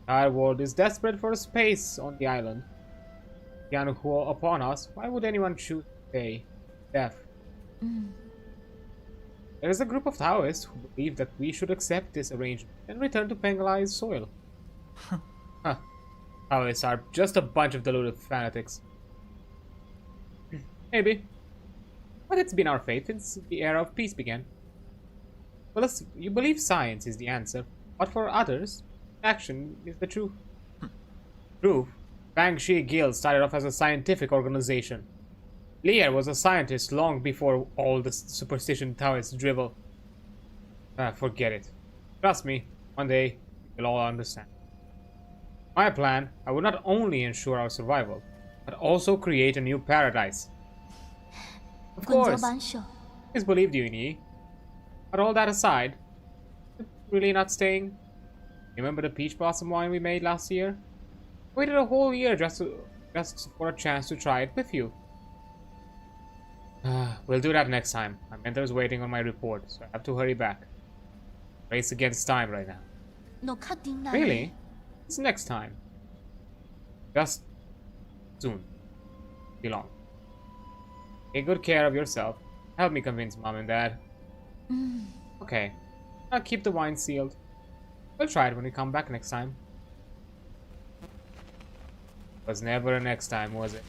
Speaker 1: Our world is desperate for space on the island. Yanuhuo upon us, why would anyone choose to stay deaf? There is a group of Taoists who believe that we should accept this arrangement and return to Pengalai's soil. Huh. Taoists are just a bunch of deluded fanatics. Maybe. But it's been our faith since the era of peace began. Well, you believe science is the answer, but for others, action is the truth. Proof? Bangshi Guild started off as a scientific organization. Lear was a scientist long before all the superstition Taoist drivel. Forget it. Trust me, one day you'll all understand. My plan, I would not only ensure our survival, but also create a new paradise. Of course, he's believed you, Yi. But all that aside, really not staying? Remember the peach blossom wine we made last year? Waited a whole year just for a chance to try it with you. We'll do that next time. My mentor's waiting on my report, so I have to hurry back. Race against time right now. Really? It's next time. Just soon. Be long. Take good care of yourself. Help me convince Mom and Dad. Okay. I'll keep the wine sealed. We'll try it when we come back next time. Was never a next time, was it?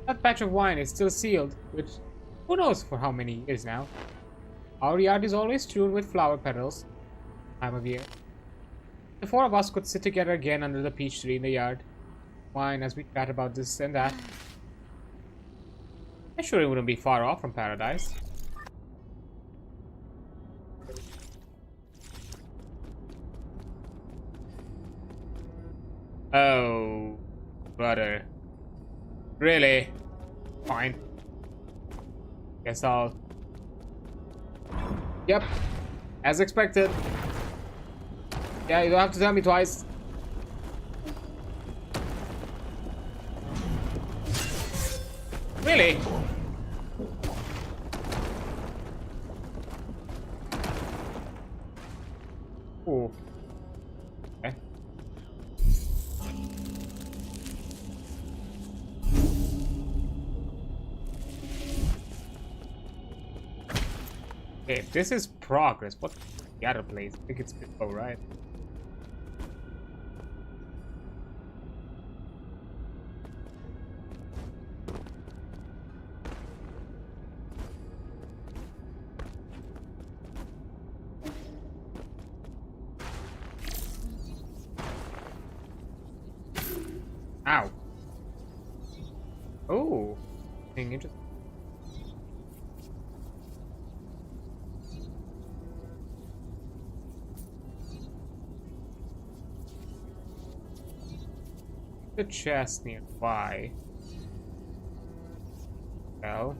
Speaker 1: That patch of wine is still sealed, which who knows for how many years now. Our yard is always strewn with flower petals. Time of year. The 4 of us could sit together again under the peach tree in the yard. Wine as we chat about this and that. I'm sure it wouldn't be far off from paradise. Oh, brother. Really? Fine. Guess I'll... Yep. As expected. Yeah, you don't have to tell me twice. Really? Ooh. Okay. Okay, this is progress. What the other place? I think it's below, right? Ow. Oh. Interesting. The chest nearby. Well.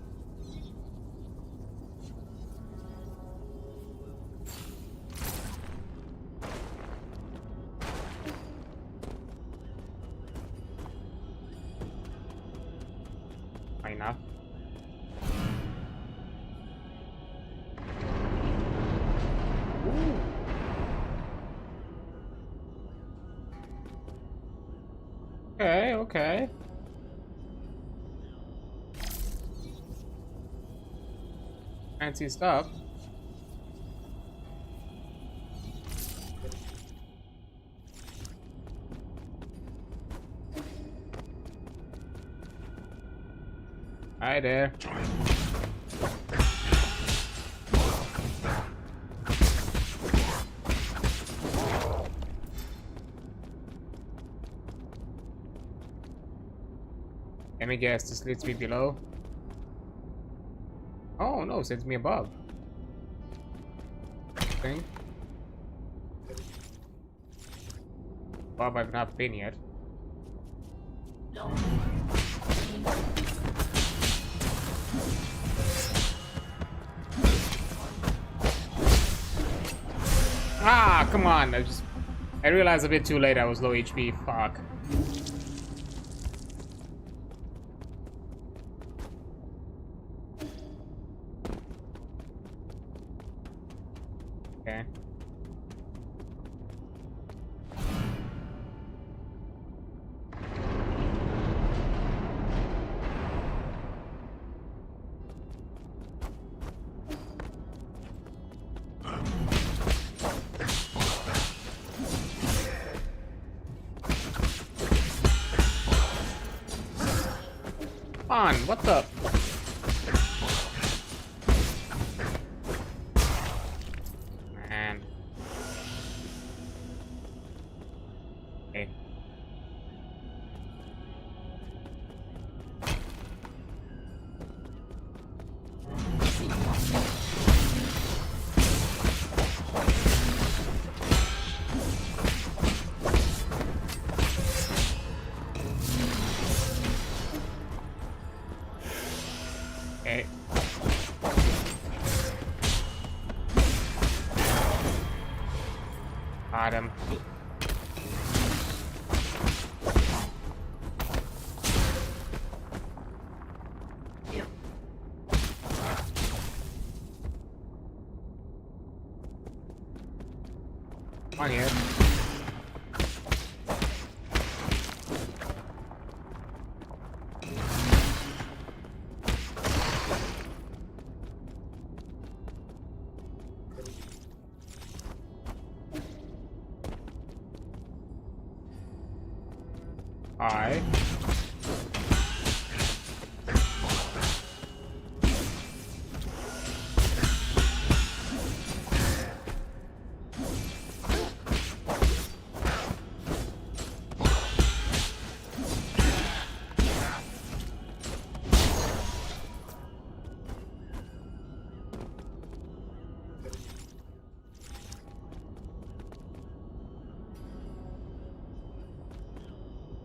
Speaker 1: Enough. Ooh. Okay, okay. Fancy stuff. Hi there. Let me guess, this leads me below. Oh no, sends me above. Thing. Above I've not been yet. Ah, come on. I realized a bit too late I was low HP. Fuck. Okay. On, what the? Man. Okay. Okay. Got him. Come on here. Hi.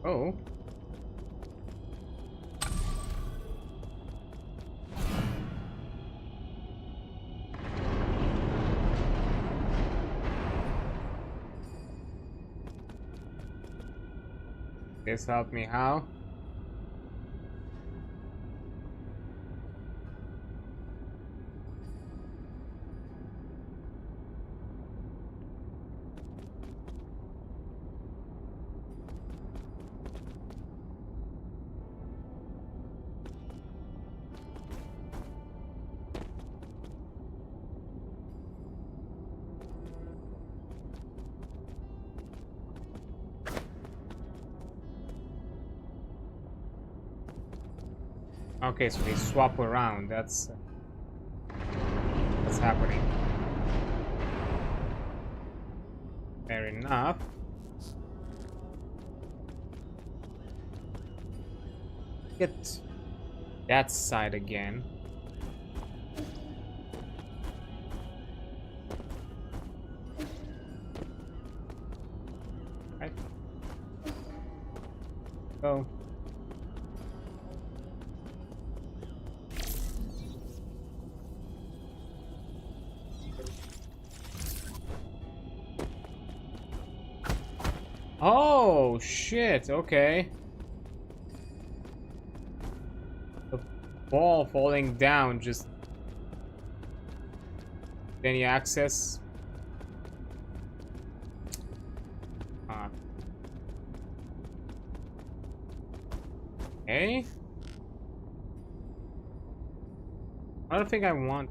Speaker 1: Oh. This helped me how? Okay, so they swap around. That's what's happening. Fair enough. Get that side again. Right. Go. Oh shit, okay. The ball falling down just any access. Okay. I don't think I want.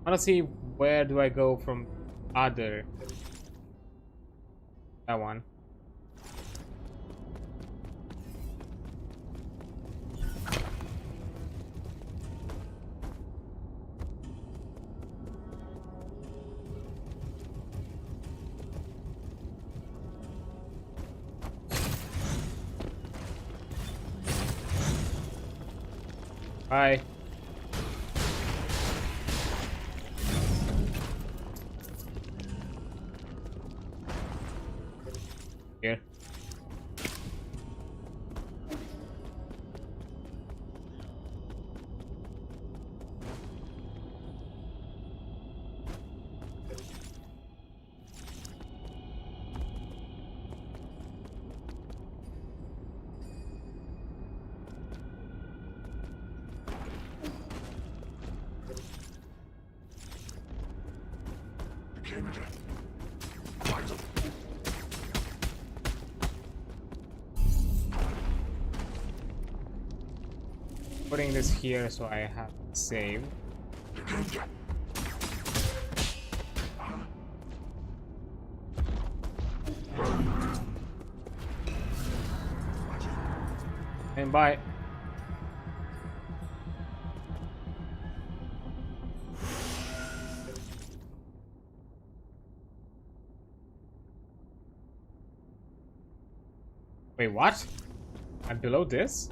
Speaker 1: I want to see where do I go from other. That one. Bye. Here. Putting this here so I have to save. And bye. Wait, what? I'm below this?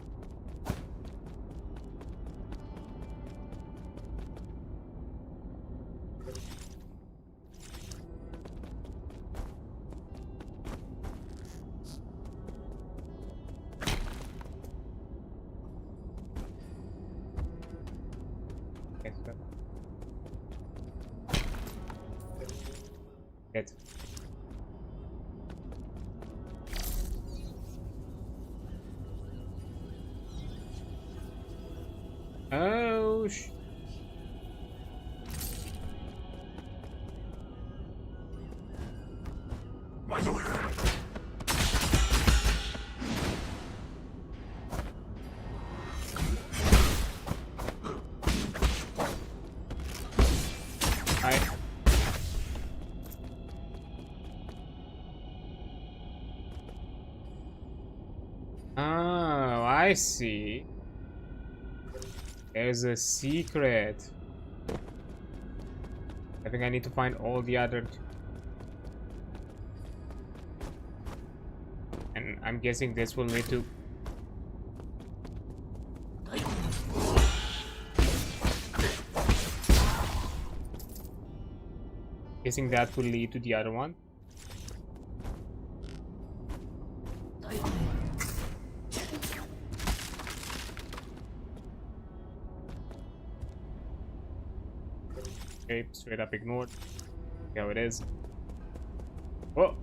Speaker 1: Good. Oh sh. Oh, I see. There's a secret. I think I need to find all the other. And I'm guessing this will lead to. Guessing that will lead to the other one. Okay, straight up ignored. See how it is. Whoa.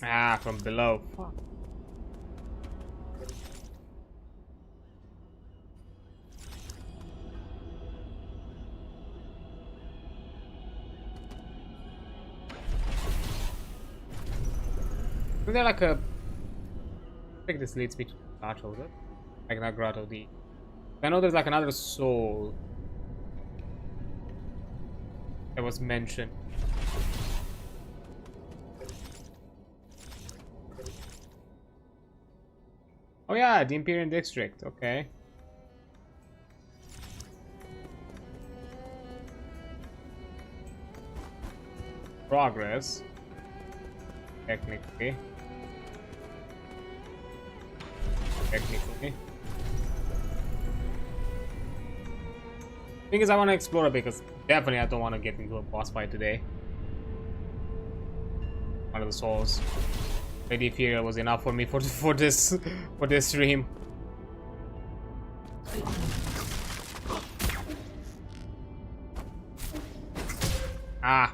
Speaker 1: Ah, from below. Fuck. Is there like a... I think this leads me to grotto, is it? Like not grotto, the... I know there's like another soul that was mentioned. Oh yeah, the Imperial District, okay. Progress. Technically. Thing is, I want to explore it because definitely I don't want to get into a boss fight today. One of the souls. Lady Fury was enough for me for this stream. Ah.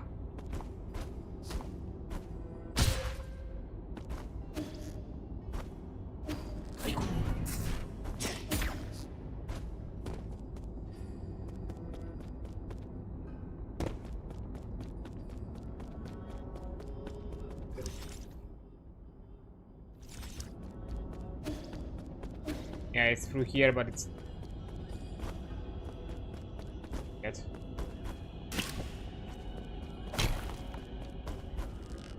Speaker 1: Yeah, it's through here, but it's... Yet.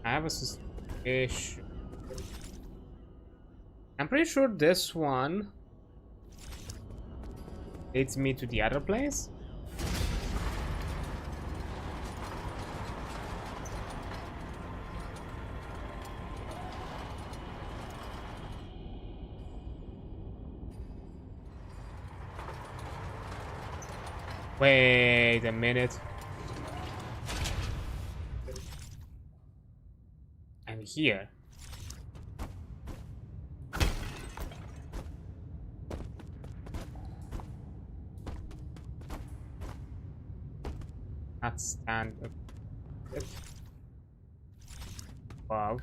Speaker 1: I have a suspicion. I'm pretty sure this one leads me to the other place. Wait a minute. I'm here. Not stand up. Wow.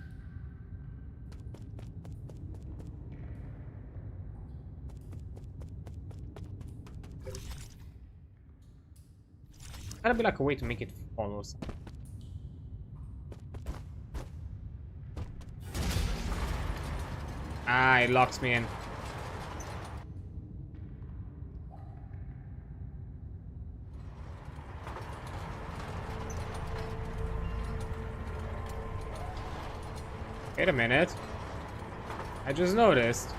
Speaker 1: Gotta be like a way to make it fall or something. Ah, it locks me in. Wait a minute. I just noticed.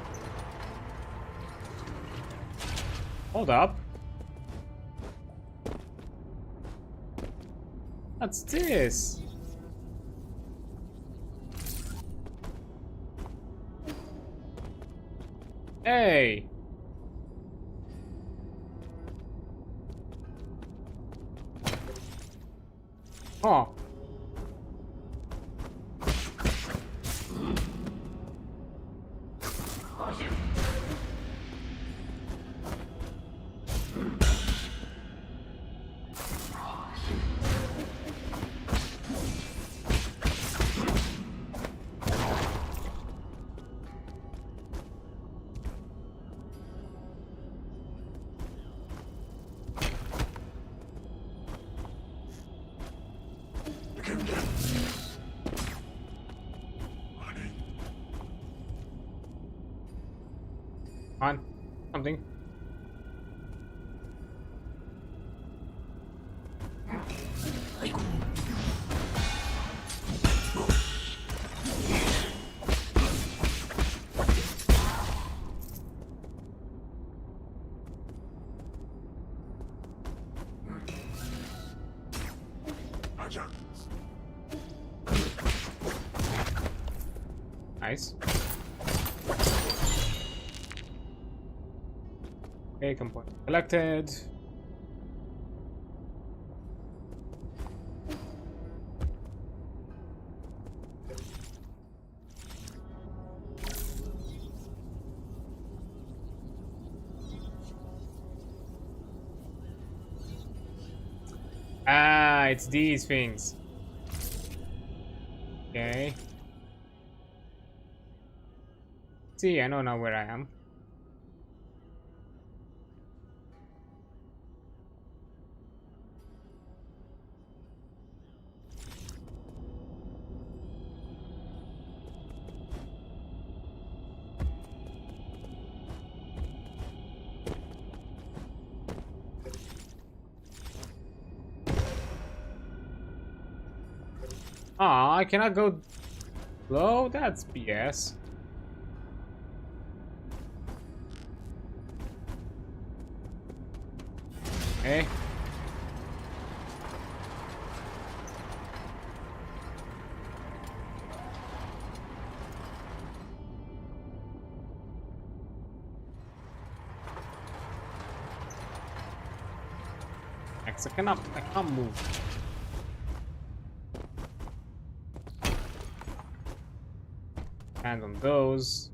Speaker 1: Hold up. What's this? Hey! Oh. On something. Nice. Okay, component collected. Ah, it's these things. Okay. See, I know now where I am. Ah, I cannot go low? That's BS. Okay. Next, I can't move. Hand on those.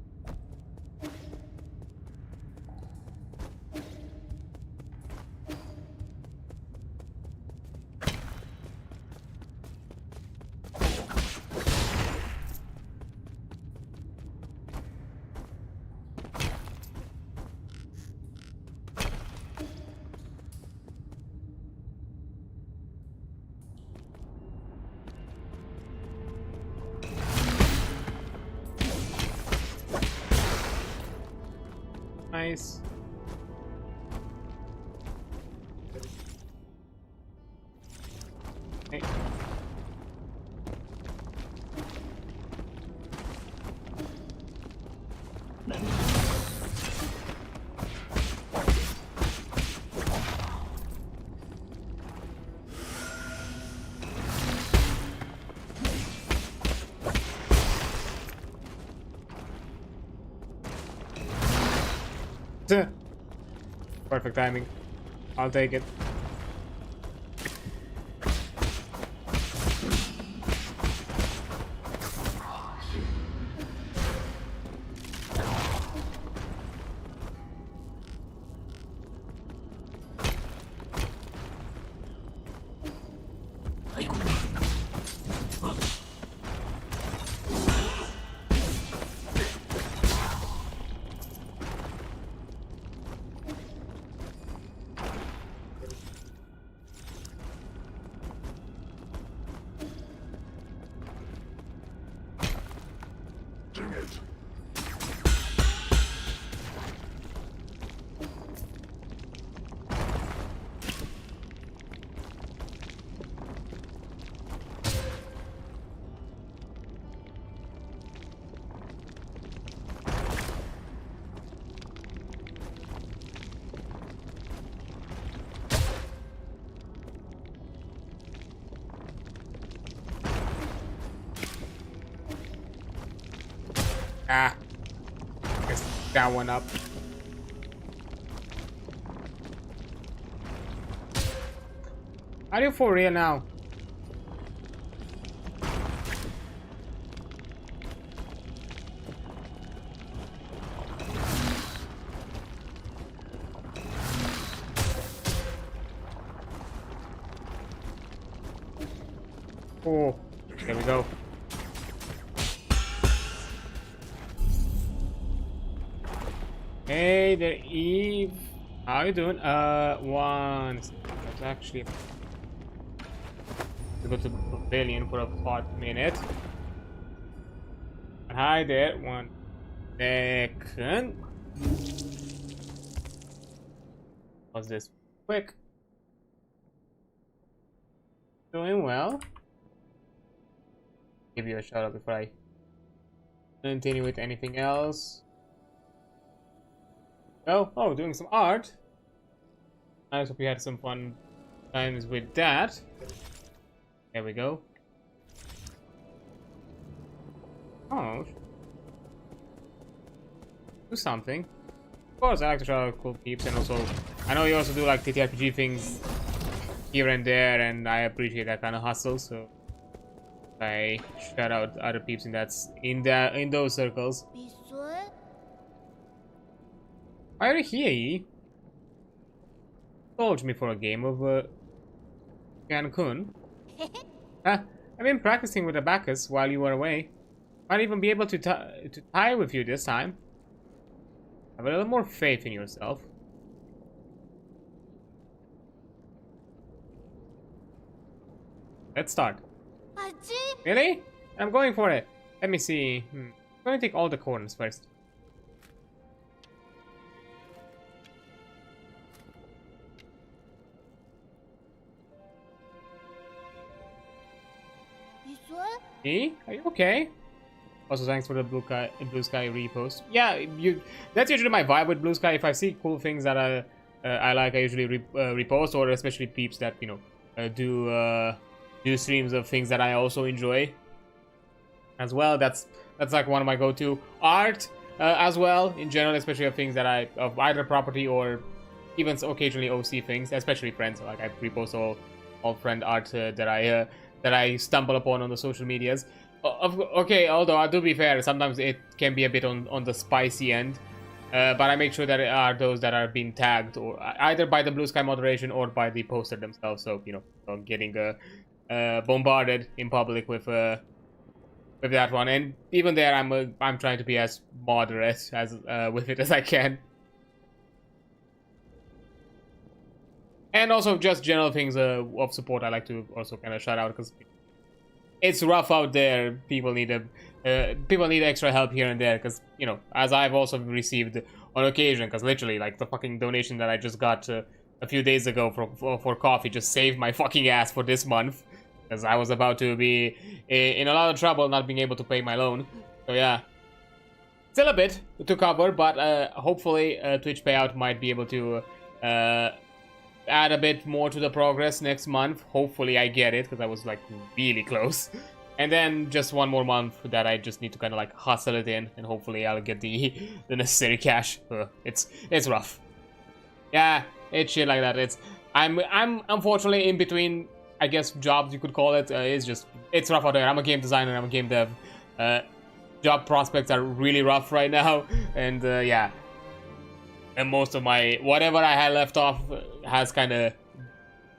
Speaker 1: Nice. Okay. Perfect timing. I'll take it.
Speaker 3: Dang it.
Speaker 1: Ah. Guess that one up. Are you for real now? Oh, there we go. Hey there, Eve. How you doing? That's actually to go to the pavilion for a hot minute. Hi there, 1 second. How's this? Quick. Doing well. Give you a shout out before I continue with anything else. Oh, doing some art. I hope you had some fun times with that. There we go. Oh, do something. Of course, I like to try out cool peeps, and also I know you also do like TTRPG things here and there, and I appreciate that kind of hustle. So I shout out other peeps in those circles. Why are you here? Told me for a game of Cancun. I've been practicing with Abacus while you were away. Might even be able to tie with you this time. Have a little more faith in yourself. Let's start. Really? I'm going for it. Let me see. I'm going to take all the corners first. E? Are you okay? Also, thanks for the blue sky repost. Yeah, that's usually my vibe with blue sky. If I see cool things that I like, I usually repost, or especially peeps that do streams of things that I also enjoy as well. That's like one of my go-to. Art as well in general, especially of things that of either property or even occasionally OC things, especially friends. Like I repost all friend art that I stumble upon on the social medias. Okay, although I do be fair, sometimes it can be a bit on the spicy end, but I make sure that it are those that are being tagged or either by the blue sky moderation or by the poster themselves. So I'm getting bombarded in public with that one, and even there I'm trying to be as moderate as with it as I can. And also just general things of support I like to also kind of shout out, because it's rough out there. People need extra help here and there, because as I've also received on occasion, because literally like the fucking donation that I just got a few days ago for coffee just saved my fucking ass for this month, because I was about to be in a lot of trouble not being able to pay my loan. So yeah, still a bit to cover, but hopefully Twitch payout might be able to add a bit more to the progress next month. Hopefully I get it, because I was like really close. And then just one more month that I just need to kind of like hustle it in, and hopefully I'll get the necessary cash. It's rough. Yeah, it's shit like that. I'm unfortunately in between, I guess, jobs you could call it. It's rough out there. I'm a game designer, I'm a game dev. Job prospects are really rough right now, and yeah. And most of my whatever I had left off has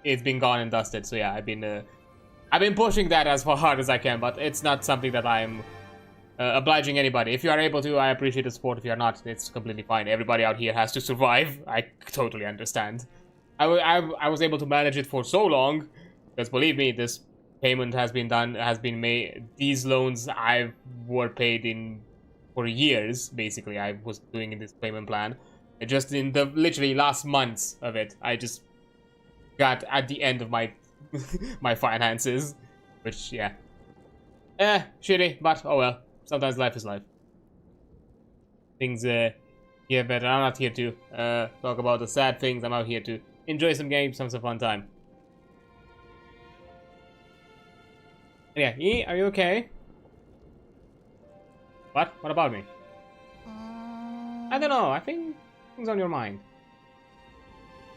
Speaker 1: it's been gone and dusted. So yeah, I've been pushing that as hard as I can, but it's not something that I'm obliging anybody. If you are able to, I appreciate the support. If you are not, it's completely fine. Everybody out here has to survive. I totally understand. I was able to manage it for so long, because believe me, this payment has been made. These loans I were paid in for years. Basically, I was doing this payment plan. Just in the literally last months of it, I just got at the end of my my finances, which yeah, shitty, but oh well. Sometimes life is life. Things get better. I'm not here to talk about the sad things. I'm out here to enjoy some games, have some fun time. Yeah, E, are you okay? What? What about me? I don't know. I think on your mind.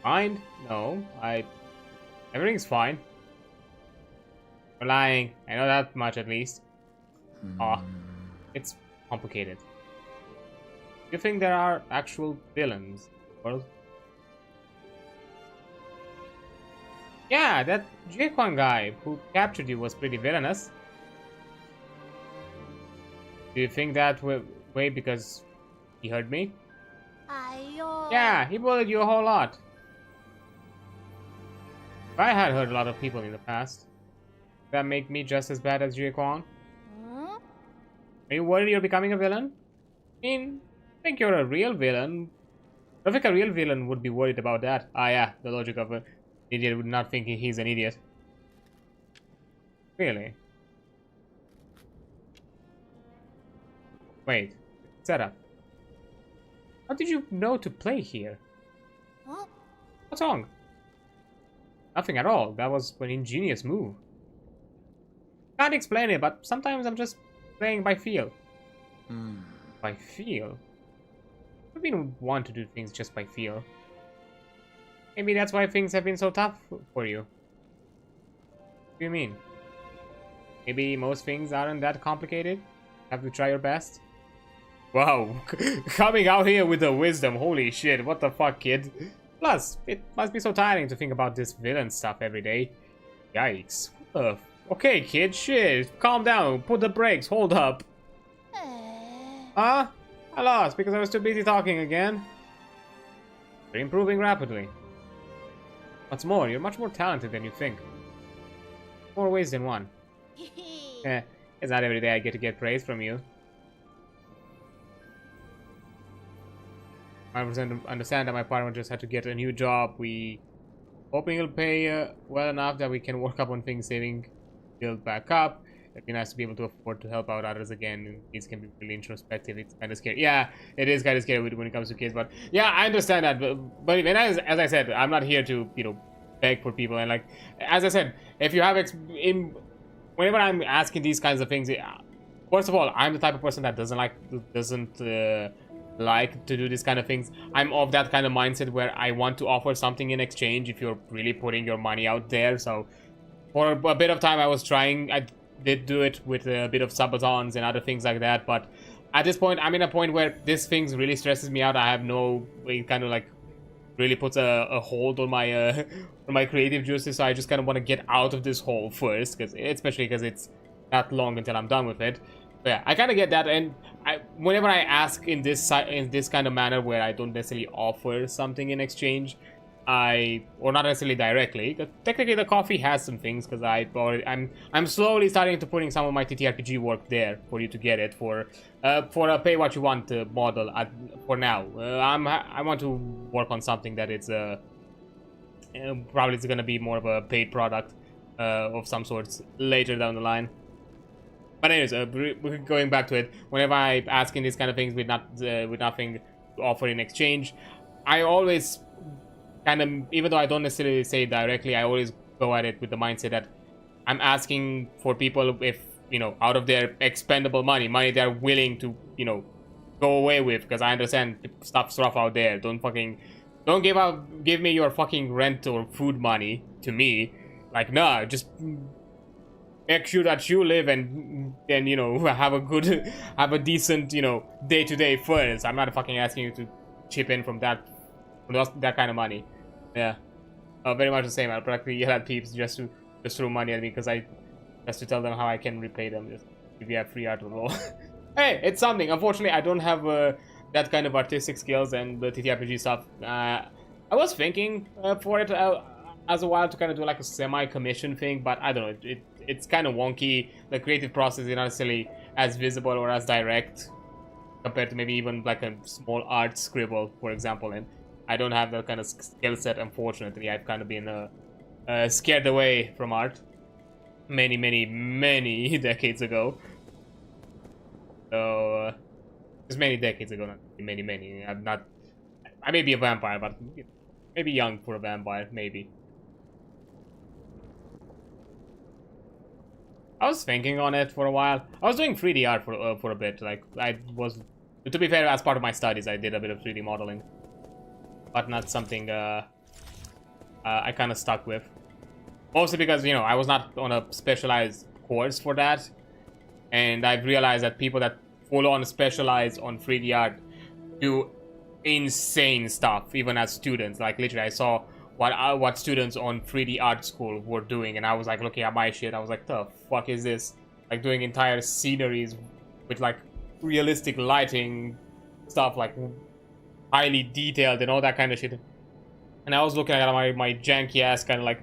Speaker 1: Mind? No, everything's fine. You're lying. I know that much at least. It's complicated. You think there are actual villains in the world? Yeah, that J-Quan guy who captured you was pretty villainous. Do you think that way because he hurt me? Yeah, he bullied you a whole lot. I had hurt a lot of people in the past. Does that make me just as bad as J-Quan? Are you worried you're becoming a villain? I mean, I think you're a real villain. I think a real villain would be worried about that. Ah yeah, the logic of an idiot would not think he's an idiot. Really? Wait, setup. How did you know to play here?
Speaker 4: Huh?
Speaker 1: What's wrong? Nothing at all. That was an ingenious move. Can't explain it, but sometimes I'm just playing by feel. By feel? I've been want to do things just by feel. Maybe that's why things have been so tough for you. What do you mean? Maybe most things aren't that complicated? Have to try your best? Wow, coming out here with the wisdom, holy shit, what the fuck, kid? Plus, it must be so tiring to think about this villain stuff every day. Yikes. Okay, kid, shit. Calm down. Put the brakes. Hold up. Huh? I lost because I was too busy talking again. You're improving rapidly. What's more, you're much more talented than you think. More ways than one. It's not every day I get to get praise from you. I understand that my partner just had to get a new job. We hoping he'll pay well enough that we can work up on things, saving, build back up. It'd be nice to be able to afford to help out others again. These can be really introspective. It's kind of scary. Yeah, it is kind of scary when it comes to kids. But yeah, I understand that. But when as I said, I'm not here to beg for people. And like as I said, if you have whenever I'm asking these kinds of things, first of all, I'm the type of person that doesn't like to do these kind of things. I'm of that kind of mindset where I want to offer something in exchange if you're really putting your money out there. So for a bit of time I was trying. I did do it with a bit of subathons and other things like that, but at this point I'm in a point where this thing really stresses me out. I have no way, kind of like really puts a hold on my on my creative juices, so I just kind of want to get out of this hole first, especially because it's not long until I'm done with it. But yeah, I kind of get that, and whenever I ask in this kind of manner where I don't necessarily offer something in exchange, or not necessarily directly, because technically the coffee has some things, because I'm slowly starting to putting some of my TTRPG work there for you to get it for a pay what you want model for now. I want to work on something that it's probably it's gonna be more of a paid product of some sorts later down the line. But anyways, going back to it, whenever I ask in these kind of things with nothing to offer in exchange, I always kind of, even though I don't necessarily say it directly, I always go at it with the mindset that I'm asking for people, if out of their expendable money they're willing to go away with, because I understand stuff's rough out there. Don't give me your fucking rent or food money to me. Like, nah, just make sure that you live and have a decent day-to-day first. I'm not fucking asking you to chip in from that kind of money. Yeah, very much the same. I'll practically yell at peeps just to throw money at me, because just to tell them how I can repay them, just if you have free art or all. Hey, it's something. Unfortunately, I don't have that kind of artistic skills and the TTRPG stuff. I was thinking for it as a while to kind of do like a semi-commission thing, but I don't know. It's kind of wonky. The creative process is not necessarily as visible or as direct compared to maybe even like a small art scribble, for example. And I don't have that kind of skill set, unfortunately. I've kind of been scared away from art many decades ago. So just many decades ago, not many. I may be a vampire, but maybe young for a vampire, maybe. I was thinking on it for a while. I was doing 3D art for a bit. Like, to be fair, as part of my studies, I did a bit of 3D modeling, but not something I kind of stuck with. Mostly because I was not on a specialized course for that, and I've realized that people that full on specialize on 3D art do insane stuff, even as students. Like, literally, I saw what students on 3D art school were doing, and I was like looking at my shit. I was like, the fuck is this? Like, doing entire sceneries with like realistic lighting stuff, like highly detailed and all that kind of shit. And I was looking at my janky ass kind of like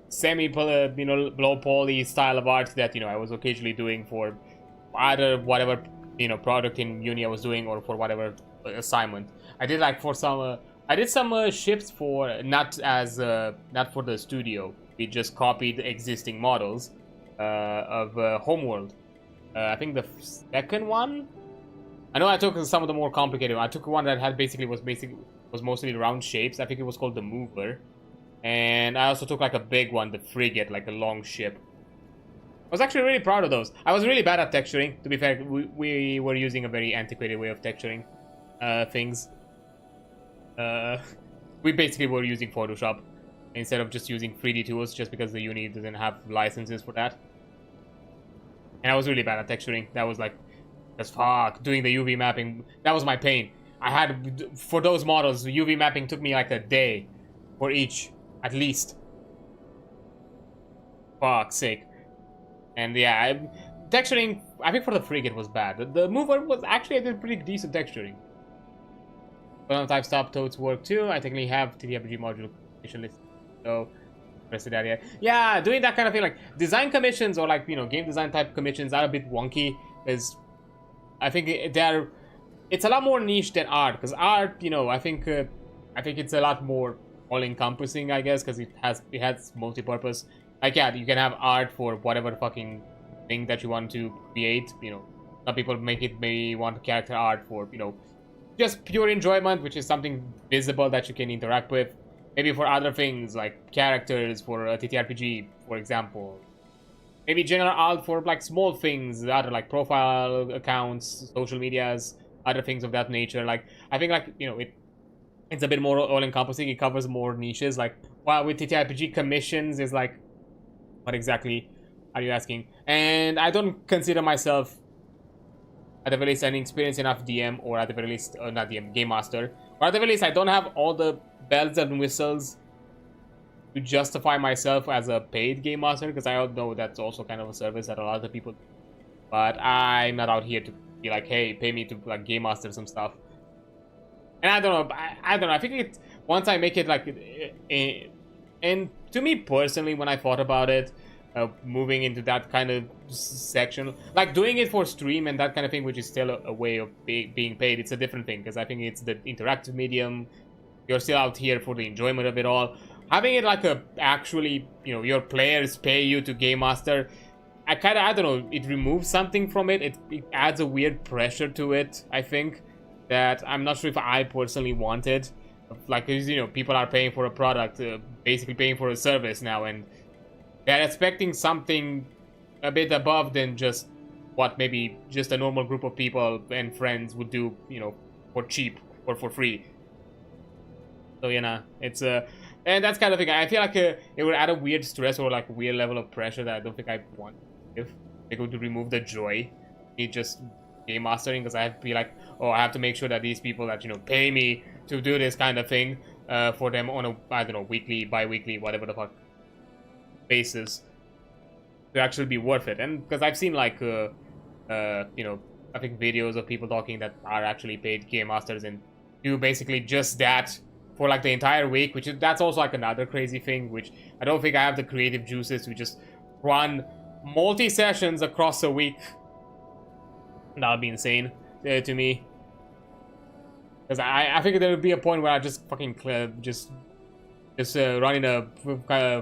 Speaker 1: semi low poly style of art that I was occasionally doing for either whatever product in uni I was doing, or for whatever assignment. I did like for some I did some ships for not for the studio. We just copied existing models of Homeworld. I think the second one. I know I took some of the more complicated one. I took one that had was mostly round shapes. I think it was called the Mover. And I also took like a big one, the Frigate, like a long ship. I was actually really proud of those. I was really bad at texturing. To be fair, we were using a very antiquated way of texturing things. We basically were using Photoshop instead of just using 3D tools, just because the uni doesn't have licenses for that. And I was really bad at texturing. That was like, as fuck, doing the UV mapping. That was my pain. I had, for those models, UV mapping took me like a day for each, at least. fuck's sake. And yeah, texturing, I think for the frigate was bad. The mover was actually, I did pretty decent texturing. But I've stopped totes work too. I technically have TTRPG module commission list. So, press that yet. Yeah, doing that kind of thing, like design commissions or like, you know, game design type commissions are a bit wonky. Because I think it's a lot more niche than art. Because art, you know, I think it's a lot more all-encompassing, I guess, because it has multi-purpose. Like, yeah, you can have art for whatever fucking thing that you want to create. You know, some people may want character art for, you know, just pure enjoyment, which is something visible that you can interact with. Maybe for other things, like characters for a TTRPG, for example. Maybe general art for, like, small things, other, like, profile accounts, social medias, other things of that nature. Like, I think, like, you know, it's a bit more all-encompassing. It covers more niches. Like, while with TTRPG commissions is like, what exactly are you asking? And I don't consider myself, at the very least, an experienced enough DM, or at the very least, not DM, Game Master. Or at the very least, I don't have all the bells and whistles to justify myself as a paid Game Master, because I know that's also kind of a service that a lot of people do. But I'm not out here to be like, hey, pay me to, like, Game Master some stuff. And I don't know, I don't know, I think once I make it, like, and to me personally, when I thought about it, moving into that kind of section, like doing it for stream and that kind of thing, which is still a way of being paid, it's a different thing, because I think it's the interactive medium. You're still out here for the enjoyment of it all. Having it like actually, you know, your players pay you to Game Master, I don't know, it removes something from it. It adds a weird pressure to it, I think, that I'm not sure if I personally wanted. Like, you know, people are paying for a product, basically paying for a service now, and they're expecting something a bit above than just what maybe just a normal group of people and friends would do, you know, for cheap or for free. So, you know, it's and that's kind of thing. I feel like it would add a weird stress or like a weird level of pressure that I don't think I want. If they go to remove the joy, it just game mastering, because I have to be like, oh, I have to make sure that these people that, you know, pay me to do this kind of thing for them on a, I don't know, weekly, bi-weekly, whatever the fuck basis, to actually be worth it. And because I've seen like you know, I think videos of people talking that are actually paid game masters and do basically just that for like the entire week, which is, that's also like another crazy thing, which I don't think I have the creative juices to just run multi-sessions across a week. That would be insane to me. Because I think there would be a point where I just fucking just running a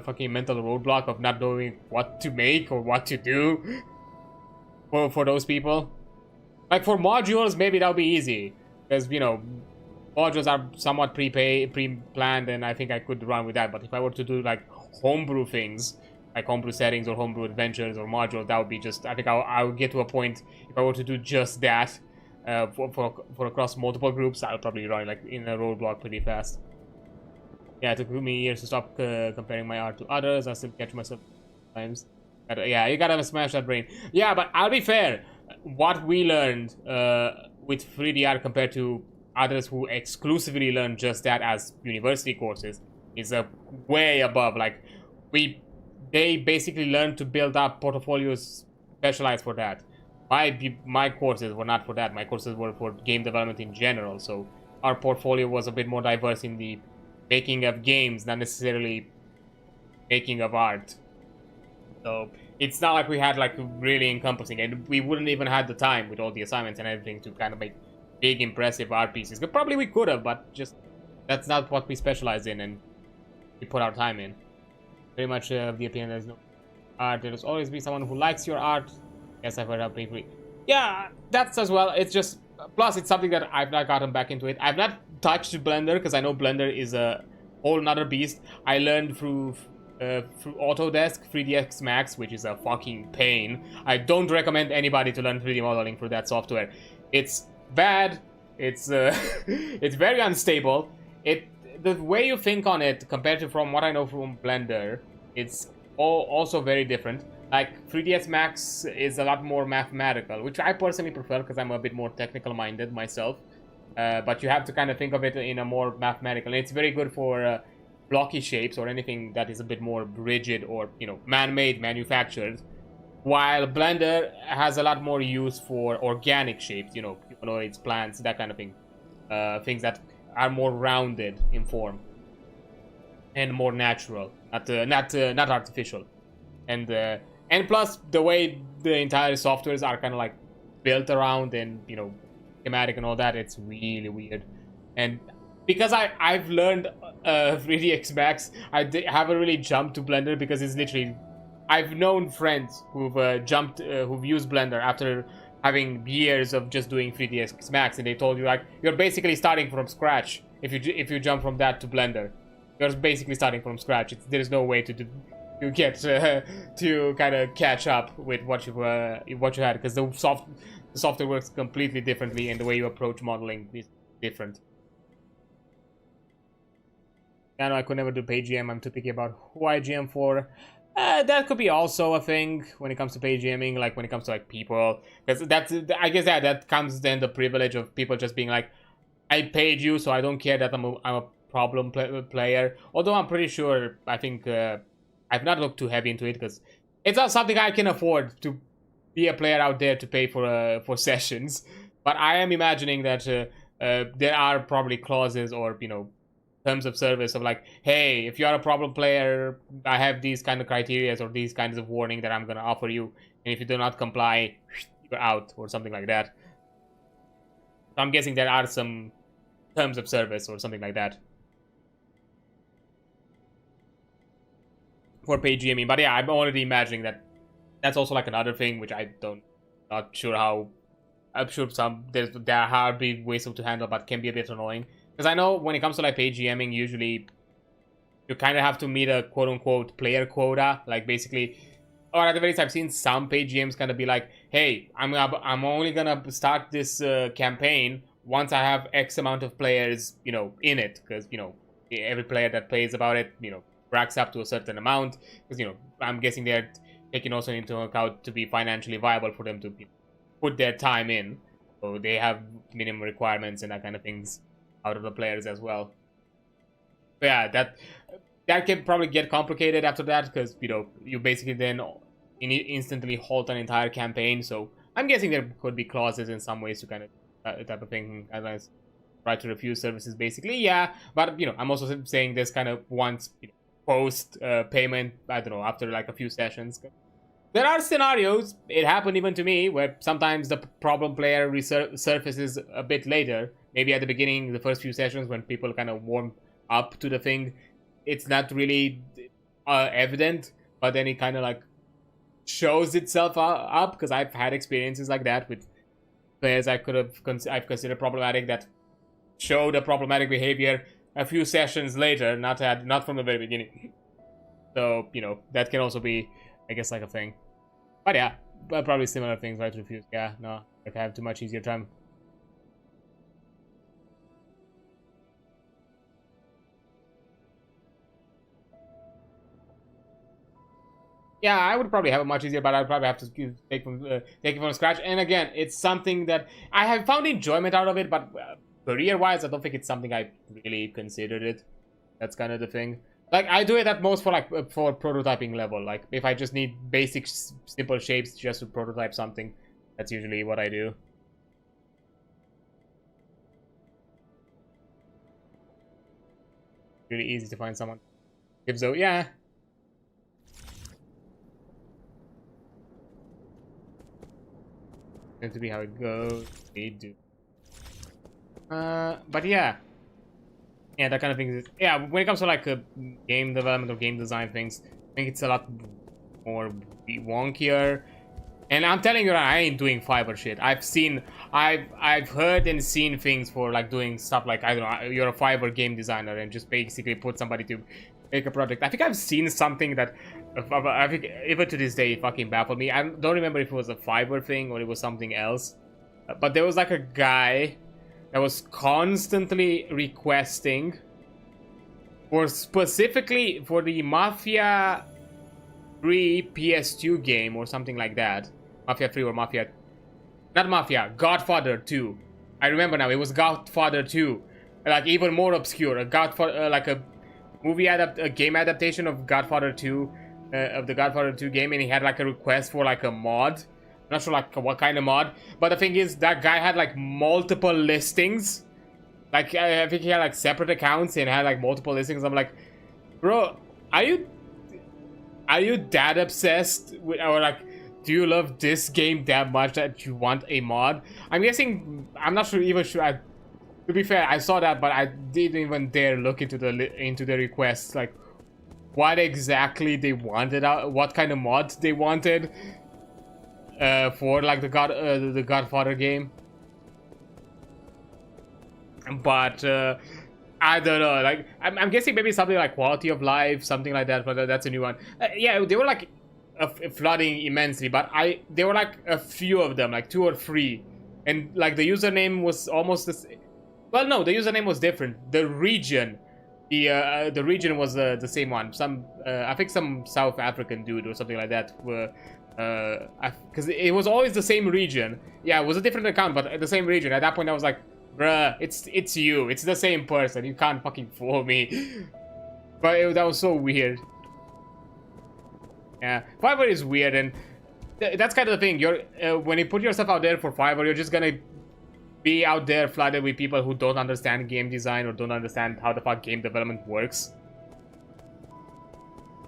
Speaker 1: fucking mental roadblock of not knowing what to make or what to do for those people. Like for modules, maybe that would be easy, because, you know, modules are somewhat pre-planned, and I think I could run with that. But if I were to do like homebrew things, like homebrew settings or homebrew adventures or modules, that would be just, I think I would get to a point, if I were to do just that for across multiple groups, I would probably run like in a roadblock pretty fast. Yeah, it took me years to stop comparing my art to others. I still catch myself sometimes. But yeah, you gotta smash that brain. Yeah, but I'll be fair. What we learned with 3D art compared to others who exclusively learn just that as university courses is way above. Like, they basically learned to build up portfolios specialized for that. My courses were not for that. My courses were for game development in general. So our portfolio was a bit more diverse in the making of games, not necessarily making of art. So it's not like we had like really encompassing, and we wouldn't even have the time with all the assignments and everything to kind of make big impressive art pieces. But probably we could have, but just that's not what we specialize in and we put our time in. Pretty much the opinion there's no art. There'll always be someone who likes your art. Yes, I've heard that briefly. Yeah, that's as well. It's just, plus it's something that I've not gotten back into it. I've not touched Blender because I know Blender is a whole nother beast. I learned through Autodesk 3ds Max, which is a fucking pain. I don't recommend anybody to learn 3D modeling through that software. It's bad. It's it's very unstable. The way you think on it compared to from what I know from Blender, it's also very different. Like 3ds Max is a lot more mathematical, which I personally prefer because I'm a bit more technical minded myself. But you have to kind of think of it in a more mathematical. And it's very good for blocky shapes or anything that is a bit more rigid or, you know, man-made, manufactured, while Blender has a lot more use for organic shapes, you know, humanoids, plants, that kind of thing. Things that are more rounded in form and more natural, not artificial. And plus the way the entire softwares are kind of like built around and, you know, schematic and all that, it's really weird. And because I've learned 3ds Max, haven't really jumped to Blender because it's literally, I've known friends who've who've used Blender after having years of just doing 3ds Max, and they told you like you're basically starting from scratch if you jump from that to Blender. You're basically starting from scratch. There's no way to get to kind of catch up with what you had, because the software works completely differently, and the way you approach modeling is different. I know I could never do pay GM. I'm too picky about who I GM for. That could be also a thing when it comes to pay GMing, like when it comes to like people, because I guess that comes then the privilege of people just being like, I paid you, so I don't care that I'm a problem player. Although I'm pretty sure, I think I've not looked too heavy into it because it's not something I can afford to be a player out there to pay for sessions. But I am imagining that there are probably clauses or, you know, terms of service of like, hey, if you are a problem player, I have these kind of criteria or these kinds of warning that I'm gonna offer you, and if you do not comply, you're out or something like that. So I'm guessing there are some terms of service or something like that for pay GMing. But yeah, I'm already imagining that that's also like another thing which not sure how. I'm sure there are hardly ways to handle, but can be a bit annoying. Because I know when it comes to like pay GMing, usually you kind of have to meet a quote-unquote player quota. Like basically, or at the very least, I've seen some pay GMs kind of be like, hey, I'm only gonna start this campaign once I have X amount of players, you know, in it. Because, you know, every player that plays about it, you know, racks up to a certain amount. Because, you know, I'm guessing they're taking also into account to be financially viable for them to put their time in. So they have minimum requirements and that kind of things out of the players as well. But yeah, that can probably get complicated after that, because, you know, you basically then instantly halt an entire campaign. So I'm guessing there could be clauses in some ways to kind of type of thing, as right to refuse services, basically. Yeah, but, you know, I'm also saying this kind of once, you know, post payment, I don't know, after like a few sessions. There are scenarios, it happened even to me, where sometimes the problem player surfaces a bit later. Maybe at the beginning, the first few sessions when people kind of warm up to the thing, it's not really evident, but then it kind of like shows itself up, because I've had experiences like that with players I've considered problematic that showed a problematic behavior a few sessions later, not from the very beginning. So, you know, that can also be, I guess, like a thing. But yeah, probably similar things, right? Refuse. Yeah, no, like I have too much easier time. Yeah, I would probably have it much easier, but I'd probably have to take it from scratch. And again, it's something that I have found enjoyment out of it, but career-wise, I don't think it's something I really considered it. That's kind of the thing. Like, I do it at most for for prototyping level. Like, if I just need basic, simple shapes just to prototype something, that's usually what I do. Really easy to find someone. If so, yeah. Going to be how it goes. They do. But yeah. Yeah, that kind of thing. Yeah, when it comes to like game development or game design things, I think it's a lot more wonkier. And I'm telling you, I ain't doing Fiverr shit. I've heard and seen things for like doing stuff like, I don't know, you're a Fiverr game designer and just basically put somebody to make a project. I think I've seen something that, I think even to this day, it fucking baffled me. I don't remember if it was a Fiverr thing or it was something else. But there was like a guy that was constantly requesting for specifically for the Mafia 3 PS2 game or something like that. Mafia 3 or Mafia... Not Mafia, Godfather 2. I remember now, it was Godfather 2. Like, even more obscure. A Godfather, like a game adaptation of Godfather 2, of the Godfather 2 game, and he had like a request for like a mod. I'm not sure like what kind of mod, but the thing is that guy had like multiple listings. Like I think he had like separate accounts and had like multiple listings. I'm like, bro, are you that obsessed with, or like, do you love this game that much that you want a mod? I'm guessing, I'm not sure even sure. To be fair, I saw that, but I didn't even dare look into the requests, like what exactly they wanted, what kind of mods they wanted for like the Godfather game. But I don't know, like I'm guessing maybe something like quality of life, something like that, but that's a new one. Yeah, they were like flooding immensely, but there were like a few of them, like 2 or 3, and like the username was almost the same. Well, no, the username was different. The region was the same one. I think some South African dude or something like that. Because it was always the same region. Yeah, it was a different account, but the same region. At that point, I was like, bruh, it's you. It's the same person. You can't fucking fool me. But that was so weird. Yeah, Fiverr is weird, and that's kind of the thing. When you put yourself out there for Fiverr, you're just gonna be out there flooded with people who don't understand game design or don't understand how the fuck game development works.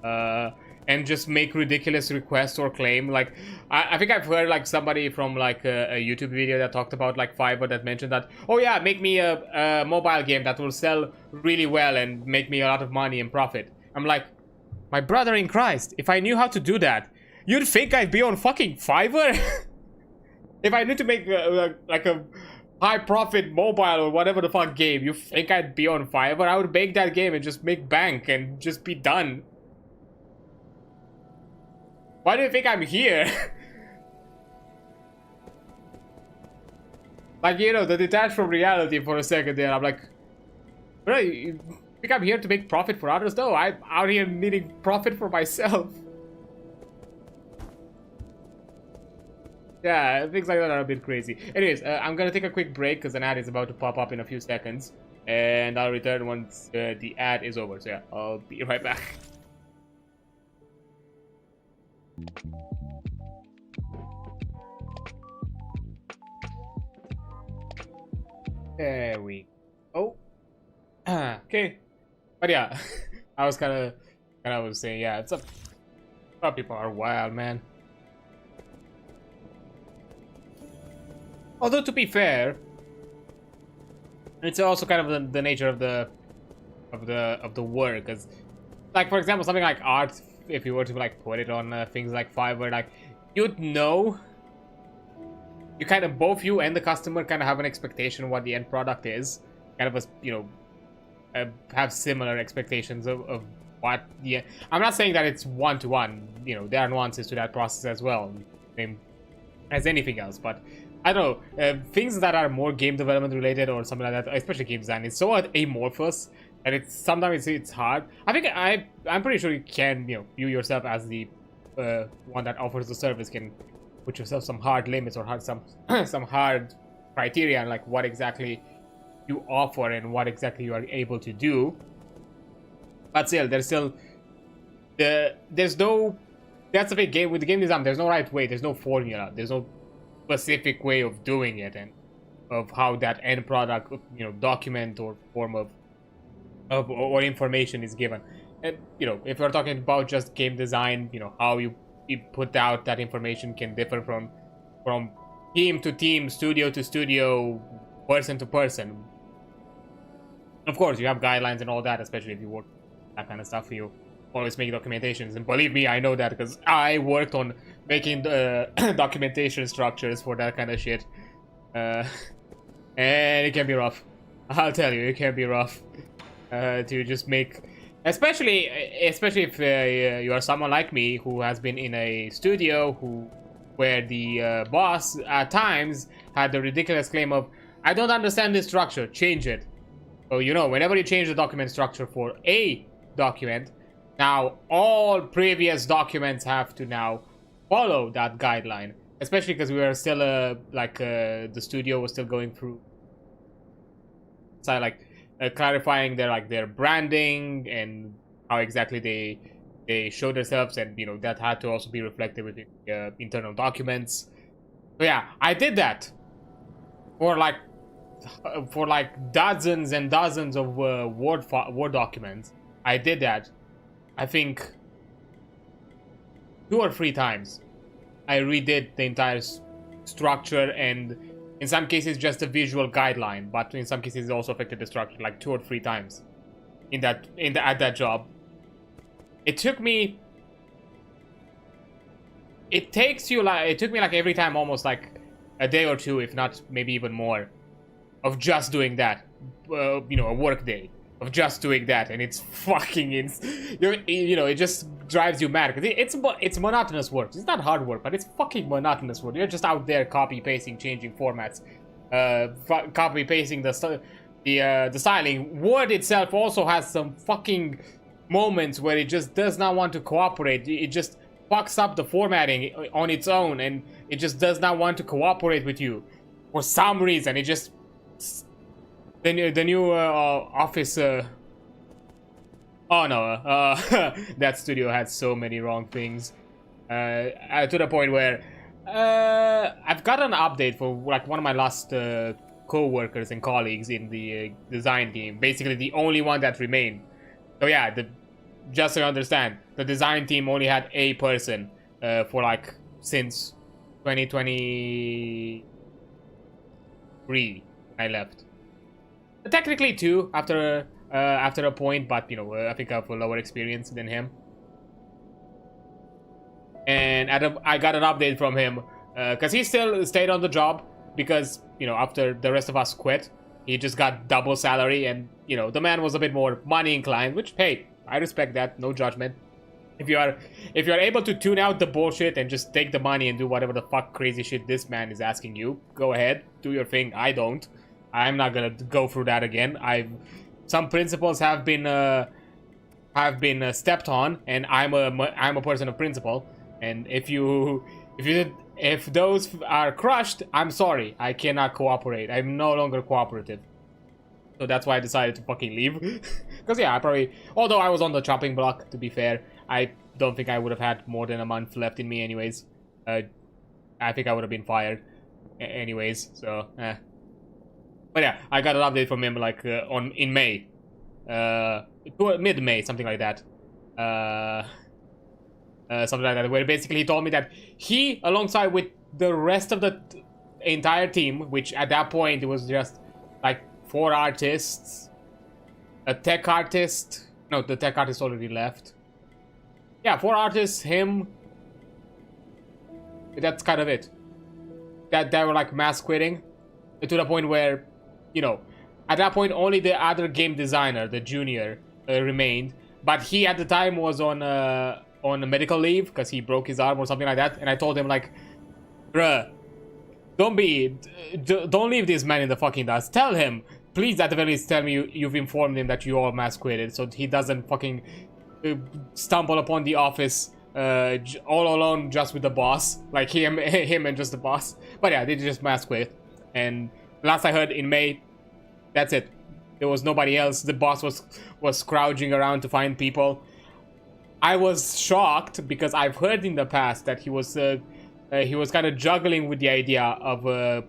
Speaker 1: And just make ridiculous requests or claim. Like, I think I've heard like somebody from like a YouTube video that talked about like Fiverr that mentioned that, oh yeah, make me a mobile game that will sell really well and make me a lot of money and profit. I'm like, my brother in Christ, if I knew how to do that, you'd think I'd be on fucking Fiverr? If I knew to make like a high profit mobile or whatever the fuck game, you think I'd be on Fiverr? I would make that game and just make bank and just be done. Why do you think I'm here? Like, you know, the detached from reality for a second there. I'm like, bro, you think I'm here to make profit for others? No, I'm out here needing profit for myself. Yeah, things like that are a bit crazy. Anyways, I'm gonna take a quick break because an ad is about to pop up in a few seconds. And I'll return once the ad is over. So yeah, I'll be right back. There we go. Okay. But yeah, I was kind of saying, yeah, it's a lot of people are wild, man. Although to be fair, it's also kind of the nature of the work, because, like, for example, something like art, if you were to like put it on things like Fiverr, like, you'd know, you kind of, both you and the customer kind of have an expectation of what the end product is, kind of a, you know, have similar expectations of what. Yeah, I'm not saying that it's one-to-one, you know, there are nuances to that process as well, same as anything else, but I don't know, things that are more game development related or something like that, especially game design, it's so amorphous that it's sometimes it's hard. I think I'm pretty sure you can, you know, you yourself as the one that offers the service can put yourself some hard limits or some hard criteria on like what exactly you offer and what exactly you are able to do. But still, there's no, that's the big game with the game design. There's no right way. There's no formula. There's no specific way of doing it and of how that end product, you know, document or form of or information is given. And you know, if we're talking about just game design, you know, how you put out that information can differ from team to team, studio to studio, person to person. Of course, you have guidelines and all that, especially if you work that kind of stuff. You always make documentations, and believe me, I know that because I worked on making the documentation structures for that kind of shit, and it can be rough. I'll tell you, it can be rough to just make, especially if you are someone like me who has been in a studio where the boss at times had the ridiculous claim of, I don't understand this structure, change it. So, you know, whenever you change the document structure for a document, now all previous documents have to now follow that guideline, especially because we were still the studio was still going through, so like clarifying their branding and how exactly they show themselves, and you know that had to also be reflected within internal documents. So yeah, I did that for like dozens and dozens of Word documents. I did that, I think, 2 or 3 times. I redid the entire structure, and in some cases just a visual guideline, but in some cases it also affected the structure like 2 or 3 times at that job. It took me like every time almost like a day or 2, if not maybe even more, of just doing that. You know, a work day of just doing that, and it's fucking you know, it just drives you mad because it's monotonous work. It's not hard work, but it's fucking monotonous work. You're just out there copy pasting, changing formats, copy pasting the styling. Word itself also has some fucking moments where it just does not want to cooperate. It just fucks up the formatting on its own, and it just does not want to cooperate with you for some reason. It just the new office. Oh no, that studio had so many wrong things to the point where I've got an update for like one of my last co-workers and colleagues in the design team. Basically, the only one that remained. So yeah, just so you understand, the design team only had a person for like since 2023. I left. Technically 2 after a point, but you know, I think I have a lower experience than him. And I got an update from him because he still stayed on the job because, you know, after the rest of us quit, he just got double salary, and you know, the man was a bit more money inclined, which, hey, I respect that, no judgment. If you are able to tune out the bullshit and just take the money and do whatever the fuck crazy shit this man is asking you, go ahead, do your thing. I don't. I'm not gonna go through that again. Some principles have been stepped on, and I'm a person of principle. And if those are crushed, I'm sorry, I cannot cooperate. I'm no longer cooperative. So that's why I decided to fucking leave. Because yeah, although I was on the chopping block, to be fair, I don't think I would have had more than a month left in me anyways. I think I would have been fired anyways, so But yeah, I got an update from him like in May, mid-May, something like that. Where basically he told me that he, alongside with the rest of the entire team, which at that point it was just like 4 artists, a tech artist. No, the tech artist already left. Yeah, 4 artists, him. That's kind of it. That they were like mass quitting to the point where, you know, at that point only the other game designer, the junior, remained. But he at the time was on a medical leave because he broke his arm or something like that. And I told him like, bruh, don't leave this man in the fucking dust. Tell him, please, at the very least, tell me you've informed him that you all mass quitted, so he doesn't fucking stumble upon the office all alone just with the boss, like him and just the boss. But yeah, they just mass quit. And last I heard, in May, that's it. There was nobody else. The boss was scrounging around to find people. I was shocked because I've heard in the past that he was kind of juggling with the idea of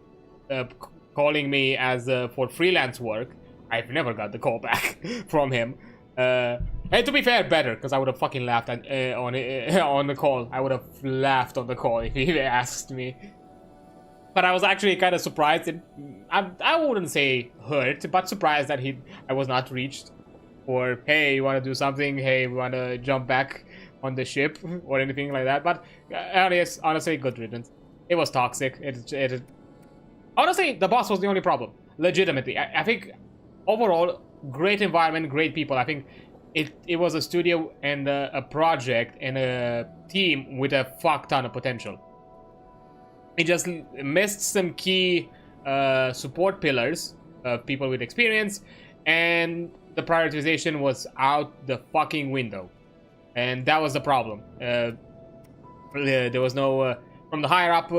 Speaker 1: calling me as for freelance work. I've never got the call back from him. And to be fair, better, because I would have fucking laughed on the call. I would have laughed on the call if he asked me. But I was actually kind of surprised. I wouldn't say hurt, but surprised that I was not reached. Or, hey, you want to do something? Hey, we want to jump back on the ship? Or anything like that. But honestly, good riddance. It was toxic. Honestly, the boss was the only problem. Legitimately. I think, overall, great environment, great people. I think it was a studio and a project and a team with a fuck ton of potential. It just missed some key support pillars of people with experience, and the prioritization was out the fucking window. And that was the problem. There was no... from the higher up,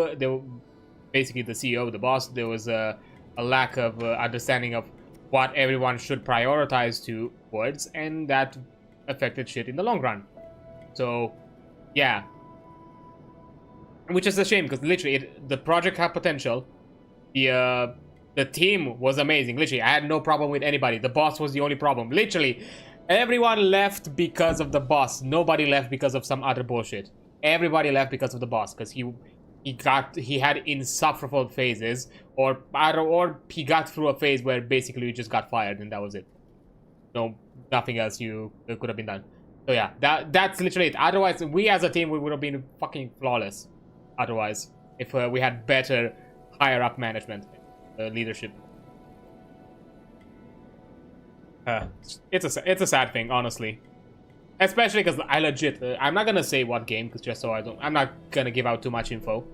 Speaker 1: basically the CEO, the boss, there was a lack of understanding of what everyone should prioritize towards, and that affected shit in the long run. So, yeah. Which is a shame, because literally, the project had potential. The team was amazing. Literally, I had no problem with anybody. The boss was the only problem. Literally, everyone left because of the boss. Nobody left because of some other bullshit. Everybody left because of the boss, because he had insufferable phases, or he got through a phase where basically you just got fired and that was it. No, nothing else could have been done. So yeah, that's literally it. Otherwise, we as a team, we would have been fucking flawless. Otherwise, if we had better higher up management, leadership. It's a sad thing, honestly. Especially because I legit, I'm not gonna say what game, because just so I'm not gonna give out too much info.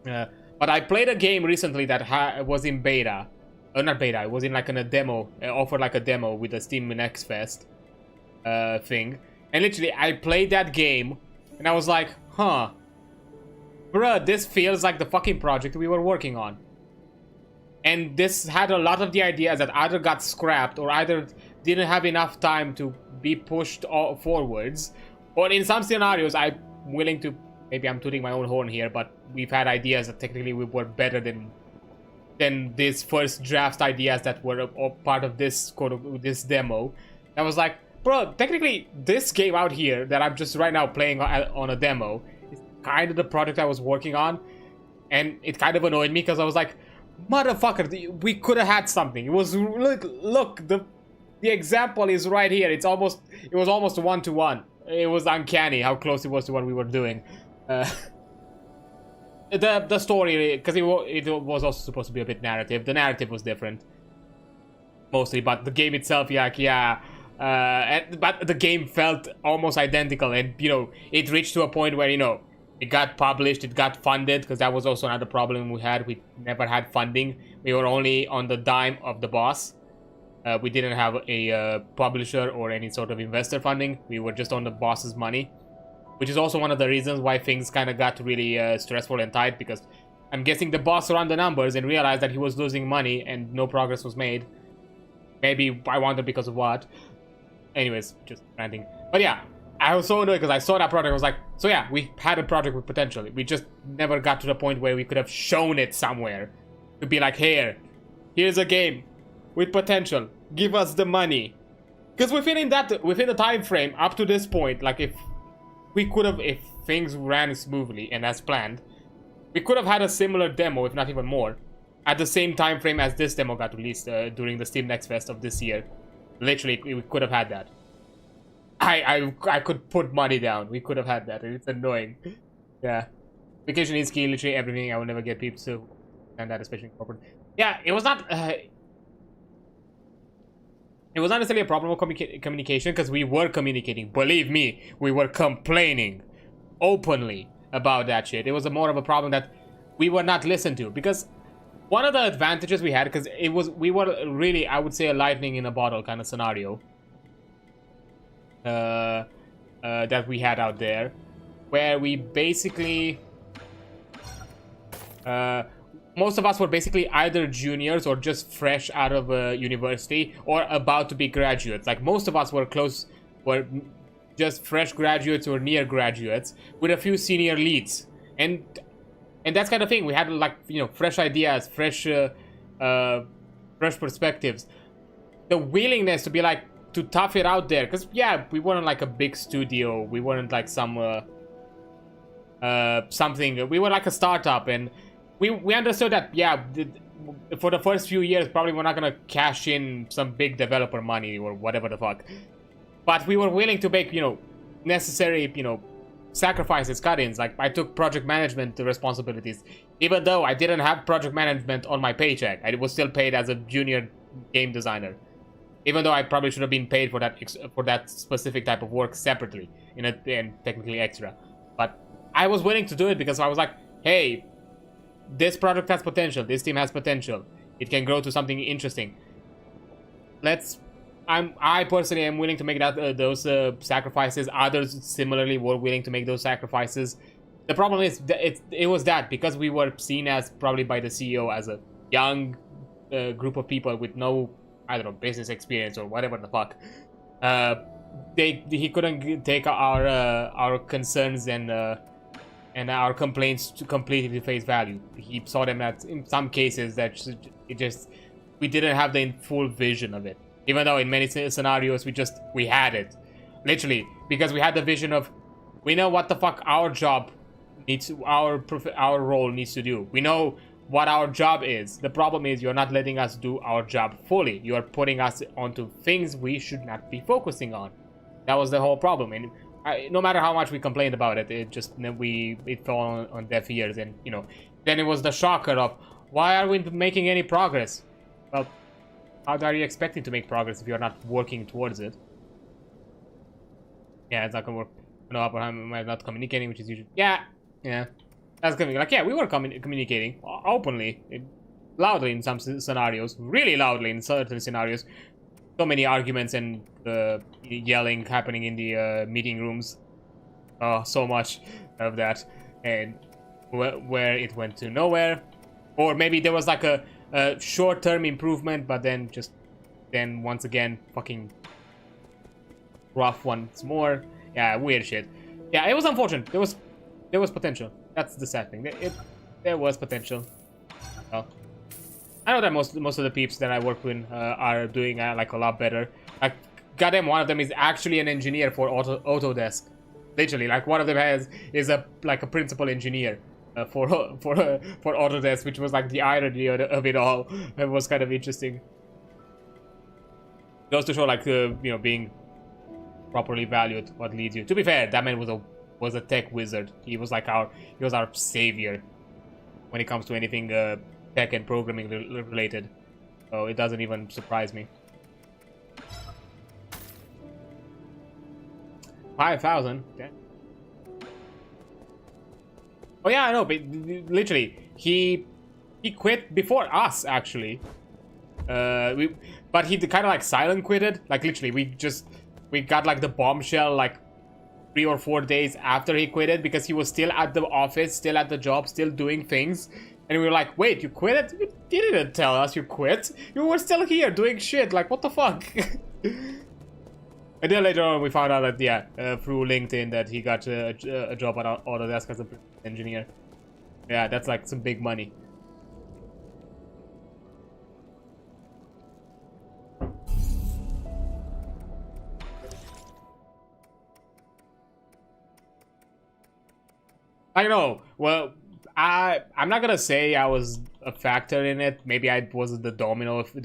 Speaker 1: But I played a game recently that was in beta. Not beta, it was in like a demo, offered like a demo with the Steam Next Fest thing. And literally, I played that game, and I was like, huh. Bruh, this feels like the fucking project we were working on. And this had a lot of the ideas that either got scrapped or either didn't have enough time to be pushed forwards. Or in some scenarios, I'm willing to... Maybe I'm tooting my own horn here, but we've had ideas that technically we were better than these first draft ideas that were part of this demo. I was like, bro, technically this game out here that I'm just right now playing on a demo is kind of the project I was working on. And it kind of annoyed me because I was like, motherfucker, we could have had something. It was, look, the example is right here. It was almost 1-to-1. It was uncanny how close it was to what we were doing. The story, because it was also supposed to be a bit narrative. The narrative was different, mostly, but the game itself, but the game felt almost identical, and it reached to a point where it got published, it got funded, because that was also another problem we had. We never had funding. We were only on the dime of the boss. We didn't have a publisher or any sort of investor funding. We were just on the boss's money, which is also one of the reasons why things kind of got really stressful and tight, because I'm guessing the boss ran the numbers and realized that he was losing money and no progress was made. Maybe, I wonder because of what. Anyways, just ranting. But yeah, I was so annoyed because I saw that project. I was like, so yeah, we had a project with potential. We just never got to the point where we could have shown it somewhere. To be like, here's a game with potential. Give us the money. Because within the time frame up to this point, like if things ran smoothly and as planned, we could have had a similar demo, if not even more, at the same time frame as this demo got released during the Steam Next Fest of this year. Literally, we could have had that. I could put money down. We could have had that. It's annoying. Yeah. Vacation is key. Literally everything. I will never get people to understand that, especially in corporate. Yeah, it was not... it was not necessarily a problem of communication, because we were communicating. Believe me, we were complaining openly about that shit. It was more of a problem that we were not listened to, because one of the advantages we had, because we were really, I would say, a lightning in a bottle kind of scenario that we had out there, where we basically most of us were basically either juniors or just fresh out of university or about to be graduates. Like, most of us were just fresh graduates or near graduates with a few senior leads, and that's kind of thing. We had, like, fresh ideas, fresh perspectives, the willingness to be like, to tough it out there, because yeah, we weren't like a big studio, we weren't like some something, we were like a startup, and we understood that, yeah, for the first few years probably we're not gonna cash in some big developer money or whatever the fuck, but we were willing to make necessary sacrifices, cut-ins. Like, I took project management responsibilities, even though I didn't have project management on my paycheck. I was still paid as a junior game designer, even though I probably should have been paid for that specific type of work separately and technically extra. But I was willing to do it because I was like, hey, this project has potential, this team has potential, it can grow to something interesting. I personally am willing to make those sacrifices. Others similarly were willing to make those sacrifices. The problem is that it was that because we were seen as, probably by the CEO, as a young group of people with no I don't know, business experience or whatever the fuck. He couldn't take our concerns and our complaints to completely face value. He saw them at, in some cases, that we didn't have the full vision of it. Even though in many scenarios we had it, literally, because we had the vision of, we know what the fuck our job needs, our role needs to do. We know what our job is. The problem is you're not letting us do our job fully. You are putting us onto things we should not be focusing on. That was the whole problem, and no matter how much we complained about it, it fell on deaf ears. And you know, then it was the shocker of, why are we making any progress? Well, how are you expecting to make progress if you're not working towards it? Yeah, it's not gonna work. No, I'm not communicating, which is usually yeah. That's coming. Like, yeah, we were communicating openly, loudly in some scenarios, really loudly in certain scenarios. So many arguments and yelling happening in the meeting rooms. Oh, so much of that. And where it went to nowhere. Or maybe there was like a short-term improvement, but then once again, fucking rough once more. Yeah, weird shit. Yeah, it was unfortunate. There was potential. That's the sad thing. There was potential. Well, I know that most of the peeps that I work with are doing like a lot better. Like, goddamn, one of them is actually an engineer for Autodesk. Literally, like one of them is a principal engineer for Autodesk, which was like the irony of it all. It was kind of interesting. Goes to show, like, you know, being properly valued what leads you. To be fair, that man was a tech wizard. He was our savior when it comes to anything tech and programming related. So it doesn't even surprise me. 5,000. Okay. Oh yeah, I know, but literally he quit before us, actually. But he kind of like silent quitted. Like, literally, we got like the bombshell like 3 or 4 days after he quitted, because he was still at the office, still at the job, still doing things. And we were like, wait, you quit? You didn't tell us you quit. You were still here doing shit. Like, what the fuck? And then later on, we found out that, yeah, through LinkedIn, that he got a job at Autodesk as an engineer. Yeah, that's like some big money. I know. Well, I'm not gonna say I was a factor in it. Maybe I was the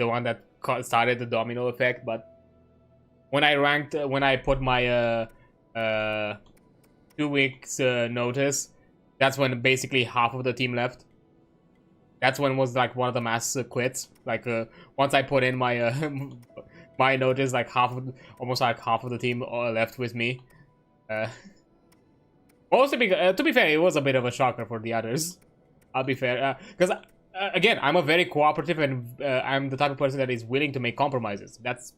Speaker 1: one that started the domino effect. But when I put my 2 weeks notice, that's when basically half of the team left. That's when was like one of the mass quits. Like once I put in my my notice, like almost half of the team left with me. Also, because, to be fair, it was a bit of a shocker for the others. I'll be fair, because again, I'm a very cooperative, and I'm the type of person that is willing to make compromises. That's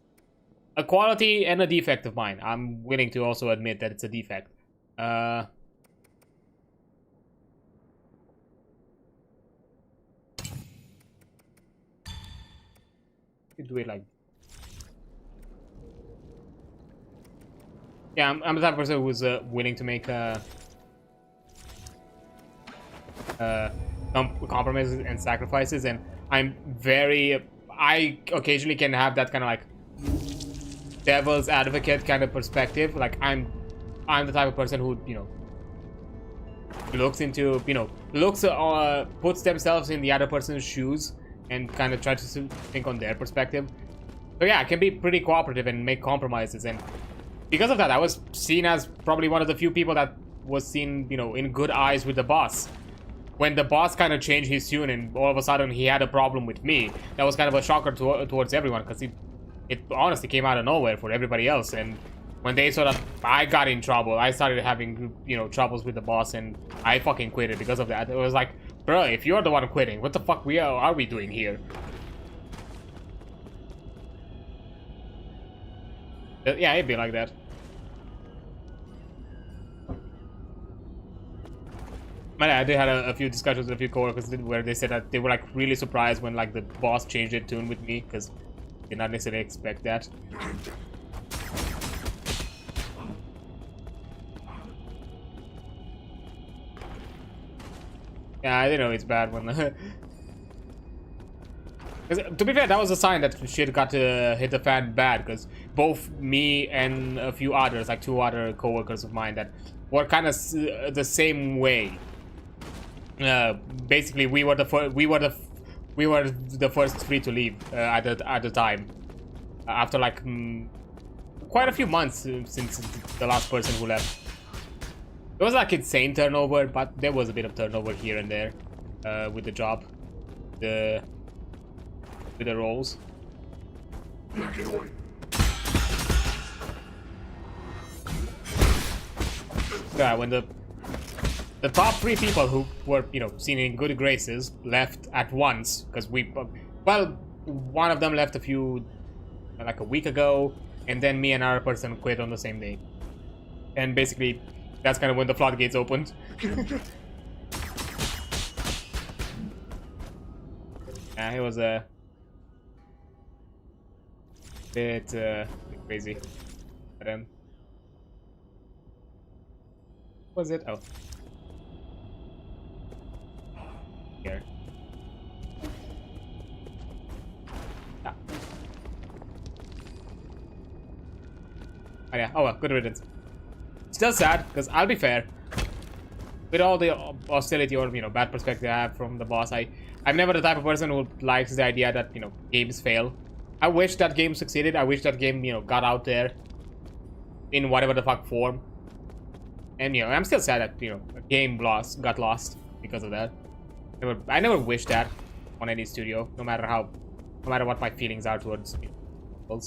Speaker 1: a quality and a defect of mine. I'm willing to also admit that it's a defect. Do it like. Yeah, I'm the type of person who's willing to make compromises and sacrifices, and I occasionally can have that kind of like devil's advocate kind of perspective. Like, I'm the type of person who, you know, puts themselves in the other person's shoes and kind of tries to think on their perspective. So yeah, I can be pretty cooperative and make compromises, and because of that, I was seen as probably one of the few people that was seen, you know, in good eyes with the boss. When the boss kind of changed his tune and all of a sudden he had a problem with me, that was kind of a shocker towards everyone, because it honestly came out of nowhere for everybody else. And when they saw that I got in trouble, I started having, you know, troubles with the boss, and I fucking quit it because of that. It was like, bro, if you're the one quitting, what the fuck are we doing here? Yeah, it'd be like that. But I did had a few discussions with a few coworkers where they said that they were like really surprised when like the boss changed their tune with me, because Did not necessarily expect that. Yeah, I didn't know it's bad when... 'Cause, to be fair, that was a sign that shit got to hit the fan bad, because both me and a few others, like 2 other co-workers of mine that were kind of the same way. Basically, we were the first 3 to leave at the time. After like quite a few months since the last person who left. It was like insane turnover, but there was a bit of turnover here and there with the job, with the roles. Yeah, when the top 3 people who were, you know, seen in good graces left at once, because well, one of them left like a week ago, and then me and another person quit on the same day. And basically, that's kind of when the floodgates opened. Yeah, it was a bit crazy. But then, was it? Oh, here. Ah. Oh yeah. Oh well, good riddance. Still sad, because I'll be fair, with all the hostility or, you know, bad perspective I have from the boss, I'm never the type of person who likes the idea that, you know, games fail. I wish that game succeeded. I wish that game, you know, got out there in whatever the fuck form. And, you know, I'm still sad that, you know, a game got lost because of that. I never wish that on any studio, no matter what my feelings are towards, you know,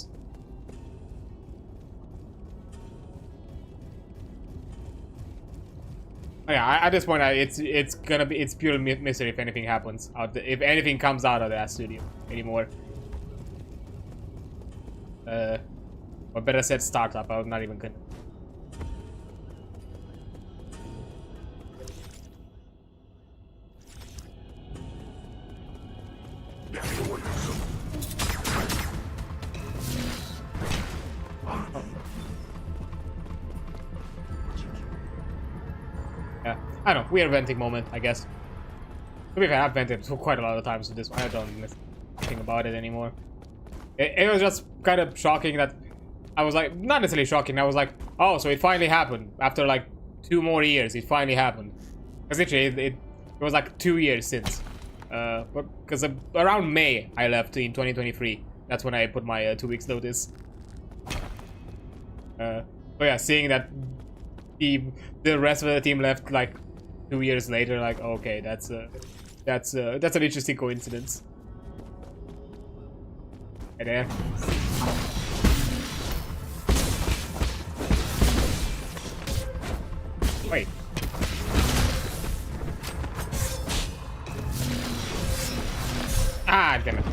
Speaker 1: yeah, at this point, it's pure mystery if anything happens if anything comes out of that studio anymore. Or better said, startup. I'm not even gonna. Yeah, I don't know. Weird venting moment, I guess. To be fair, I've vented quite a lot of times with this one. I don't think about it anymore. It was just kind of shocking that I was like, not necessarily shocking. I was like, oh, so it finally happened after like 2 more years. It finally happened. Because literally, it was like 2 years since. Because around May I left in 2023. That's when I put my 2 weeks notice. But yeah, seeing that the rest of the team left like 2 years later, like, okay, that's an interesting coincidence. Hey there. Wait. Ah, damn it.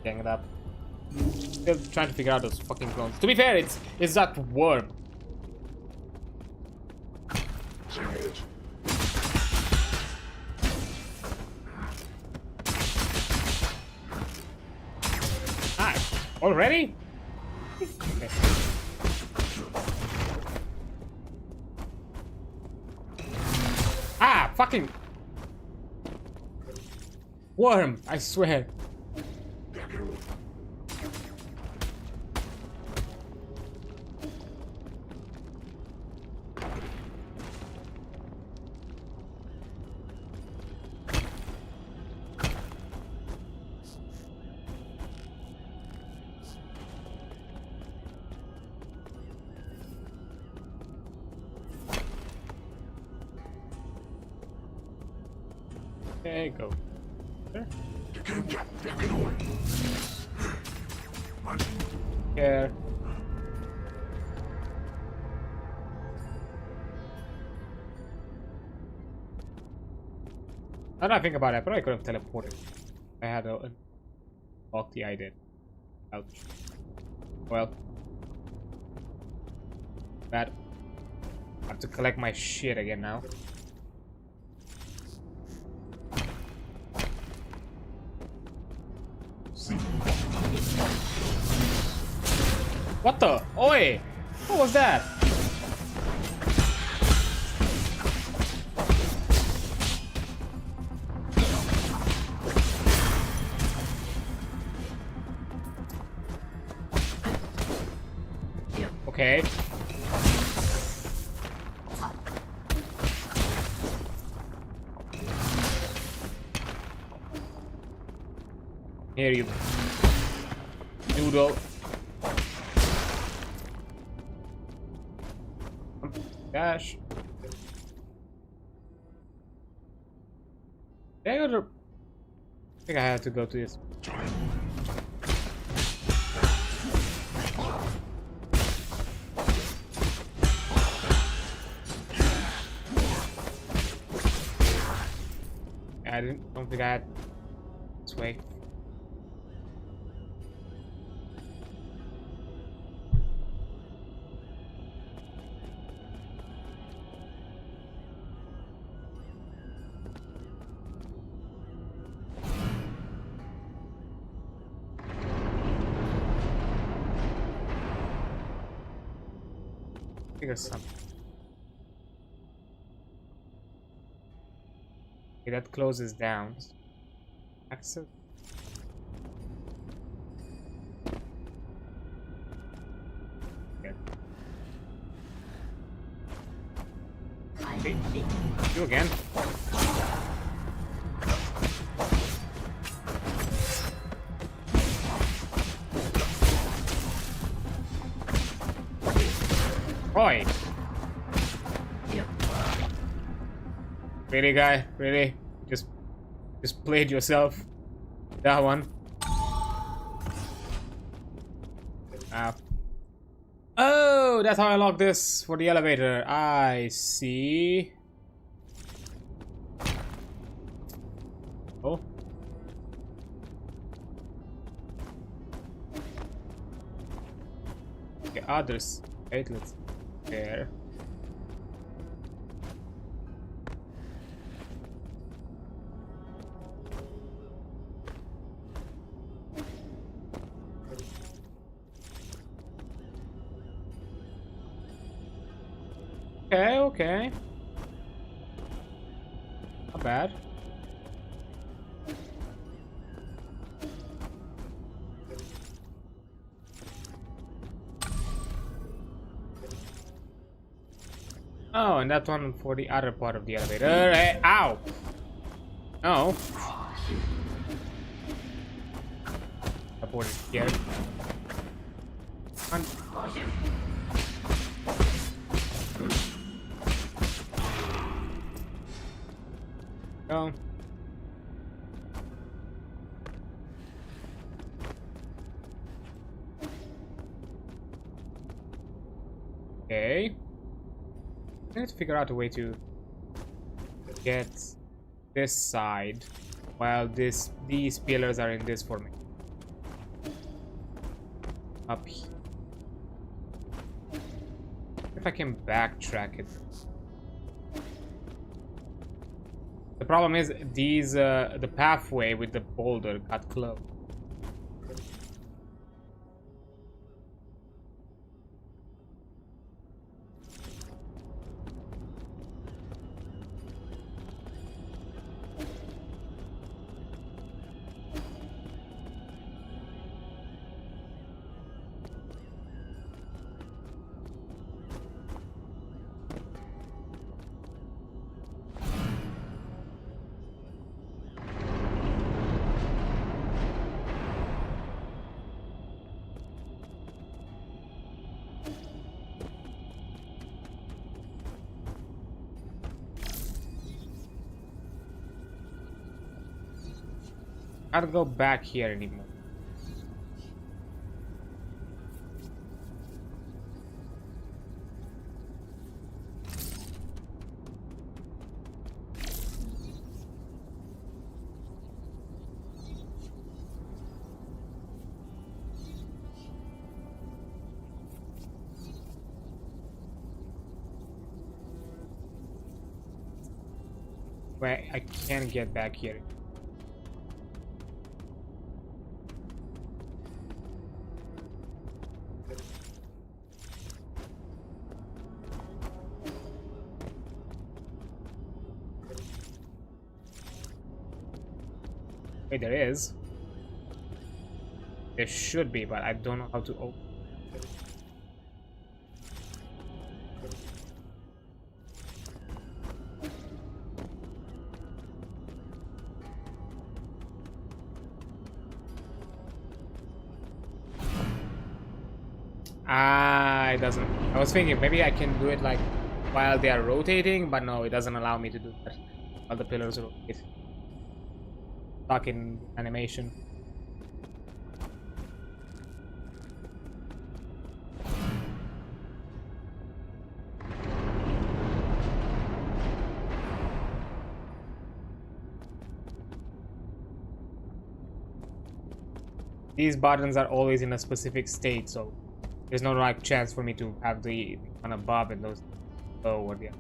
Speaker 1: Gang it up. Still trying to figure out those fucking clones. To be fair, it's that worm. Ah, already? Okay. Ah, fucking worm! I swear. Okay, go. There. Here. Now that I think about it, I probably could have teleported. I had a lock the I did. Ouch. Well. Bad. I have to collect my shit again now. What the? Oi! What was that? Okay. Here you noodle. Dash. Did I go to... I think I had to go to this. Don't think I had this way. Figure something. Okay, that closes down. Access. Okay. Hey, you again. Oi! Really, guy? Really? Just played yourself. That one. Ow. Oh, that's how I lock this for the elevator. I see. Oh. Okay, others. Wait, let's there. Okay, okay. Not bad. Oh, and that one for the other part of the elevator. Hey, ow! No. Support is here. Come on. Go. Okay. I need to figure out a way to get this side while these pillars are in this formation. Up here. If I can backtrack it. The problem is these the pathway with the boulder got closed. I can't go back here anymore. Wait, I can't get back here. Wait, there is. There should be, but I don't know how to open. Ah, it doesn't. I was thinking maybe I can do it like while they are rotating, but no, it doesn't allow me to do that while the pillars rotate. Stuck in animation. These buttons are always in a specific state, so there's no like chance for me to have the one above and those below or the other.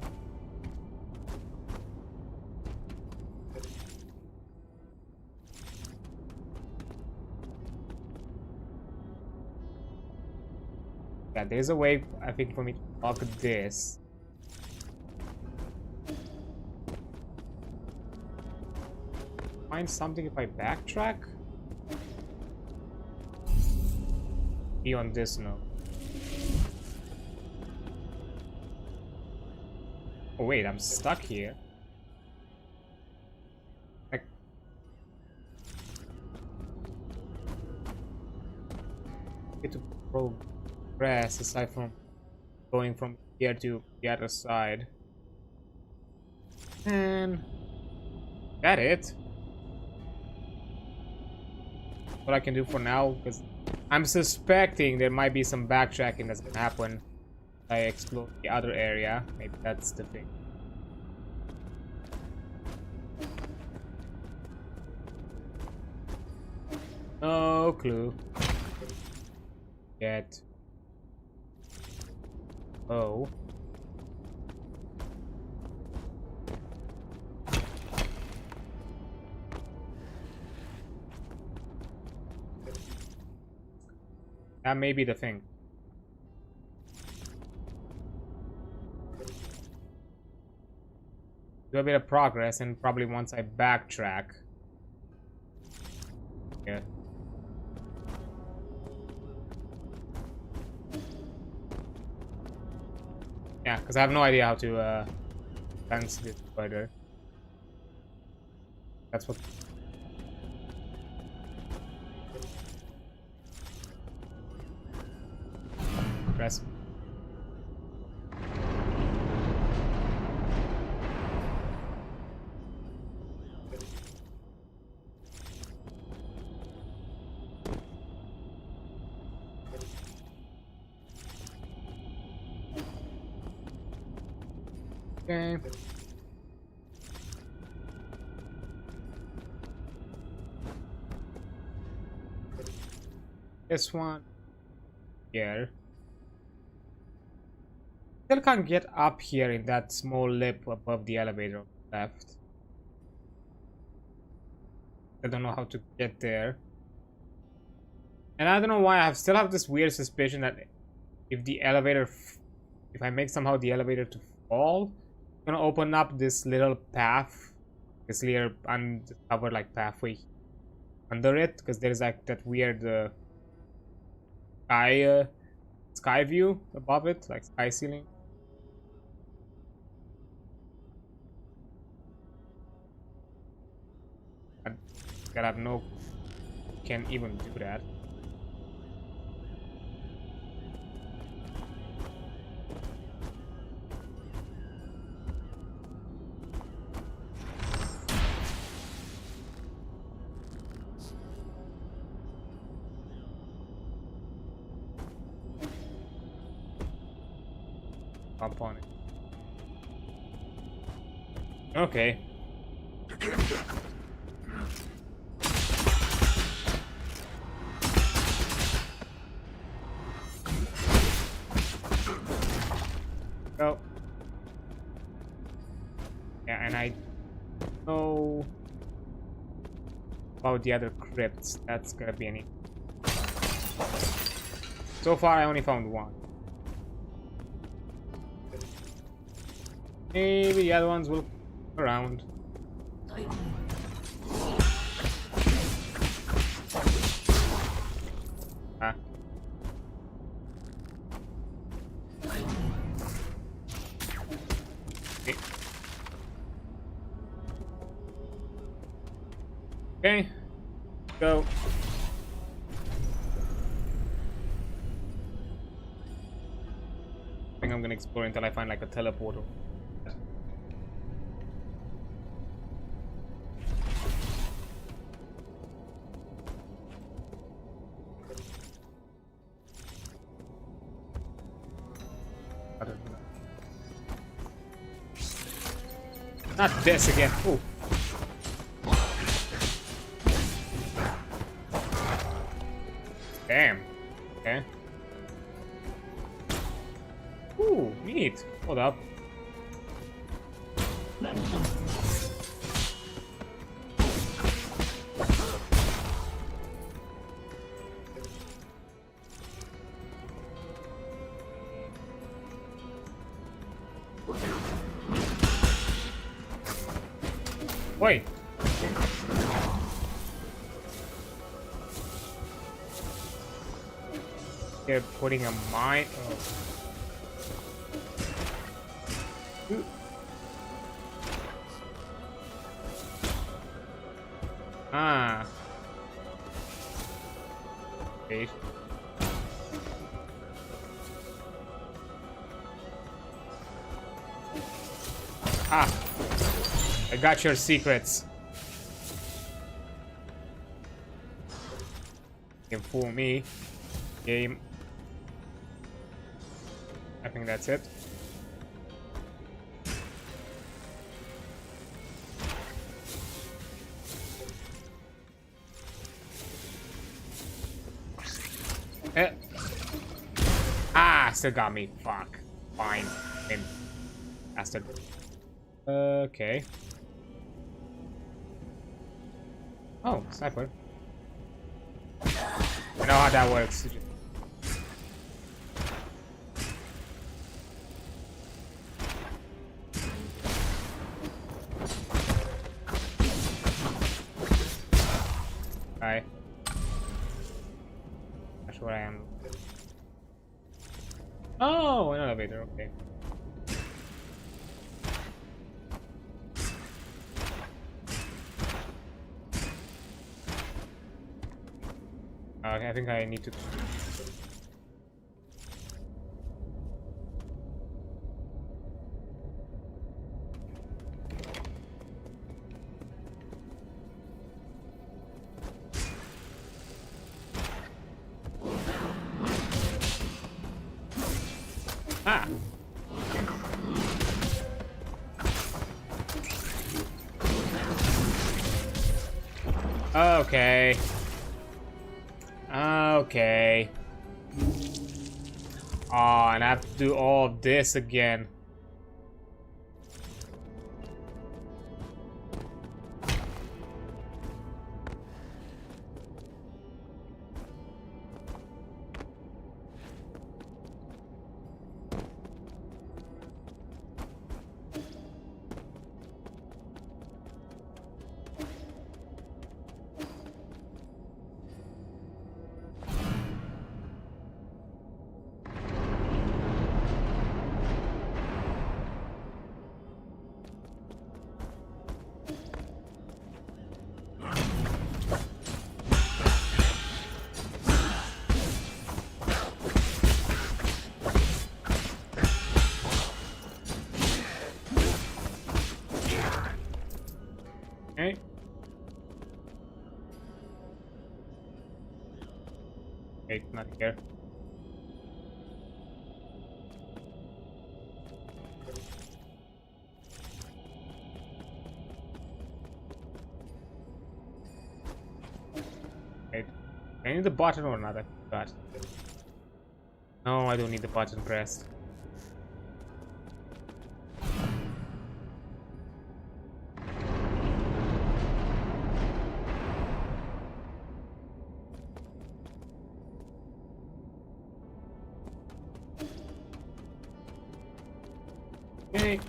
Speaker 1: Yeah, there's a way I think for me to lock this. Find something if I backtrack? Be on this note. Oh wait, I'm stuck here. Like, get to progress aside from going from here to the other side. And that it. What I can do for now, because I'm suspecting there might be some backtracking that's gonna happen. I explore the other area. Maybe that's the thing. No clue. Yet. Oh. That may be the thing. Do a bit of progress, and probably once I backtrack. Yeah. Yeah, because I have no idea how to dance this further. That's what. Press. Okay. This one here. Still can't get up here in that small lip above the elevator on the left. I don't know how to get there. And I don't know why I still have this weird suspicion that if the elevator, if I make somehow the elevator to fall, it's gonna open up this little path, this little undiscovered like pathway under it, because there's like that weird sky view above it, like sky ceiling. I gotta have no, can't even do that. Up on it. Okay. Go. Yeah, and I know about the other crypts. That's gonna be any. So far, I only found one. Maybe the other ones will come around. Okay, go. I think I'm gonna explore until I find like a teleporter. Not this again. Ooh. Damn. Okay. Ooh, neat. Hold up. Wait. They're putting a mine. Oh. Ooh. Ah. Okay. Ah. I got your secrets. You can fool me. Game. I think that's it. Eh. Ah, still got me. Fuck. Fine. In. Bastard. Okay. Oh, sniper. I know how that works. Hi. Not sure where I am. Oh, an elevator. Okay. I think I need to. Ah. Okay. Okay. Oh, and I have to do all of this again. Okay. Okay, not here. Okay. I need the button or not? But no, I don't need the button pressed. Okay.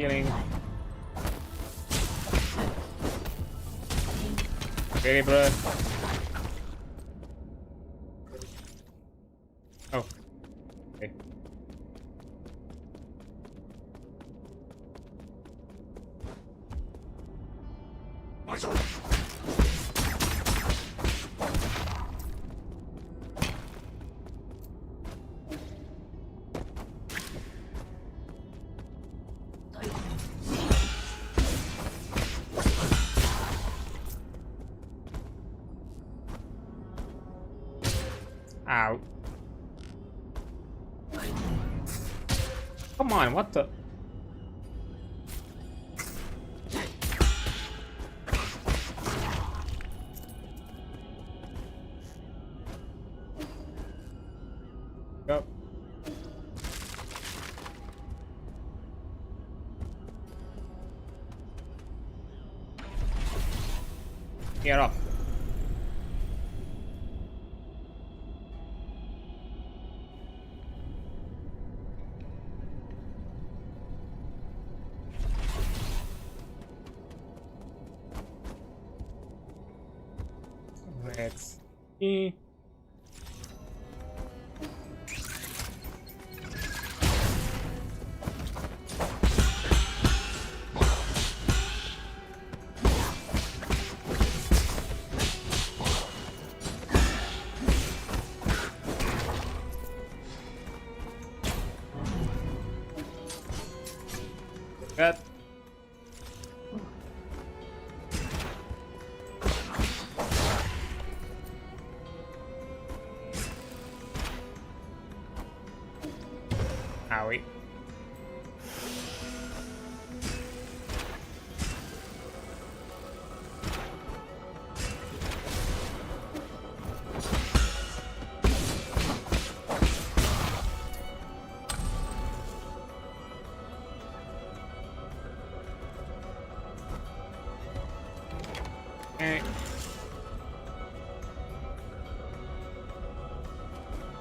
Speaker 1: Healing. Really, bro? Oh. Okay. Ow. Come on, what the? Go. Get off. Let's see. That. Owie.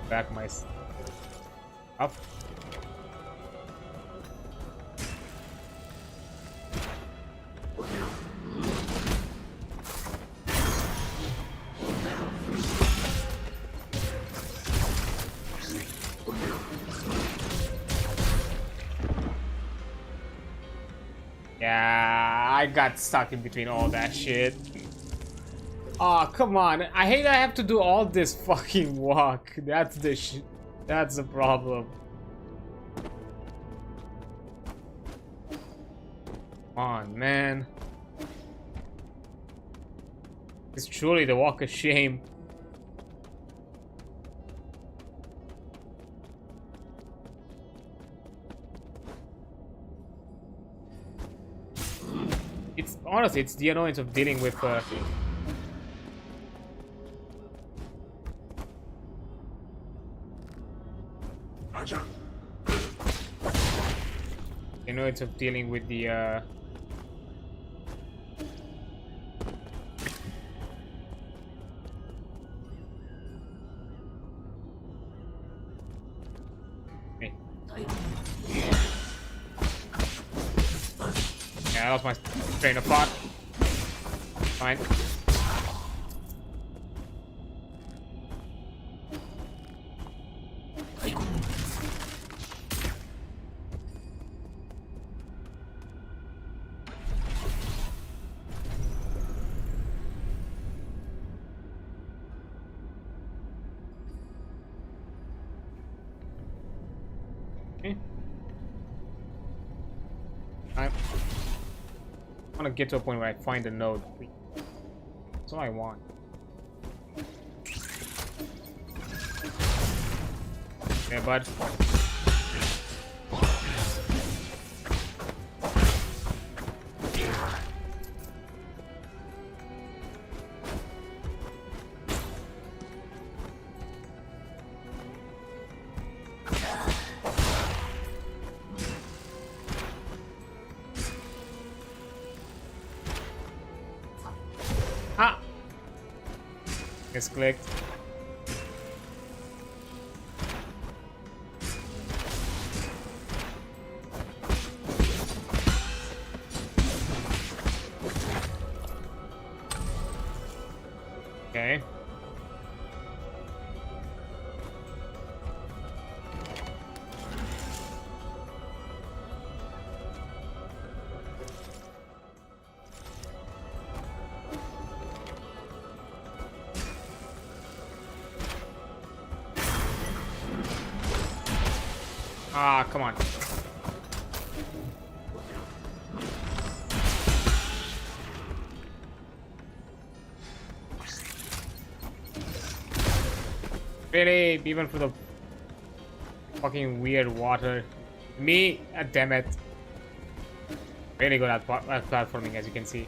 Speaker 1: Back my up. Yeah, I got stuck in between all that shit. Oh, come on. I hate I have to do all this fucking walk. That's the shit. That's the problem. Come on, man. It's truly the walk of shame. It's honestly, it's the annoyance of dealing with you know, it's of dealing with the hey. Yeah, I lost my train of thought. Fine. I want to get to a point where I find a node. That's all I want. Yeah, bud. Ah! Misclicked. Okay. Ah, come on. Really? Even for the fucking weird water. Me? Ah, damn it. Really good at platforming, as you can see.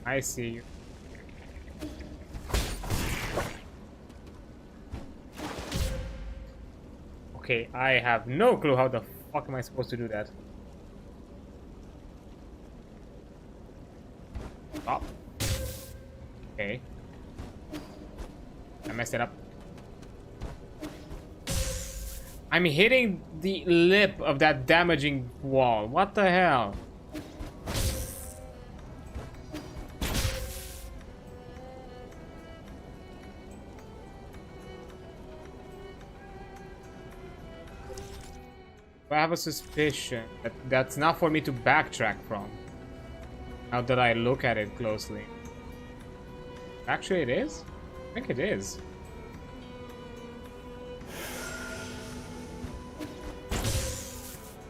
Speaker 1: I see you. Okay, I have no clue how the fuck am I supposed to do that. Stop. Okay. I messed it up. I'm hitting the lip of that damaging wall. What the hell? I have a suspicion that that's not for me to backtrack from. Now that I look at it closely. Actually, it is? I think it is.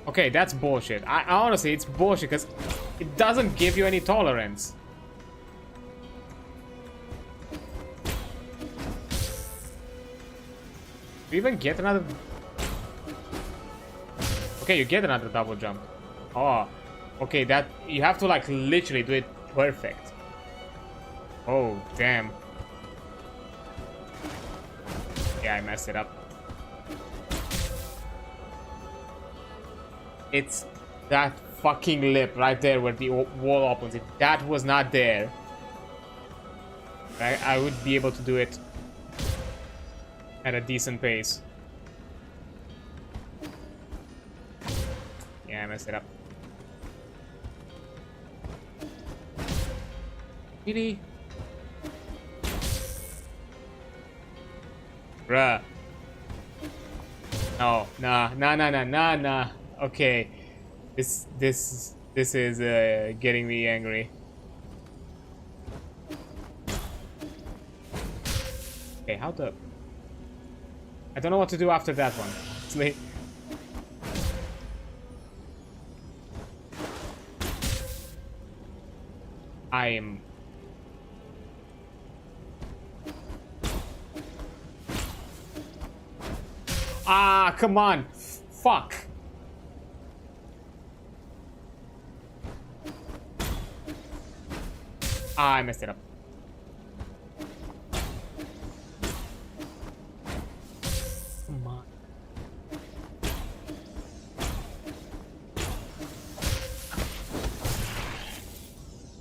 Speaker 1: Okay, that's bullshit. I honestly, it's bullshit because it doesn't give you any tolerance. Do you even get another... Okay, you get another double jump. Oh, okay, that... You have to, like, literally do it perfect. Oh, damn. Yeah, I messed it up. It's that fucking lip right there where the wall opens. If that was not there, I would be able to do it at a decent pace. Yeah, I messed it up. Really? Bruh. No, nah. Okay. This is getting me angry. Okay, how the... I don't know what to do after that one. Honestly. I am... Ah, come on. Fuck. Ah, I messed it up. Come on.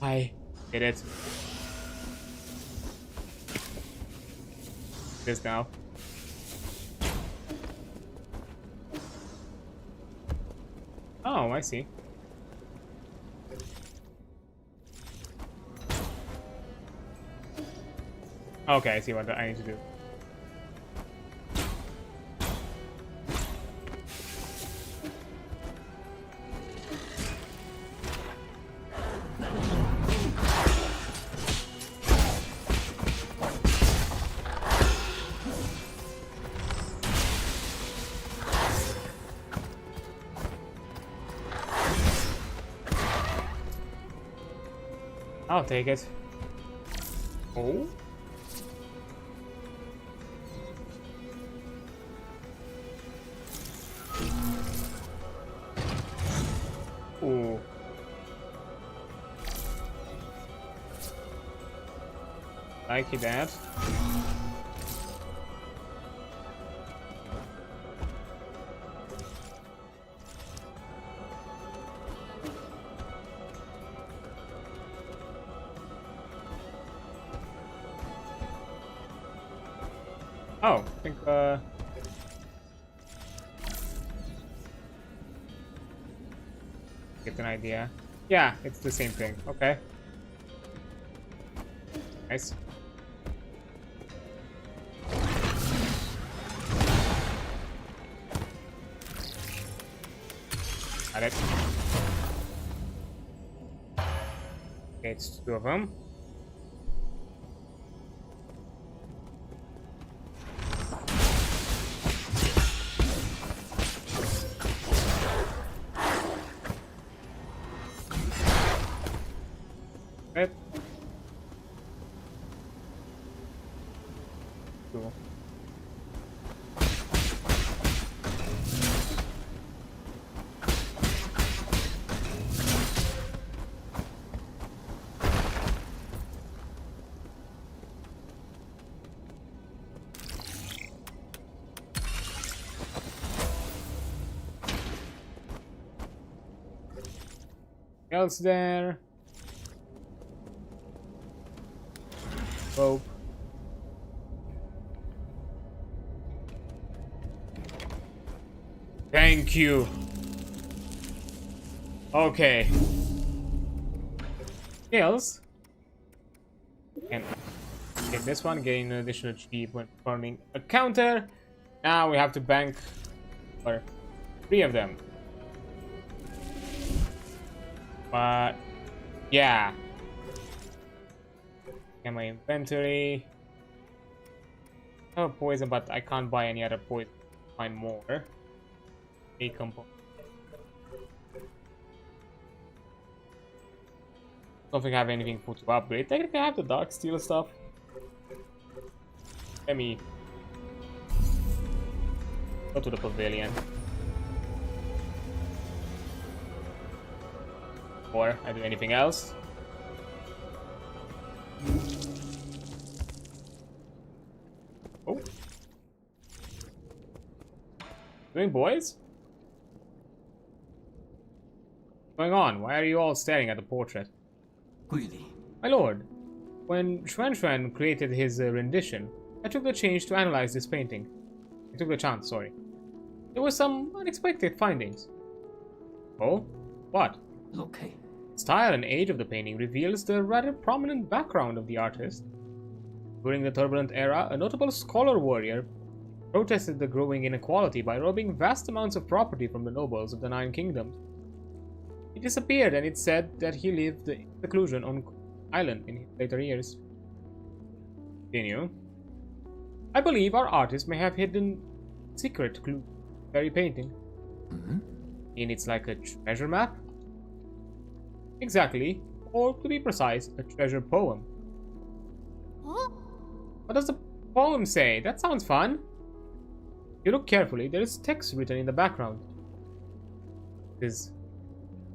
Speaker 1: I did it. This now. Oh, I see. Okay, I see what I need to do. I'll take it. Oh? Like that. Oh, I think, get an idea. Yeah, it's the same thing. Okay. Nice. Got it. Okay, it's 2 of them. Right. Cool. Else there? Rope. Thank you. Okay. Skills. And take this one, gain an additional HP when performing a counter. Now we have to bank for 3 of them. But yeah. In my inventory. I have a poison, but I can't buy any other poison. Find more. A component. Don't think I have anything for to upgrade. Technically, I have the dark steel stuff. Let me go to the pavilion. Or I do anything else. Oh. Doing, boys? What's going on? Why are you all staring at the portrait?
Speaker 2: Really?
Speaker 1: My lord, when Xuan created his rendition, I took the chance to analyze this painting. There were some unexpected findings. Oh? What?
Speaker 2: Okay.
Speaker 1: Style and age of the painting reveals the rather prominent background of the artist. During the turbulent era, a notable scholar warrior protested the growing inequality by robbing vast amounts of property from the nobles of the 9 kingdoms. He disappeared, and it's said that he lived in seclusion on island in his later years. Continue. I believe our artist may have hidden secret clue very painting. And it's like a treasure map? Exactly, or to be precise, a treasure poem.
Speaker 4: Huh?
Speaker 1: What does the poem say? That sounds fun. If you look carefully, there is text written in the background. This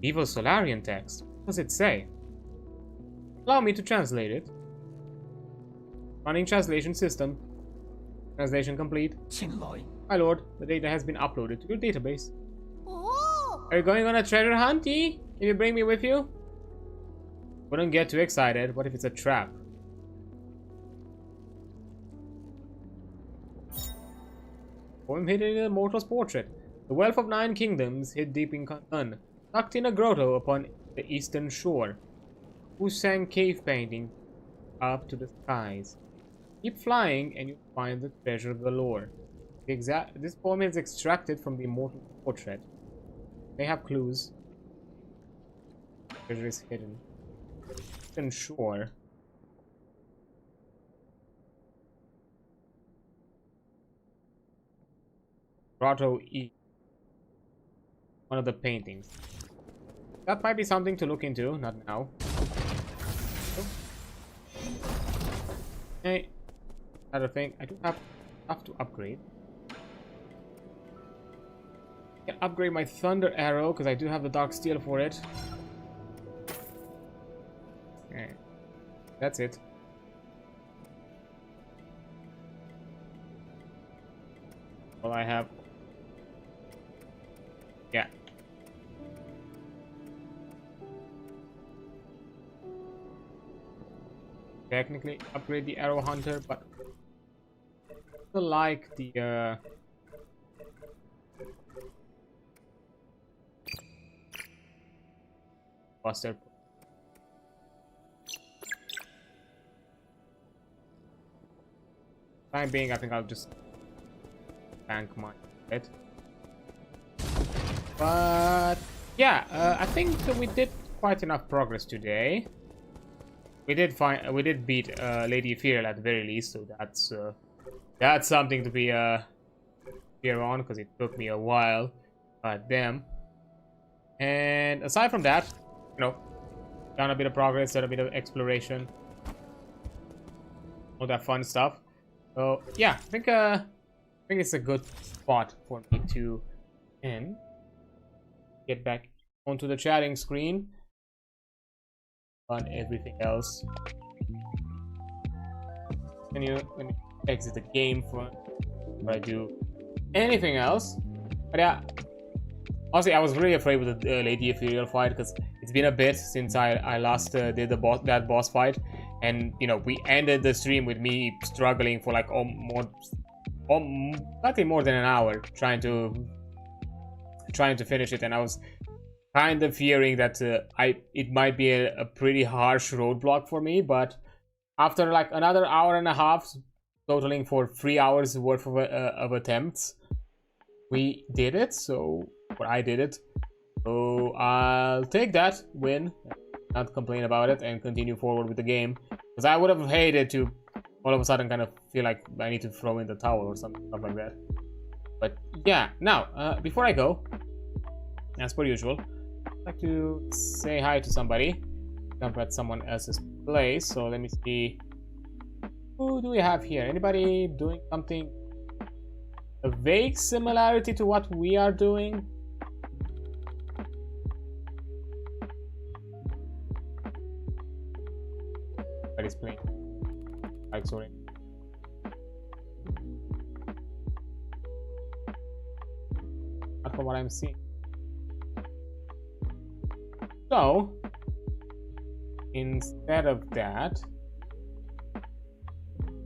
Speaker 1: evil Solarian text. What does it say? Allow me to translate it. Running translation system. Translation complete.
Speaker 2: 前来
Speaker 1: My lord, the data has been uploaded to your database.
Speaker 4: Oh!
Speaker 1: Are you going on a treasure hunt, E? Can you bring me with you? Wouldn't get too excited. What if it's a trap? Poem hidden in a mortal's portrait. The wealth of 9 kingdoms hid deep in Kantan, tucked in a grotto upon the eastern shore. Who sang cave painting up to the skies? Keep flying and you'll find the treasure galore. This poem is extracted from the immortal portrait. May have clues. Treasure is hidden. Eastern shore. Grotto E. One of the paintings. That might be something to look into, not now. Oh. Hey, another thing. I do have to upgrade. I can upgrade my thunder arrow because I do have the dark steel for it. Okay, that's it. all I have. Yeah. Technically upgrade the arrow hunter, but I still like the buster. Time being, I think I'll just bank my bit. But yeah, I think that we did quite enough progress today. We did beat Lady Ethereal at the very least, so that's something to be here on, because it took me a while. Damn. And aside from that, you know, done a bit of progress, done a bit of exploration, all that fun stuff. So yeah, I think it's a good spot for me to end. Get back onto the chatting screen on everything else. When you exit the game for I do anything else. But yeah, honestly, I was really afraid with the Lady Ethereal fight, because it's been a bit since I last did that boss fight, and you know, we ended the stream with me struggling for like slightly more than an hour trying to finish it, and I was kind of fearing that it might be a pretty harsh roadblock for me. But after like another hour and a half, totaling for 3 hours worth of attempts, we did it. So I did it. So I'll take that win, not complain about it, and continue forward with the game, because I would have hated to all of a sudden kind of feel like I need to throw in the towel or something like that. But yeah, now before I go, as per usual, I'd like to say hi to somebody. Jump at someone else's place. So let me see, who do we have here? Anybody doing something a vague similarity to what we are doing? Everybody's playing. Like, sorry. Not from what I'm seeing. So instead of that,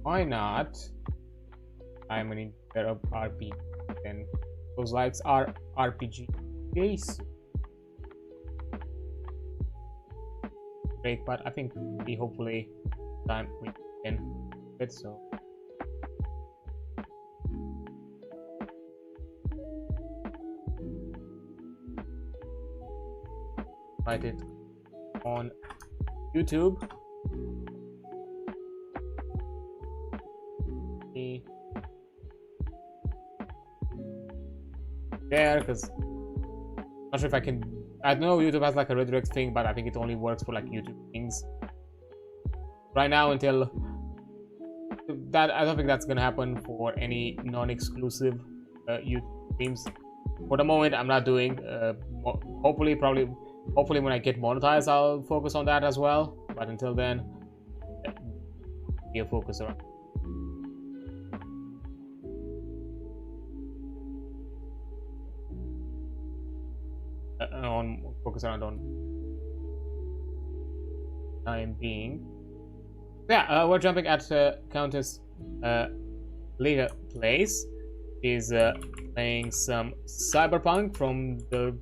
Speaker 1: why not? I'm an instead of RPG. Then those likes are RPG base. Great, but I think we hopefully time we can get so. Write it on YouTube. There, because I'm not sure if I can. I know YouTube has like a redirect thing, but I think it only works for like YouTube things right now until that. I don't think that's gonna happen for any non-exclusive YouTube streams. For the moment, I'm not doing. Hopefully when I get monetized, I'll focus on that as well. But until then, be a focus on time being. Yeah, we're jumping at Countess Lita Place. She's playing some Cyberpunk from the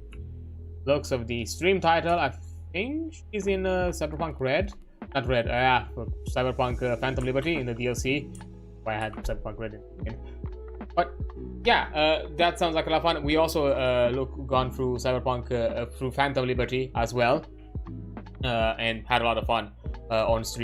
Speaker 1: looks of the stream title. I think she's in Cyberpunk Red. Not Red, Cyberpunk Phantom Liberty in the DLC. I had Cyberpunk Red in. But yeah, that sounds like a lot of fun. We also gone through Cyberpunk through Phantom Liberty as well, and had a lot of fun on stream.